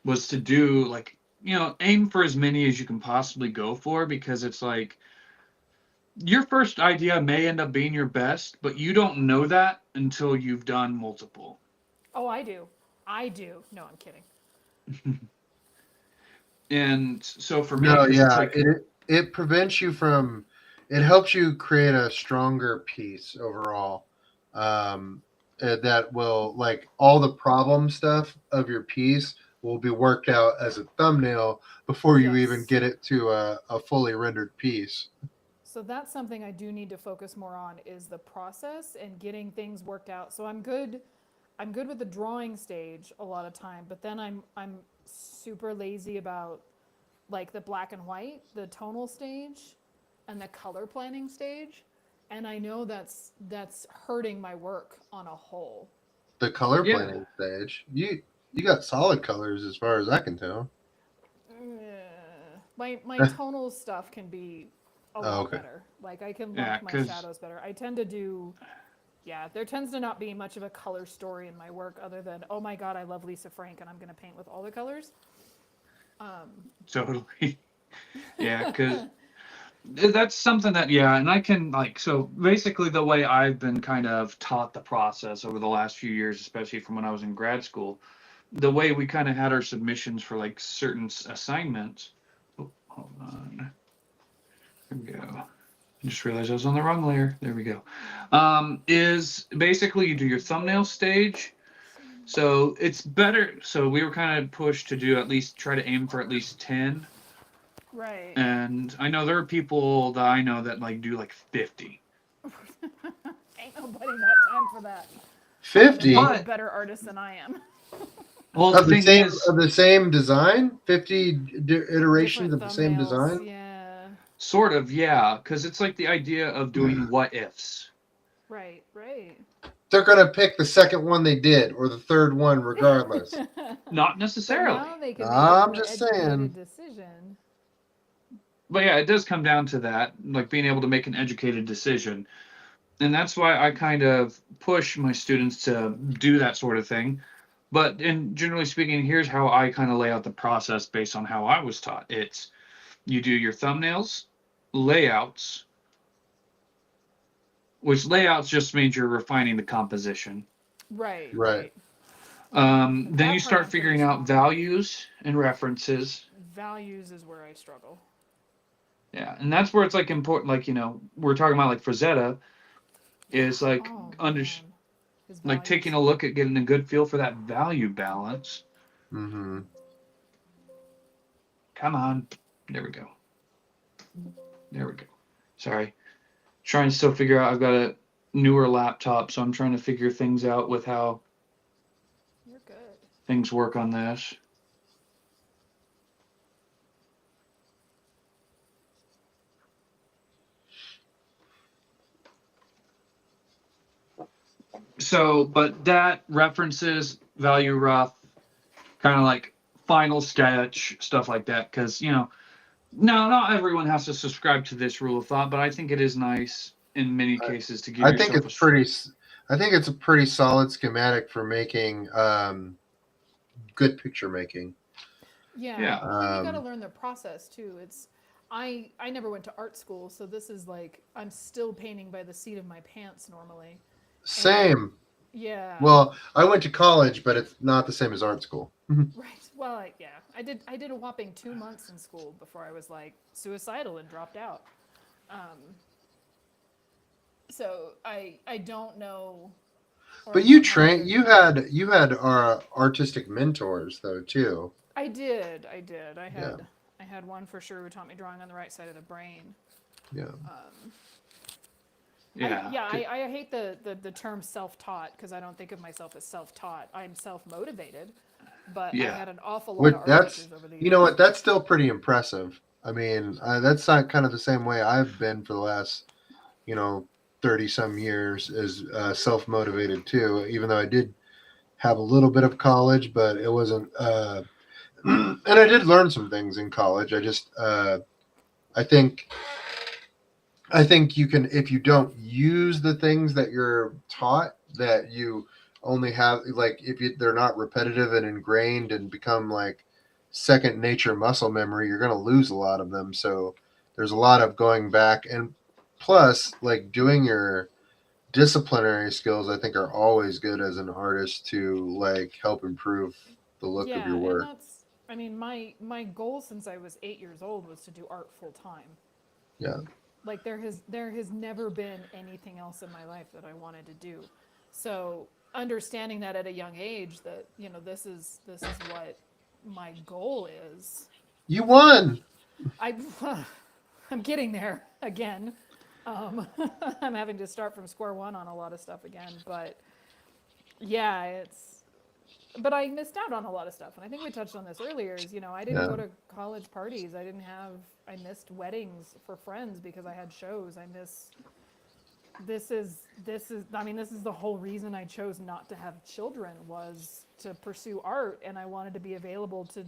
[SPEAKER 3] was to do like, aim for as many as you can possibly go for, because it's like your first idea may end up being your best, but you don't know that until you've done multiple.
[SPEAKER 1] Oh, I do. I do. No, I'm kidding.
[SPEAKER 3] And so for me,
[SPEAKER 2] No,
[SPEAKER 3] 'cause it's
[SPEAKER 2] yeah,
[SPEAKER 3] like,
[SPEAKER 2] it prevents you from. It helps you create a stronger piece overall. That will, like, all the problem stuff of your piece will be worked out as a thumbnail before you even
[SPEAKER 1] Yes.
[SPEAKER 2] get it to a fully rendered piece.
[SPEAKER 1] So that's something I do need to focus more on, is the process and getting things worked out. So I'm good with the drawing stage a lot of time, but then I'm super lazy about like the black and white, the tonal stage, and the color planning stage. And I know that's hurting my work on a whole.
[SPEAKER 2] The color
[SPEAKER 3] yeah,
[SPEAKER 2] planning stage, you got solid colors as far as I can tell.
[SPEAKER 1] My tonal stuff can be a
[SPEAKER 2] Oh,
[SPEAKER 1] lot
[SPEAKER 2] okay.
[SPEAKER 1] better. Like I can
[SPEAKER 3] yeah,
[SPEAKER 1] lump my
[SPEAKER 3] because
[SPEAKER 1] shadows better. I tend to do, yeah, there tends to not be much of a color story in my work other than, oh my God, I love Lisa Frank and I'm going to paint with all the colors.
[SPEAKER 3] totally, yeah, because that's something that, yeah, and I can like, so basically the way I've been kind of taught the process over the last few years, especially from when I was in grad school, the way we kind of had our submissions for like certain assignments. Oh, hold on. There we go. I just realized I was on the wrong layer. There we go. Is basically you do your thumbnail stage. So it's better. So we were kind of pushed to do at least try to aim for at least 10.
[SPEAKER 1] Right.
[SPEAKER 3] And I know there are people that I know that like do like 50.
[SPEAKER 1] Ain't nobody got time for that.
[SPEAKER 2] 50
[SPEAKER 1] You're
[SPEAKER 3] But-
[SPEAKER 1] a better artist than I am.
[SPEAKER 3] Well, the
[SPEAKER 2] of the
[SPEAKER 3] thing
[SPEAKER 2] same
[SPEAKER 3] is,
[SPEAKER 2] of the same design, 50 iterations
[SPEAKER 1] Different
[SPEAKER 2] of the same
[SPEAKER 1] thumbnails,
[SPEAKER 2] design.
[SPEAKER 1] Yeah.
[SPEAKER 3] sort of, yeah, because it's like the idea of doing what ifs.
[SPEAKER 1] Right. Right.
[SPEAKER 2] They're gonna pick the second one they did or the third one, regardless.
[SPEAKER 3] Not
[SPEAKER 1] But
[SPEAKER 3] necessarily.
[SPEAKER 1] now they can make
[SPEAKER 2] I'm
[SPEAKER 1] a more
[SPEAKER 2] just
[SPEAKER 1] educated
[SPEAKER 2] saying.
[SPEAKER 1] decision.
[SPEAKER 3] But yeah, it does come down to that, like being able to make an educated decision. And that's why I kind of push my students to do that sort of thing. But in generally speaking, here's how I kind of lay out the process based on how I was taught. It's you do your thumbnails, layouts, which layouts just means you're refining the composition.
[SPEAKER 1] Right.
[SPEAKER 2] Right.
[SPEAKER 3] Then
[SPEAKER 1] That
[SPEAKER 3] you
[SPEAKER 1] part
[SPEAKER 3] start
[SPEAKER 1] I'm
[SPEAKER 3] figuring
[SPEAKER 1] pretty
[SPEAKER 3] out
[SPEAKER 1] strong on.
[SPEAKER 3] values and references.
[SPEAKER 1] Values is where I struggle.
[SPEAKER 3] Yeah, and that's where it's like important. Like we're talking about like Frazetta is like
[SPEAKER 1] Oh,
[SPEAKER 3] under
[SPEAKER 1] man. His
[SPEAKER 3] like
[SPEAKER 1] values.
[SPEAKER 3] taking a look at getting a good feel for that value balance.
[SPEAKER 2] Mm-hmm.
[SPEAKER 3] Come on, there we go. There we go. Sorry, trying to still figure out. I've got a newer laptop, so I'm trying to figure things out with how
[SPEAKER 1] You're good.
[SPEAKER 3] things work on this. So, but that references value rough, kind of like final sketch, stuff like that. Because, no, not everyone has to subscribe to this rule of thought, but I think it is nice in many cases to give
[SPEAKER 2] I
[SPEAKER 3] yourself
[SPEAKER 2] think it's a pretty solid schematic for making good picture making.
[SPEAKER 1] Yeah.
[SPEAKER 3] Yeah.
[SPEAKER 1] Well, you got to learn the process too. I never went to art school, so this is like I'm still painting by the seat of my pants normally.
[SPEAKER 2] Same.
[SPEAKER 1] Yeah.
[SPEAKER 2] Well, I went to college, but it's not the same as art school.
[SPEAKER 1] Right. Well, yeah. I did a whopping 2 months in school before I was like suicidal and dropped out. So I don't know. or I
[SPEAKER 2] But you
[SPEAKER 1] don't have
[SPEAKER 2] train.
[SPEAKER 1] the-
[SPEAKER 2] You had artistic mentors though too.
[SPEAKER 1] I did.
[SPEAKER 2] Yeah.
[SPEAKER 1] I had one for sure who taught me drawing on the right side of the brain.
[SPEAKER 2] Yeah.
[SPEAKER 3] Yeah.
[SPEAKER 1] I hate the term self-taught because I don't think of myself as self-taught. I'm self-motivated, but I
[SPEAKER 3] Yeah.
[SPEAKER 1] had an awful lot of art
[SPEAKER 2] That's
[SPEAKER 1] teachers over the years.
[SPEAKER 2] you know what? That's still pretty impressive. I mean, that's not kind of the same way I've been for the last 30 30 some years is self-motivated too, even though I did have a little bit of college, but it wasn't, and I did learn some things in college. I just, I think, I think you can, if you don't use the things that you're taught, that you only have, like, if you, they're not repetitive and ingrained and become like second nature muscle memory, you're going to lose a lot of them. So there's a lot of going back, and plus, like, doing your disciplinary skills, I think, are always good as an artist to like help improve the look of
[SPEAKER 1] Yeah,
[SPEAKER 2] your
[SPEAKER 1] and
[SPEAKER 2] work.
[SPEAKER 1] that's, I mean, my goal since I was 8 years old was to do art full time.
[SPEAKER 2] Yeah.
[SPEAKER 1] Like there has never been anything else in my life that I wanted to do. So understanding that at a young age, that this is what my goal is.
[SPEAKER 2] You won.
[SPEAKER 1] I I'm getting there again. I'm having to start from square one on a lot of stuff again, but yeah, but I missed out on a lot of stuff, and I think we touched on this earlier. Is I didn't
[SPEAKER 2] Yeah.
[SPEAKER 1] go to college parties. I missed weddings for friends because I had shows. This is I mean, this is the whole reason I chose not to have children, was to pursue art, and I wanted to be available to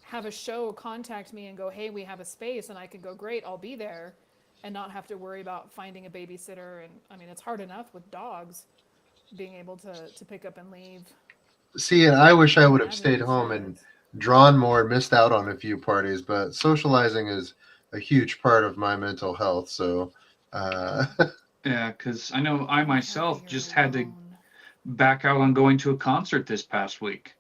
[SPEAKER 1] have a show contact me and go, hey, we have a space, and I could go, great, I'll be there, and not have to worry about finding a babysitter. And I mean, it's hard enough with dogs, being able to pick up and leave.
[SPEAKER 2] See, and I wish I would have
[SPEAKER 1] Imagine
[SPEAKER 2] stayed
[SPEAKER 1] with
[SPEAKER 2] home and
[SPEAKER 1] kids.
[SPEAKER 2] drawn more, missed out on a few parties, but socializing is a huge part of my mental health. So,
[SPEAKER 3] Yeah, because I know I myself
[SPEAKER 1] Happier
[SPEAKER 3] just had to
[SPEAKER 1] alone.
[SPEAKER 3] back out on going to a concert this past week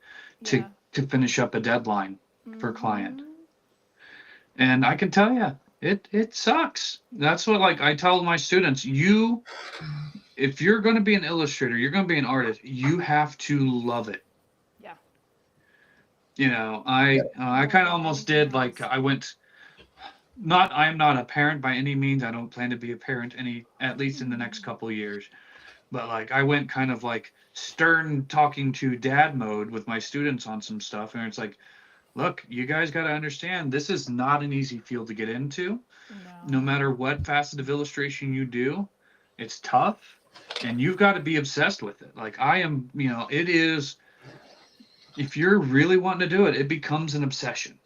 [SPEAKER 3] to
[SPEAKER 1] Yeah.
[SPEAKER 3] to finish up a deadline for a client.
[SPEAKER 1] Mhm.
[SPEAKER 3] And I can tell you, it sucks. That's what, like, I tell my students, if you're going to be an illustrator, you're going to be an artist, you have to love it.
[SPEAKER 1] Yeah.
[SPEAKER 3] I kind of
[SPEAKER 1] More than
[SPEAKER 3] almost
[SPEAKER 1] anything
[SPEAKER 3] did, like,
[SPEAKER 1] else.
[SPEAKER 3] I went, not I'm not a parent by any means. I don't plan to be a parent at least in the next couple years. But like I went kind of like stern talking to dad mode with my students on some stuff, and it's like, look, you guys got to understand, this is not an easy field to get into. No
[SPEAKER 1] No.
[SPEAKER 3] matter what facet of illustration you do, it's tough, and you've got to be obsessed with it. Like I am, it is. If you're really wanting to do it, it becomes an obsession.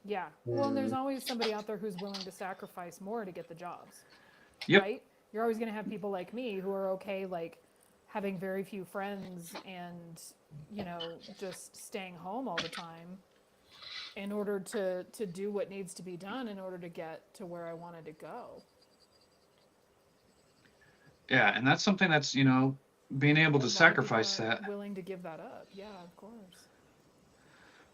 [SPEAKER 1] Yeah. Well, and there's always somebody out there who's willing to sacrifice more to get the jobs,
[SPEAKER 3] Yep.
[SPEAKER 1] right? You're always going to have people like me who are okay, like having very few friends and, just staying home all the time in order to do what needs to be done in order to get to where I wanted to go.
[SPEAKER 3] Yeah, and that's something that's being able to
[SPEAKER 1] A lot of people
[SPEAKER 3] sacrifice
[SPEAKER 1] aren't
[SPEAKER 3] that.
[SPEAKER 1] willing to give that up. Yeah, of course.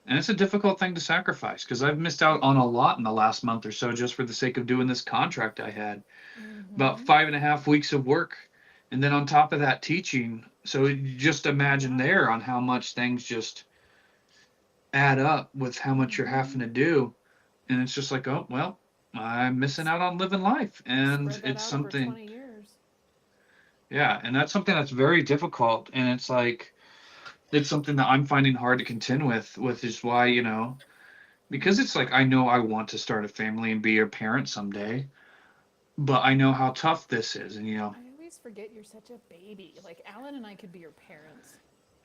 [SPEAKER 3] And it's a difficult thing to sacrifice because I've missed out on a lot in the last month or so just for the sake of doing this contract I had. About 5.5 weeks of work. And then on top of that, teaching. So you just imagine there on how much things just add up with how much you're having to do. And it's just like, oh, well, I'm missing out on living life. And
[SPEAKER 1] Spread that
[SPEAKER 3] it's
[SPEAKER 1] out over
[SPEAKER 3] something,
[SPEAKER 1] 20 years.
[SPEAKER 3] yeah. And that's something that's very difficult. And it's like, it's something that I'm finding hard to contend with is why, because it's like I know I want to start a family and be a parent someday, but I know how tough this is, and
[SPEAKER 1] I always forget you're such a baby. Like Alan and I could be your parents.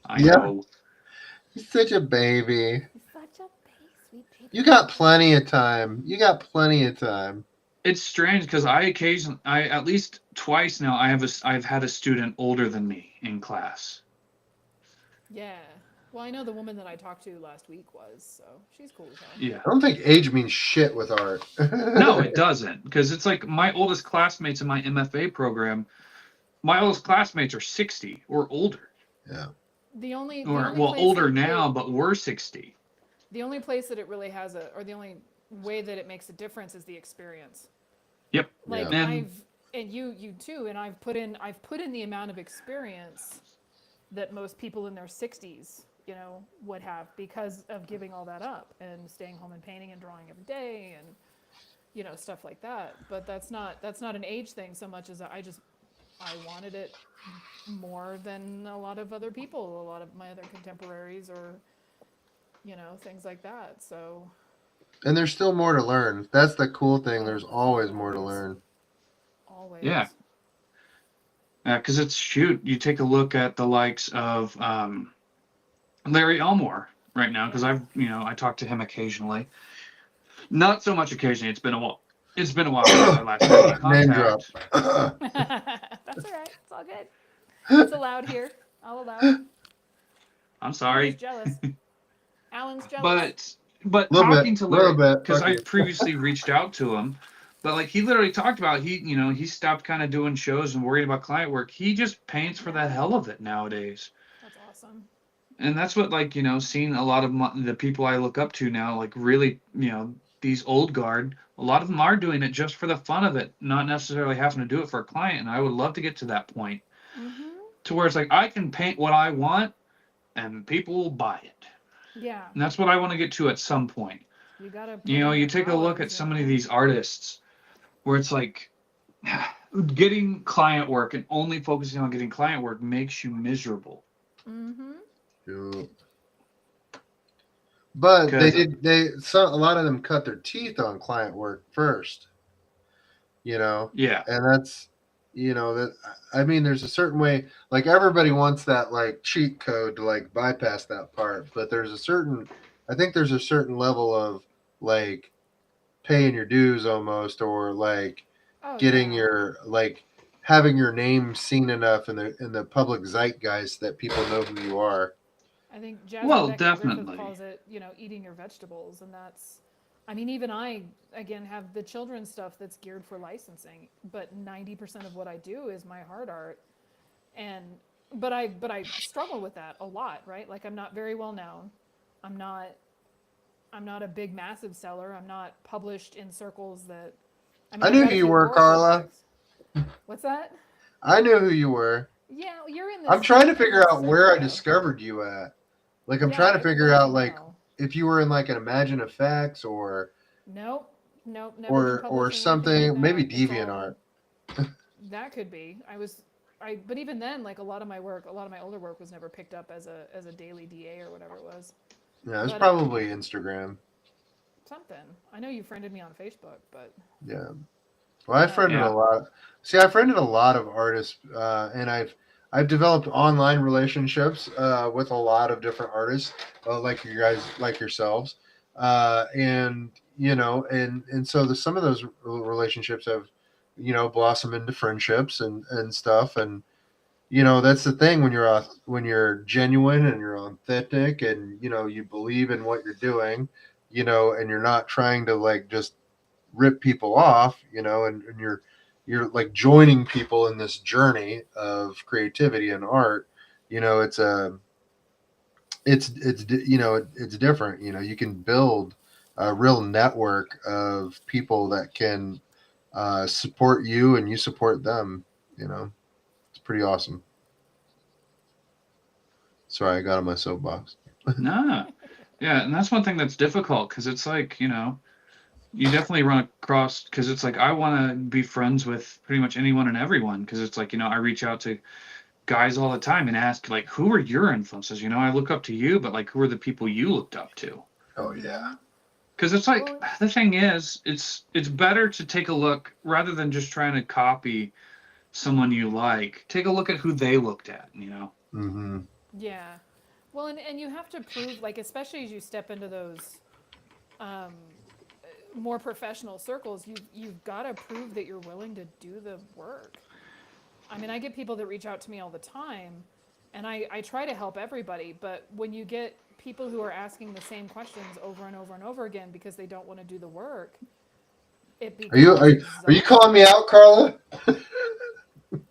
[SPEAKER 3] I
[SPEAKER 2] Yeah.
[SPEAKER 3] know.
[SPEAKER 2] You're such a baby.
[SPEAKER 1] He's such a sweet baby.
[SPEAKER 2] You got plenty of time. You got plenty of time.
[SPEAKER 3] It's strange because I at least twice now I've had a student older than me in class.
[SPEAKER 1] Yeah. Well, I know the woman that I talked to last week was, so she's cool as hell.
[SPEAKER 3] Yeah.
[SPEAKER 2] I don't think age means shit with art.
[SPEAKER 3] No, it doesn't, because it's like my oldest classmates in my MFA program. My oldest classmates are 60 or older.
[SPEAKER 2] Yeah.
[SPEAKER 1] The only
[SPEAKER 3] Well,
[SPEAKER 1] place
[SPEAKER 3] older
[SPEAKER 1] that
[SPEAKER 3] now,
[SPEAKER 1] it-
[SPEAKER 3] but we're 60.
[SPEAKER 1] the only place that it really has or the only way that it makes a difference is the experience.
[SPEAKER 3] Yep.
[SPEAKER 1] Like
[SPEAKER 3] Yeah.
[SPEAKER 1] and you too, and I've put in the amount of experience that most people in their 60s, would have because of giving all that up and staying home and painting and drawing every day and stuff like that. But that's not an age thing so much as I wanted it more than a lot of other people, a lot of my other contemporaries or things like that. So
[SPEAKER 2] And there's still more to learn. That's the cool thing. There's always more to learn.
[SPEAKER 1] always.
[SPEAKER 3] Yeah. Because you take a look at the likes of Larry Elmore right now, because I talk to him occasionally. Not so much occasionally. It's been a while. It's been a while since I last had any
[SPEAKER 2] Name drop.
[SPEAKER 3] contact.
[SPEAKER 1] That's all right. It's all good. It's allowed here. I'll allow it.
[SPEAKER 3] I'm
[SPEAKER 1] He's
[SPEAKER 3] sorry.
[SPEAKER 1] jealous. Alan's jealous.
[SPEAKER 3] But
[SPEAKER 2] Little
[SPEAKER 3] talking
[SPEAKER 2] bit,
[SPEAKER 3] to
[SPEAKER 2] little
[SPEAKER 3] Larry,
[SPEAKER 2] bit.
[SPEAKER 3] because
[SPEAKER 2] Fuck
[SPEAKER 3] I
[SPEAKER 2] you.
[SPEAKER 3] previously reached out to him, but like he literally talked about he stopped kind of doing shows and worried about client work. He just paints for the hell of it nowadays.
[SPEAKER 1] That's awesome.
[SPEAKER 3] And that's what seeing a lot of the people I look up to now, like really these old guard, a lot of them are doing it just for the fun of it, not necessarily having to do it for a client. And I would love to get to that point to where it's like I can paint what I want and people will buy it.
[SPEAKER 1] Yeah.
[SPEAKER 3] And that's what I want to get to at some point.
[SPEAKER 1] You gotta.
[SPEAKER 3] You take a look at so many of these artists where it's like getting client work and only focusing on getting client work makes you miserable.
[SPEAKER 2] Shoot. But a lot of them cut their teeth on client work first.
[SPEAKER 3] Yeah.
[SPEAKER 2] And that's there's a certain way, like everybody wants that like cheat code to like bypass that part, but I think there's a certain level of like paying your dues almost, or like getting your like having your name seen enough in the public zeitgeist that people know who you are.
[SPEAKER 1] I think Jasmine Beckett
[SPEAKER 3] definitely.
[SPEAKER 1] Griffith calls it, eating your vegetables, and that's. I mean, even I, again, have the children's stuff that's geared for licensing, but 90% of what I do is my hard art, but I struggle with that a lot, right? Like I'm not very well known, I'm not a big massive seller, I'm not published in circles that.
[SPEAKER 2] I knew who you were, Carla.
[SPEAKER 1] What's that?
[SPEAKER 2] I knew who you were.
[SPEAKER 1] Yeah, you're in this.
[SPEAKER 2] I'm trying to figure out where I discovered you at. Like I'm trying to figure out like if you were in like an Imagine Effects or
[SPEAKER 1] nope, never
[SPEAKER 2] or something, like maybe DeviantArt.
[SPEAKER 1] That could be. But even then, like a lot of my older work was never picked up as a daily DA or whatever it was.
[SPEAKER 2] Yeah, it was probably Instagram.
[SPEAKER 1] Something. I know you friended me on Facebook, but
[SPEAKER 2] yeah. Well, I friended a lot. See, I friended a lot of artists, and I've developed online relationships with a lot of different artists, like you guys, like yourselves, and so some of those relationships have, blossomed into friendships and stuff, and that's the thing when you're genuine and you're authentic and you believe in what you're doing, and you're not trying to like just rip people off, and you're like joining people in this journey of creativity and art. It's different. You can build a real network of people that can support you and you support them. It's pretty awesome. Sorry, I got on my soapbox.
[SPEAKER 3] Nah. Yeah, and that's one thing that's difficult because it's like, you definitely run across, because it's like I want to be friends with pretty much anyone and everyone, because it's like, I reach out to guys all the time and ask, like, who are your influences? I look up to you, but like, who are the people you looked up to?
[SPEAKER 2] Oh, yeah.
[SPEAKER 3] Because it's like, the thing is, it's better to take a look, rather than just trying to copy someone you like, take a look at who they looked at,
[SPEAKER 2] Mm-hmm.
[SPEAKER 1] Yeah. Well, and you have to prove, like, especially as you step into those more professional circles, you've got to prove that you're willing to do the work. I mean, I get people that reach out to me all the time, and I try to help everybody, but when you get people who are asking the same questions over and over and over again because they don't want to do the work, it becomes
[SPEAKER 2] Are you calling me out, Carla?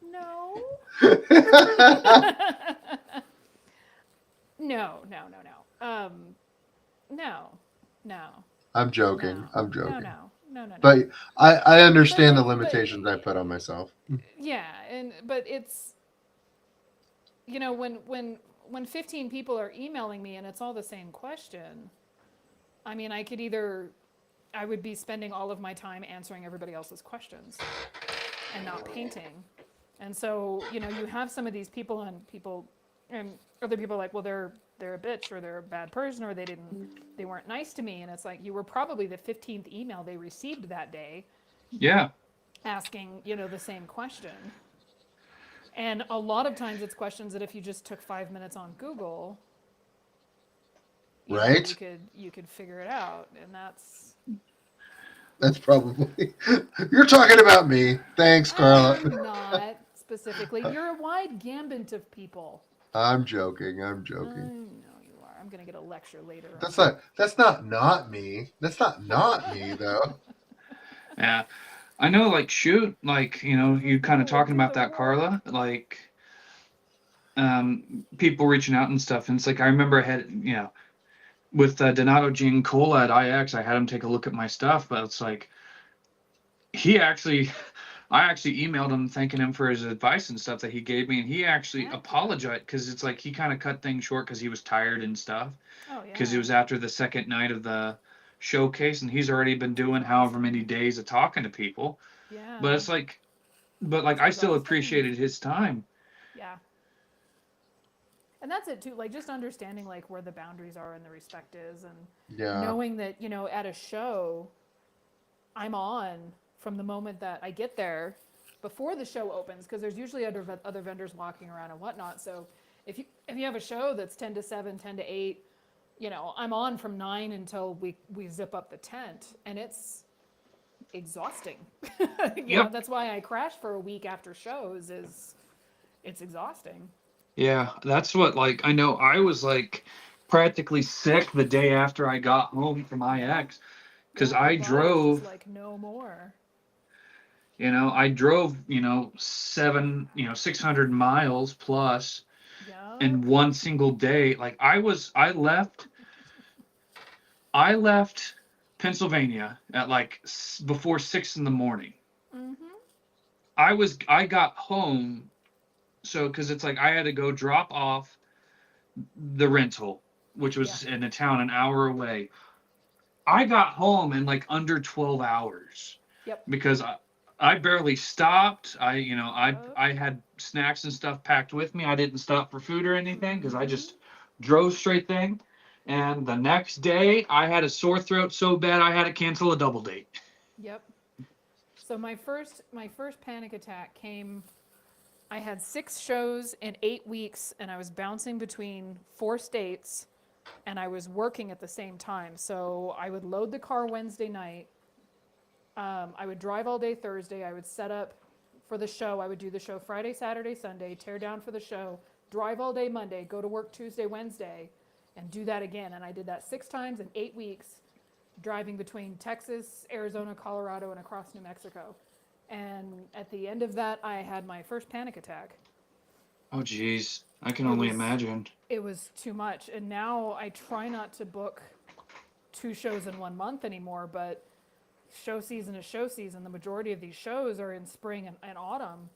[SPEAKER 1] No. No.
[SPEAKER 2] I'm joking.
[SPEAKER 1] No.
[SPEAKER 2] I'm joking.
[SPEAKER 1] No.
[SPEAKER 2] But I understand the limitations I put on myself.
[SPEAKER 1] Yeah, but it's when 15 people are emailing me and it's all the same question, I mean, I would be spending all of my time answering everybody else's questions and not painting. And so, you have some of these people and other people are like, well, they're a bitch, or they're a bad person, or they weren't nice to me. And it's like, you were probably the 15th email they received that day.
[SPEAKER 3] Yeah.
[SPEAKER 1] Asking, the same question. And a lot of times it's questions that if you just took 5 minutes on Google, you know,
[SPEAKER 2] Right?
[SPEAKER 1] you could figure it out. And
[SPEAKER 2] That's probably. You're talking about me. Thanks, Carla.
[SPEAKER 1] I'm not specifically. You're a wide gambit of people.
[SPEAKER 2] I'm joking. I'm
[SPEAKER 1] I
[SPEAKER 2] joking.
[SPEAKER 1] know you are. I'm gonna get a lecture later.
[SPEAKER 2] That's not me. That's not me though.
[SPEAKER 3] Yeah. I know, like, shoot, like, you know, you kind of talking about that, Carla, like, people reaching out and stuff. And it's like, I remember I had, you know, with Donato Giancola at IX, I had him take a look at my stuff, but it's like, I actually emailed him thanking him for his advice and stuff that he gave me. And he actually apologized because it's like, he kind of cut things short because he was tired and stuff.
[SPEAKER 1] Oh yeah.
[SPEAKER 3] Because it was after the second night of the showcase and he's already been doing however many days of talking to people.
[SPEAKER 1] Yeah.
[SPEAKER 3] But it's like, I still appreciated his time.
[SPEAKER 1] Yeah. And that's it too, like just understanding like where the boundaries are and the respect is, and
[SPEAKER 2] Yeah.
[SPEAKER 1] knowing that, you know, at a show, I'm on from the moment that I get there before the show opens, because there's usually other vendors walking around and whatnot. So if you have a show that's 10 to 7, 10 to 8, you know, I'm on from 9 until we zip up the tent, and it's exhausting. You know, that's why I crash for a week after shows, is it's exhausting.
[SPEAKER 3] Yeah, that's what, like, I know I was like practically sick the day after I got home from IX because
[SPEAKER 1] Yeah, my
[SPEAKER 3] I
[SPEAKER 1] body's
[SPEAKER 3] drove,
[SPEAKER 1] just like no more.
[SPEAKER 3] you know, 600 miles plus
[SPEAKER 1] Yeah.
[SPEAKER 3] in one single day. Like I left Pennsylvania at like before 6 in the morning.
[SPEAKER 1] Mm-hmm.
[SPEAKER 3] I got home. So, because it's like I had to go drop off the rental, which was in a town an hour away. I got home in like under 12 hours.
[SPEAKER 1] Yep.
[SPEAKER 3] Because I barely stopped. I had snacks and stuff packed with me. I didn't stop for food or anything because I just drove straight thing. And the next day, I had a sore throat so bad I had to cancel a double date.
[SPEAKER 1] Yep. So my first panic attack came. I had 6 shows in 8 weeks, and I was bouncing between 4 states, and I was working at the same time. So I would load the car Wednesday night. I would drive all day Thursday. I would set up for the show. I would do the show Friday, Saturday, Sunday, tear down for the show, drive all day Monday, go to work Tuesday, Wednesday, and do that again. And I did that 6 times in 8 weeks, driving between Texas, Arizona, Colorado, and across New Mexico. And at the end of that, I had my first panic attack.
[SPEAKER 3] Oh, geez. I can only imagine.
[SPEAKER 1] It was too much. And now I try not to book 2 shows in 1 month anymore, but show season is show season. The majority of these shows are in spring and autumn.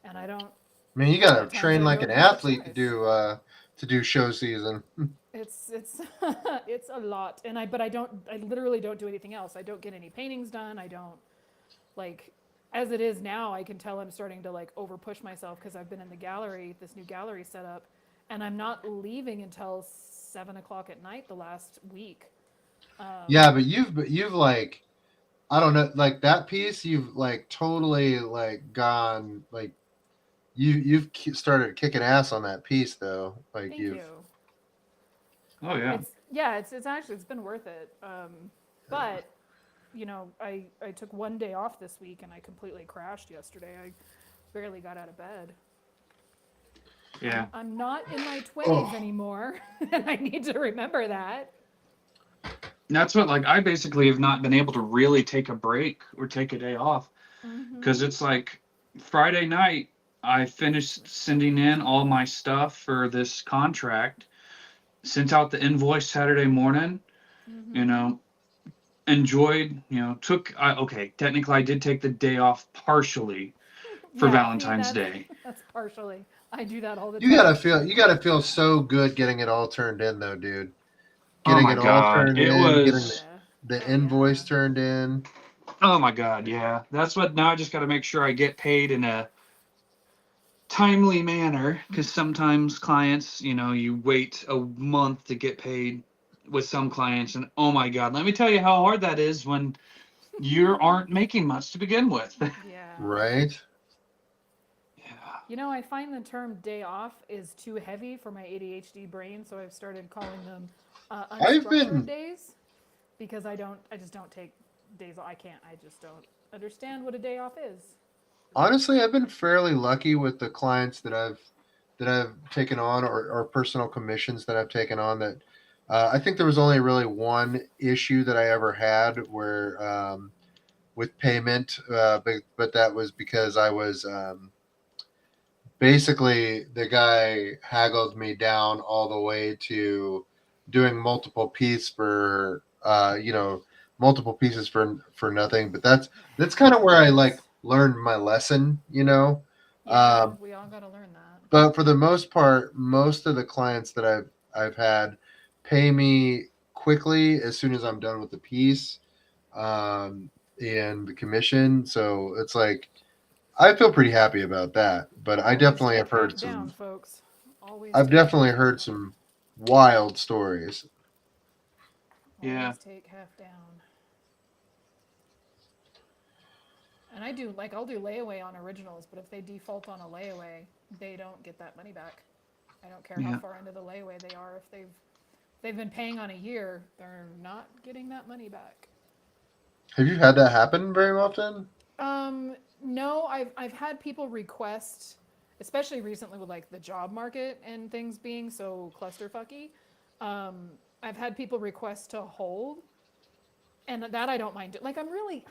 [SPEAKER 1] And I don't...
[SPEAKER 2] I mean, you gotta train like an athlete
[SPEAKER 1] choice.
[SPEAKER 2] to do show season.
[SPEAKER 1] It's it's a lot. And I literally don't do anything else. I don't get any paintings done. I don't, like... As it is now, I can tell I'm starting to like over push myself because I've been in the gallery, this new gallery setup, and I'm not leaving until 7 o'clock at night the last week.
[SPEAKER 2] Yeah, but you've like, I don't know, like that piece, you've like totally like gone like you've started kicking ass on that piece though. Like
[SPEAKER 1] Thank you.
[SPEAKER 3] Oh yeah.
[SPEAKER 1] It's been worth it. But you know, I took 1 day off this week and I completely crashed yesterday. I barely got out of bed.
[SPEAKER 3] Yeah.
[SPEAKER 1] I'm not in my 20s anymore, and I need to remember that.
[SPEAKER 3] That's what, like, I basically have not been able to really take a break or take a day off because it's like Friday night, I finished sending in all my stuff for this contract, sent out the invoice Saturday morning, you know, enjoyed, you know, technically I did take the day off partially for Valentine's Day. That's
[SPEAKER 1] partially. I do that all the time.
[SPEAKER 2] You gotta feel so good getting it all turned in though, dude. Getting it all turned in, getting the invoice turned in.
[SPEAKER 3] Oh my God, yeah. That's what, now I just got to make sure I get paid in a timely manner because sometimes clients, you know, you wait a month to get paid with some clients, and oh my God, let me tell you how hard that is when you aren't making much to begin with.
[SPEAKER 1] Yeah.
[SPEAKER 2] Right.
[SPEAKER 3] Yeah.
[SPEAKER 1] I find the term day off is too heavy for my ADHD brain, so I've started calling them
[SPEAKER 2] I've
[SPEAKER 1] unstructured
[SPEAKER 2] been
[SPEAKER 1] days because I just don't take days off. I can't. I just don't understand what a day off is.
[SPEAKER 2] honestly, I've been fairly lucky with the clients that I've taken on, or personal commissions that I've taken on. That I think there was only really one issue that I ever had where with payment, but that was because I was basically the guy haggled me down all the way to doing multiple pieces for multiple pieces for nothing. But that's kind of where I like learned my lesson.
[SPEAKER 1] Yeah, we all got to learn that.
[SPEAKER 2] But for the most part, most of the clients that I've had pay me quickly as soon as I'm done with the piece, and the commission. So it's like I feel pretty happy about that. But I
[SPEAKER 1] Always
[SPEAKER 2] definitely
[SPEAKER 1] take
[SPEAKER 2] have heard
[SPEAKER 1] half down,
[SPEAKER 2] some.
[SPEAKER 1] folks. Always
[SPEAKER 2] I've
[SPEAKER 1] take
[SPEAKER 2] definitely
[SPEAKER 1] half
[SPEAKER 2] heard
[SPEAKER 1] down.
[SPEAKER 2] some wild stories.
[SPEAKER 3] Yeah.
[SPEAKER 1] Always take half down. And I'll do layaway on originals, but if they default on a layaway, they don't get that money back. I don't care how
[SPEAKER 3] Yeah.
[SPEAKER 1] far into the layaway they are. If they've been paying on a year, they're not getting that money back.
[SPEAKER 2] Have you had that happen very often?
[SPEAKER 1] No, I've had people request, especially recently with like the job market and things being so clusterfucky. I've had people request to hold, and that I don't mind. Like I'm really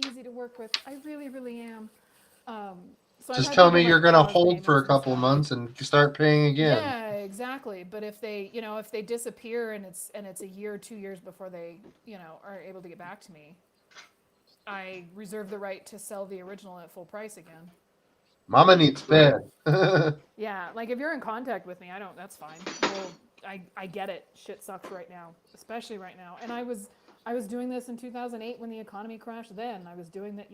[SPEAKER 1] easy to work with. I really, really am. So I've
[SPEAKER 2] Just
[SPEAKER 1] had
[SPEAKER 2] tell
[SPEAKER 1] people
[SPEAKER 2] me you're
[SPEAKER 1] like
[SPEAKER 2] gonna
[SPEAKER 1] pause
[SPEAKER 2] hold for
[SPEAKER 1] payments
[SPEAKER 2] a
[SPEAKER 1] and
[SPEAKER 2] couple
[SPEAKER 1] stuff.
[SPEAKER 2] months and start paying again.
[SPEAKER 1] Yeah, exactly. But if they disappear and it's a year or 2 years before they, are able to get back to me, I reserve the right to sell the original at full price again.
[SPEAKER 2] Mama needs fed.
[SPEAKER 1] Yeah, like if you're in contact with me, that's fine. I get it. Shit sucks right now, especially right now. And I was doing this in 2008 when the economy crashed. Then I was doing that.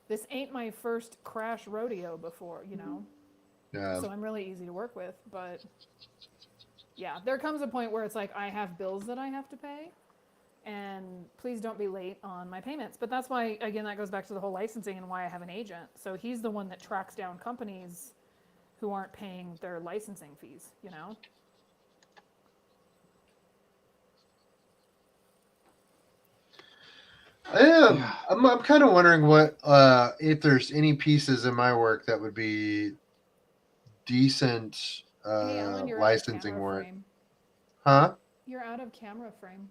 [SPEAKER 1] This ain't my first crash rodeo before.
[SPEAKER 2] Yeah.
[SPEAKER 1] So I'm really easy to work with. But yeah, there comes a point where it's like I have bills that I have to pay, and please don't be late on my payments. But that's why, again, that goes back to the whole licensing and why I have an agent. So he's the one that tracks down companies who aren't paying their licensing fees,
[SPEAKER 3] Yeah.
[SPEAKER 2] I'm kind of wondering what if there's any pieces in my work that would be decent
[SPEAKER 1] Hey, Alan, you're out of
[SPEAKER 2] licensing
[SPEAKER 1] camera
[SPEAKER 2] work.
[SPEAKER 1] frame.
[SPEAKER 2] Huh?
[SPEAKER 1] You're out of camera frame.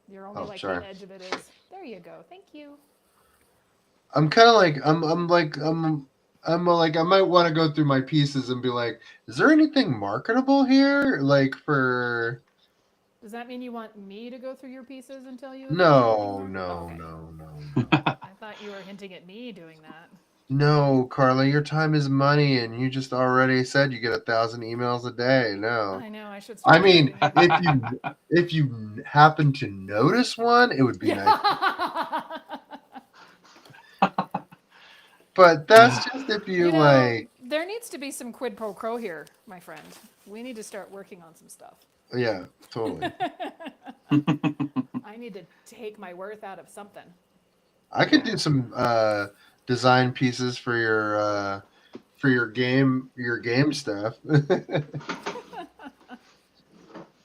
[SPEAKER 1] You're only
[SPEAKER 2] Oh,
[SPEAKER 1] like
[SPEAKER 2] sorry.
[SPEAKER 1] the edge of it is. There you go. Thank you.
[SPEAKER 2] I'm kind of like I'm like I might want to go through my pieces and be like, is there anything marketable here? Like for
[SPEAKER 1] Does that mean you want me to go through your pieces and tell you if
[SPEAKER 2] no,
[SPEAKER 1] there's anything
[SPEAKER 2] no,
[SPEAKER 1] okay.
[SPEAKER 2] no.
[SPEAKER 1] I thought you were hinting at me doing that.
[SPEAKER 2] No, Carla, your time is money, and you just already said you get 1,000 emails a day. No,
[SPEAKER 1] I know I should
[SPEAKER 2] I
[SPEAKER 1] start
[SPEAKER 2] mean,
[SPEAKER 1] doing it.
[SPEAKER 2] if you happen to notice one, it would be nice. But that's just if you like.
[SPEAKER 1] there needs to be some quid pro quo here, my friend. We need to start working on some stuff.
[SPEAKER 2] Yeah, totally.
[SPEAKER 1] I need to take my worth out of something.
[SPEAKER 2] I could do some design pieces for your game stuff.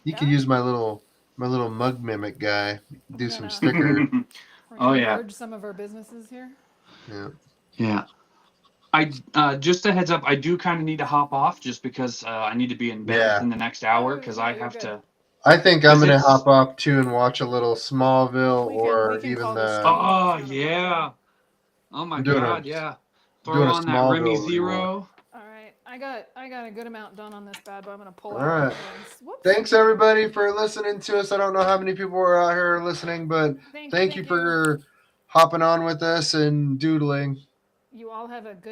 [SPEAKER 2] You could use my little mug mimic guy. Do some sticker.
[SPEAKER 1] We're
[SPEAKER 3] Oh,
[SPEAKER 1] gonna
[SPEAKER 3] yeah.
[SPEAKER 1] merge some of our businesses here.
[SPEAKER 2] Yeah.
[SPEAKER 3] Yeah. I just a heads up, I do kind of need to hop off just because I need to be in bed
[SPEAKER 2] Yeah.
[SPEAKER 3] within the next hour
[SPEAKER 1] Oh,
[SPEAKER 3] because
[SPEAKER 1] yeah,
[SPEAKER 3] I
[SPEAKER 1] you're
[SPEAKER 3] have
[SPEAKER 1] good.
[SPEAKER 3] to.
[SPEAKER 2] I think I'm
[SPEAKER 3] 'Cause
[SPEAKER 2] gonna
[SPEAKER 3] it's-
[SPEAKER 2] hop off too and watch a little Smallville
[SPEAKER 1] We can
[SPEAKER 2] even
[SPEAKER 1] call this
[SPEAKER 2] the.
[SPEAKER 1] stream.
[SPEAKER 3] Oh
[SPEAKER 1] It's not a
[SPEAKER 3] yeah. Oh my
[SPEAKER 2] I'm doing
[SPEAKER 3] God,
[SPEAKER 2] a
[SPEAKER 3] yeah. Throw
[SPEAKER 2] doing a
[SPEAKER 3] on that Remy
[SPEAKER 2] Smallville rewatch.
[SPEAKER 3] Zero.
[SPEAKER 1] All right, I got a good amount done on this bad boy. I'm gonna pull
[SPEAKER 2] All
[SPEAKER 1] out.
[SPEAKER 2] right.
[SPEAKER 1] Whoops.
[SPEAKER 2] Thanks everybody for listening to us. I don't know how many people are out here listening, but thank you for hopping on with us and doodling.
[SPEAKER 1] You all have a good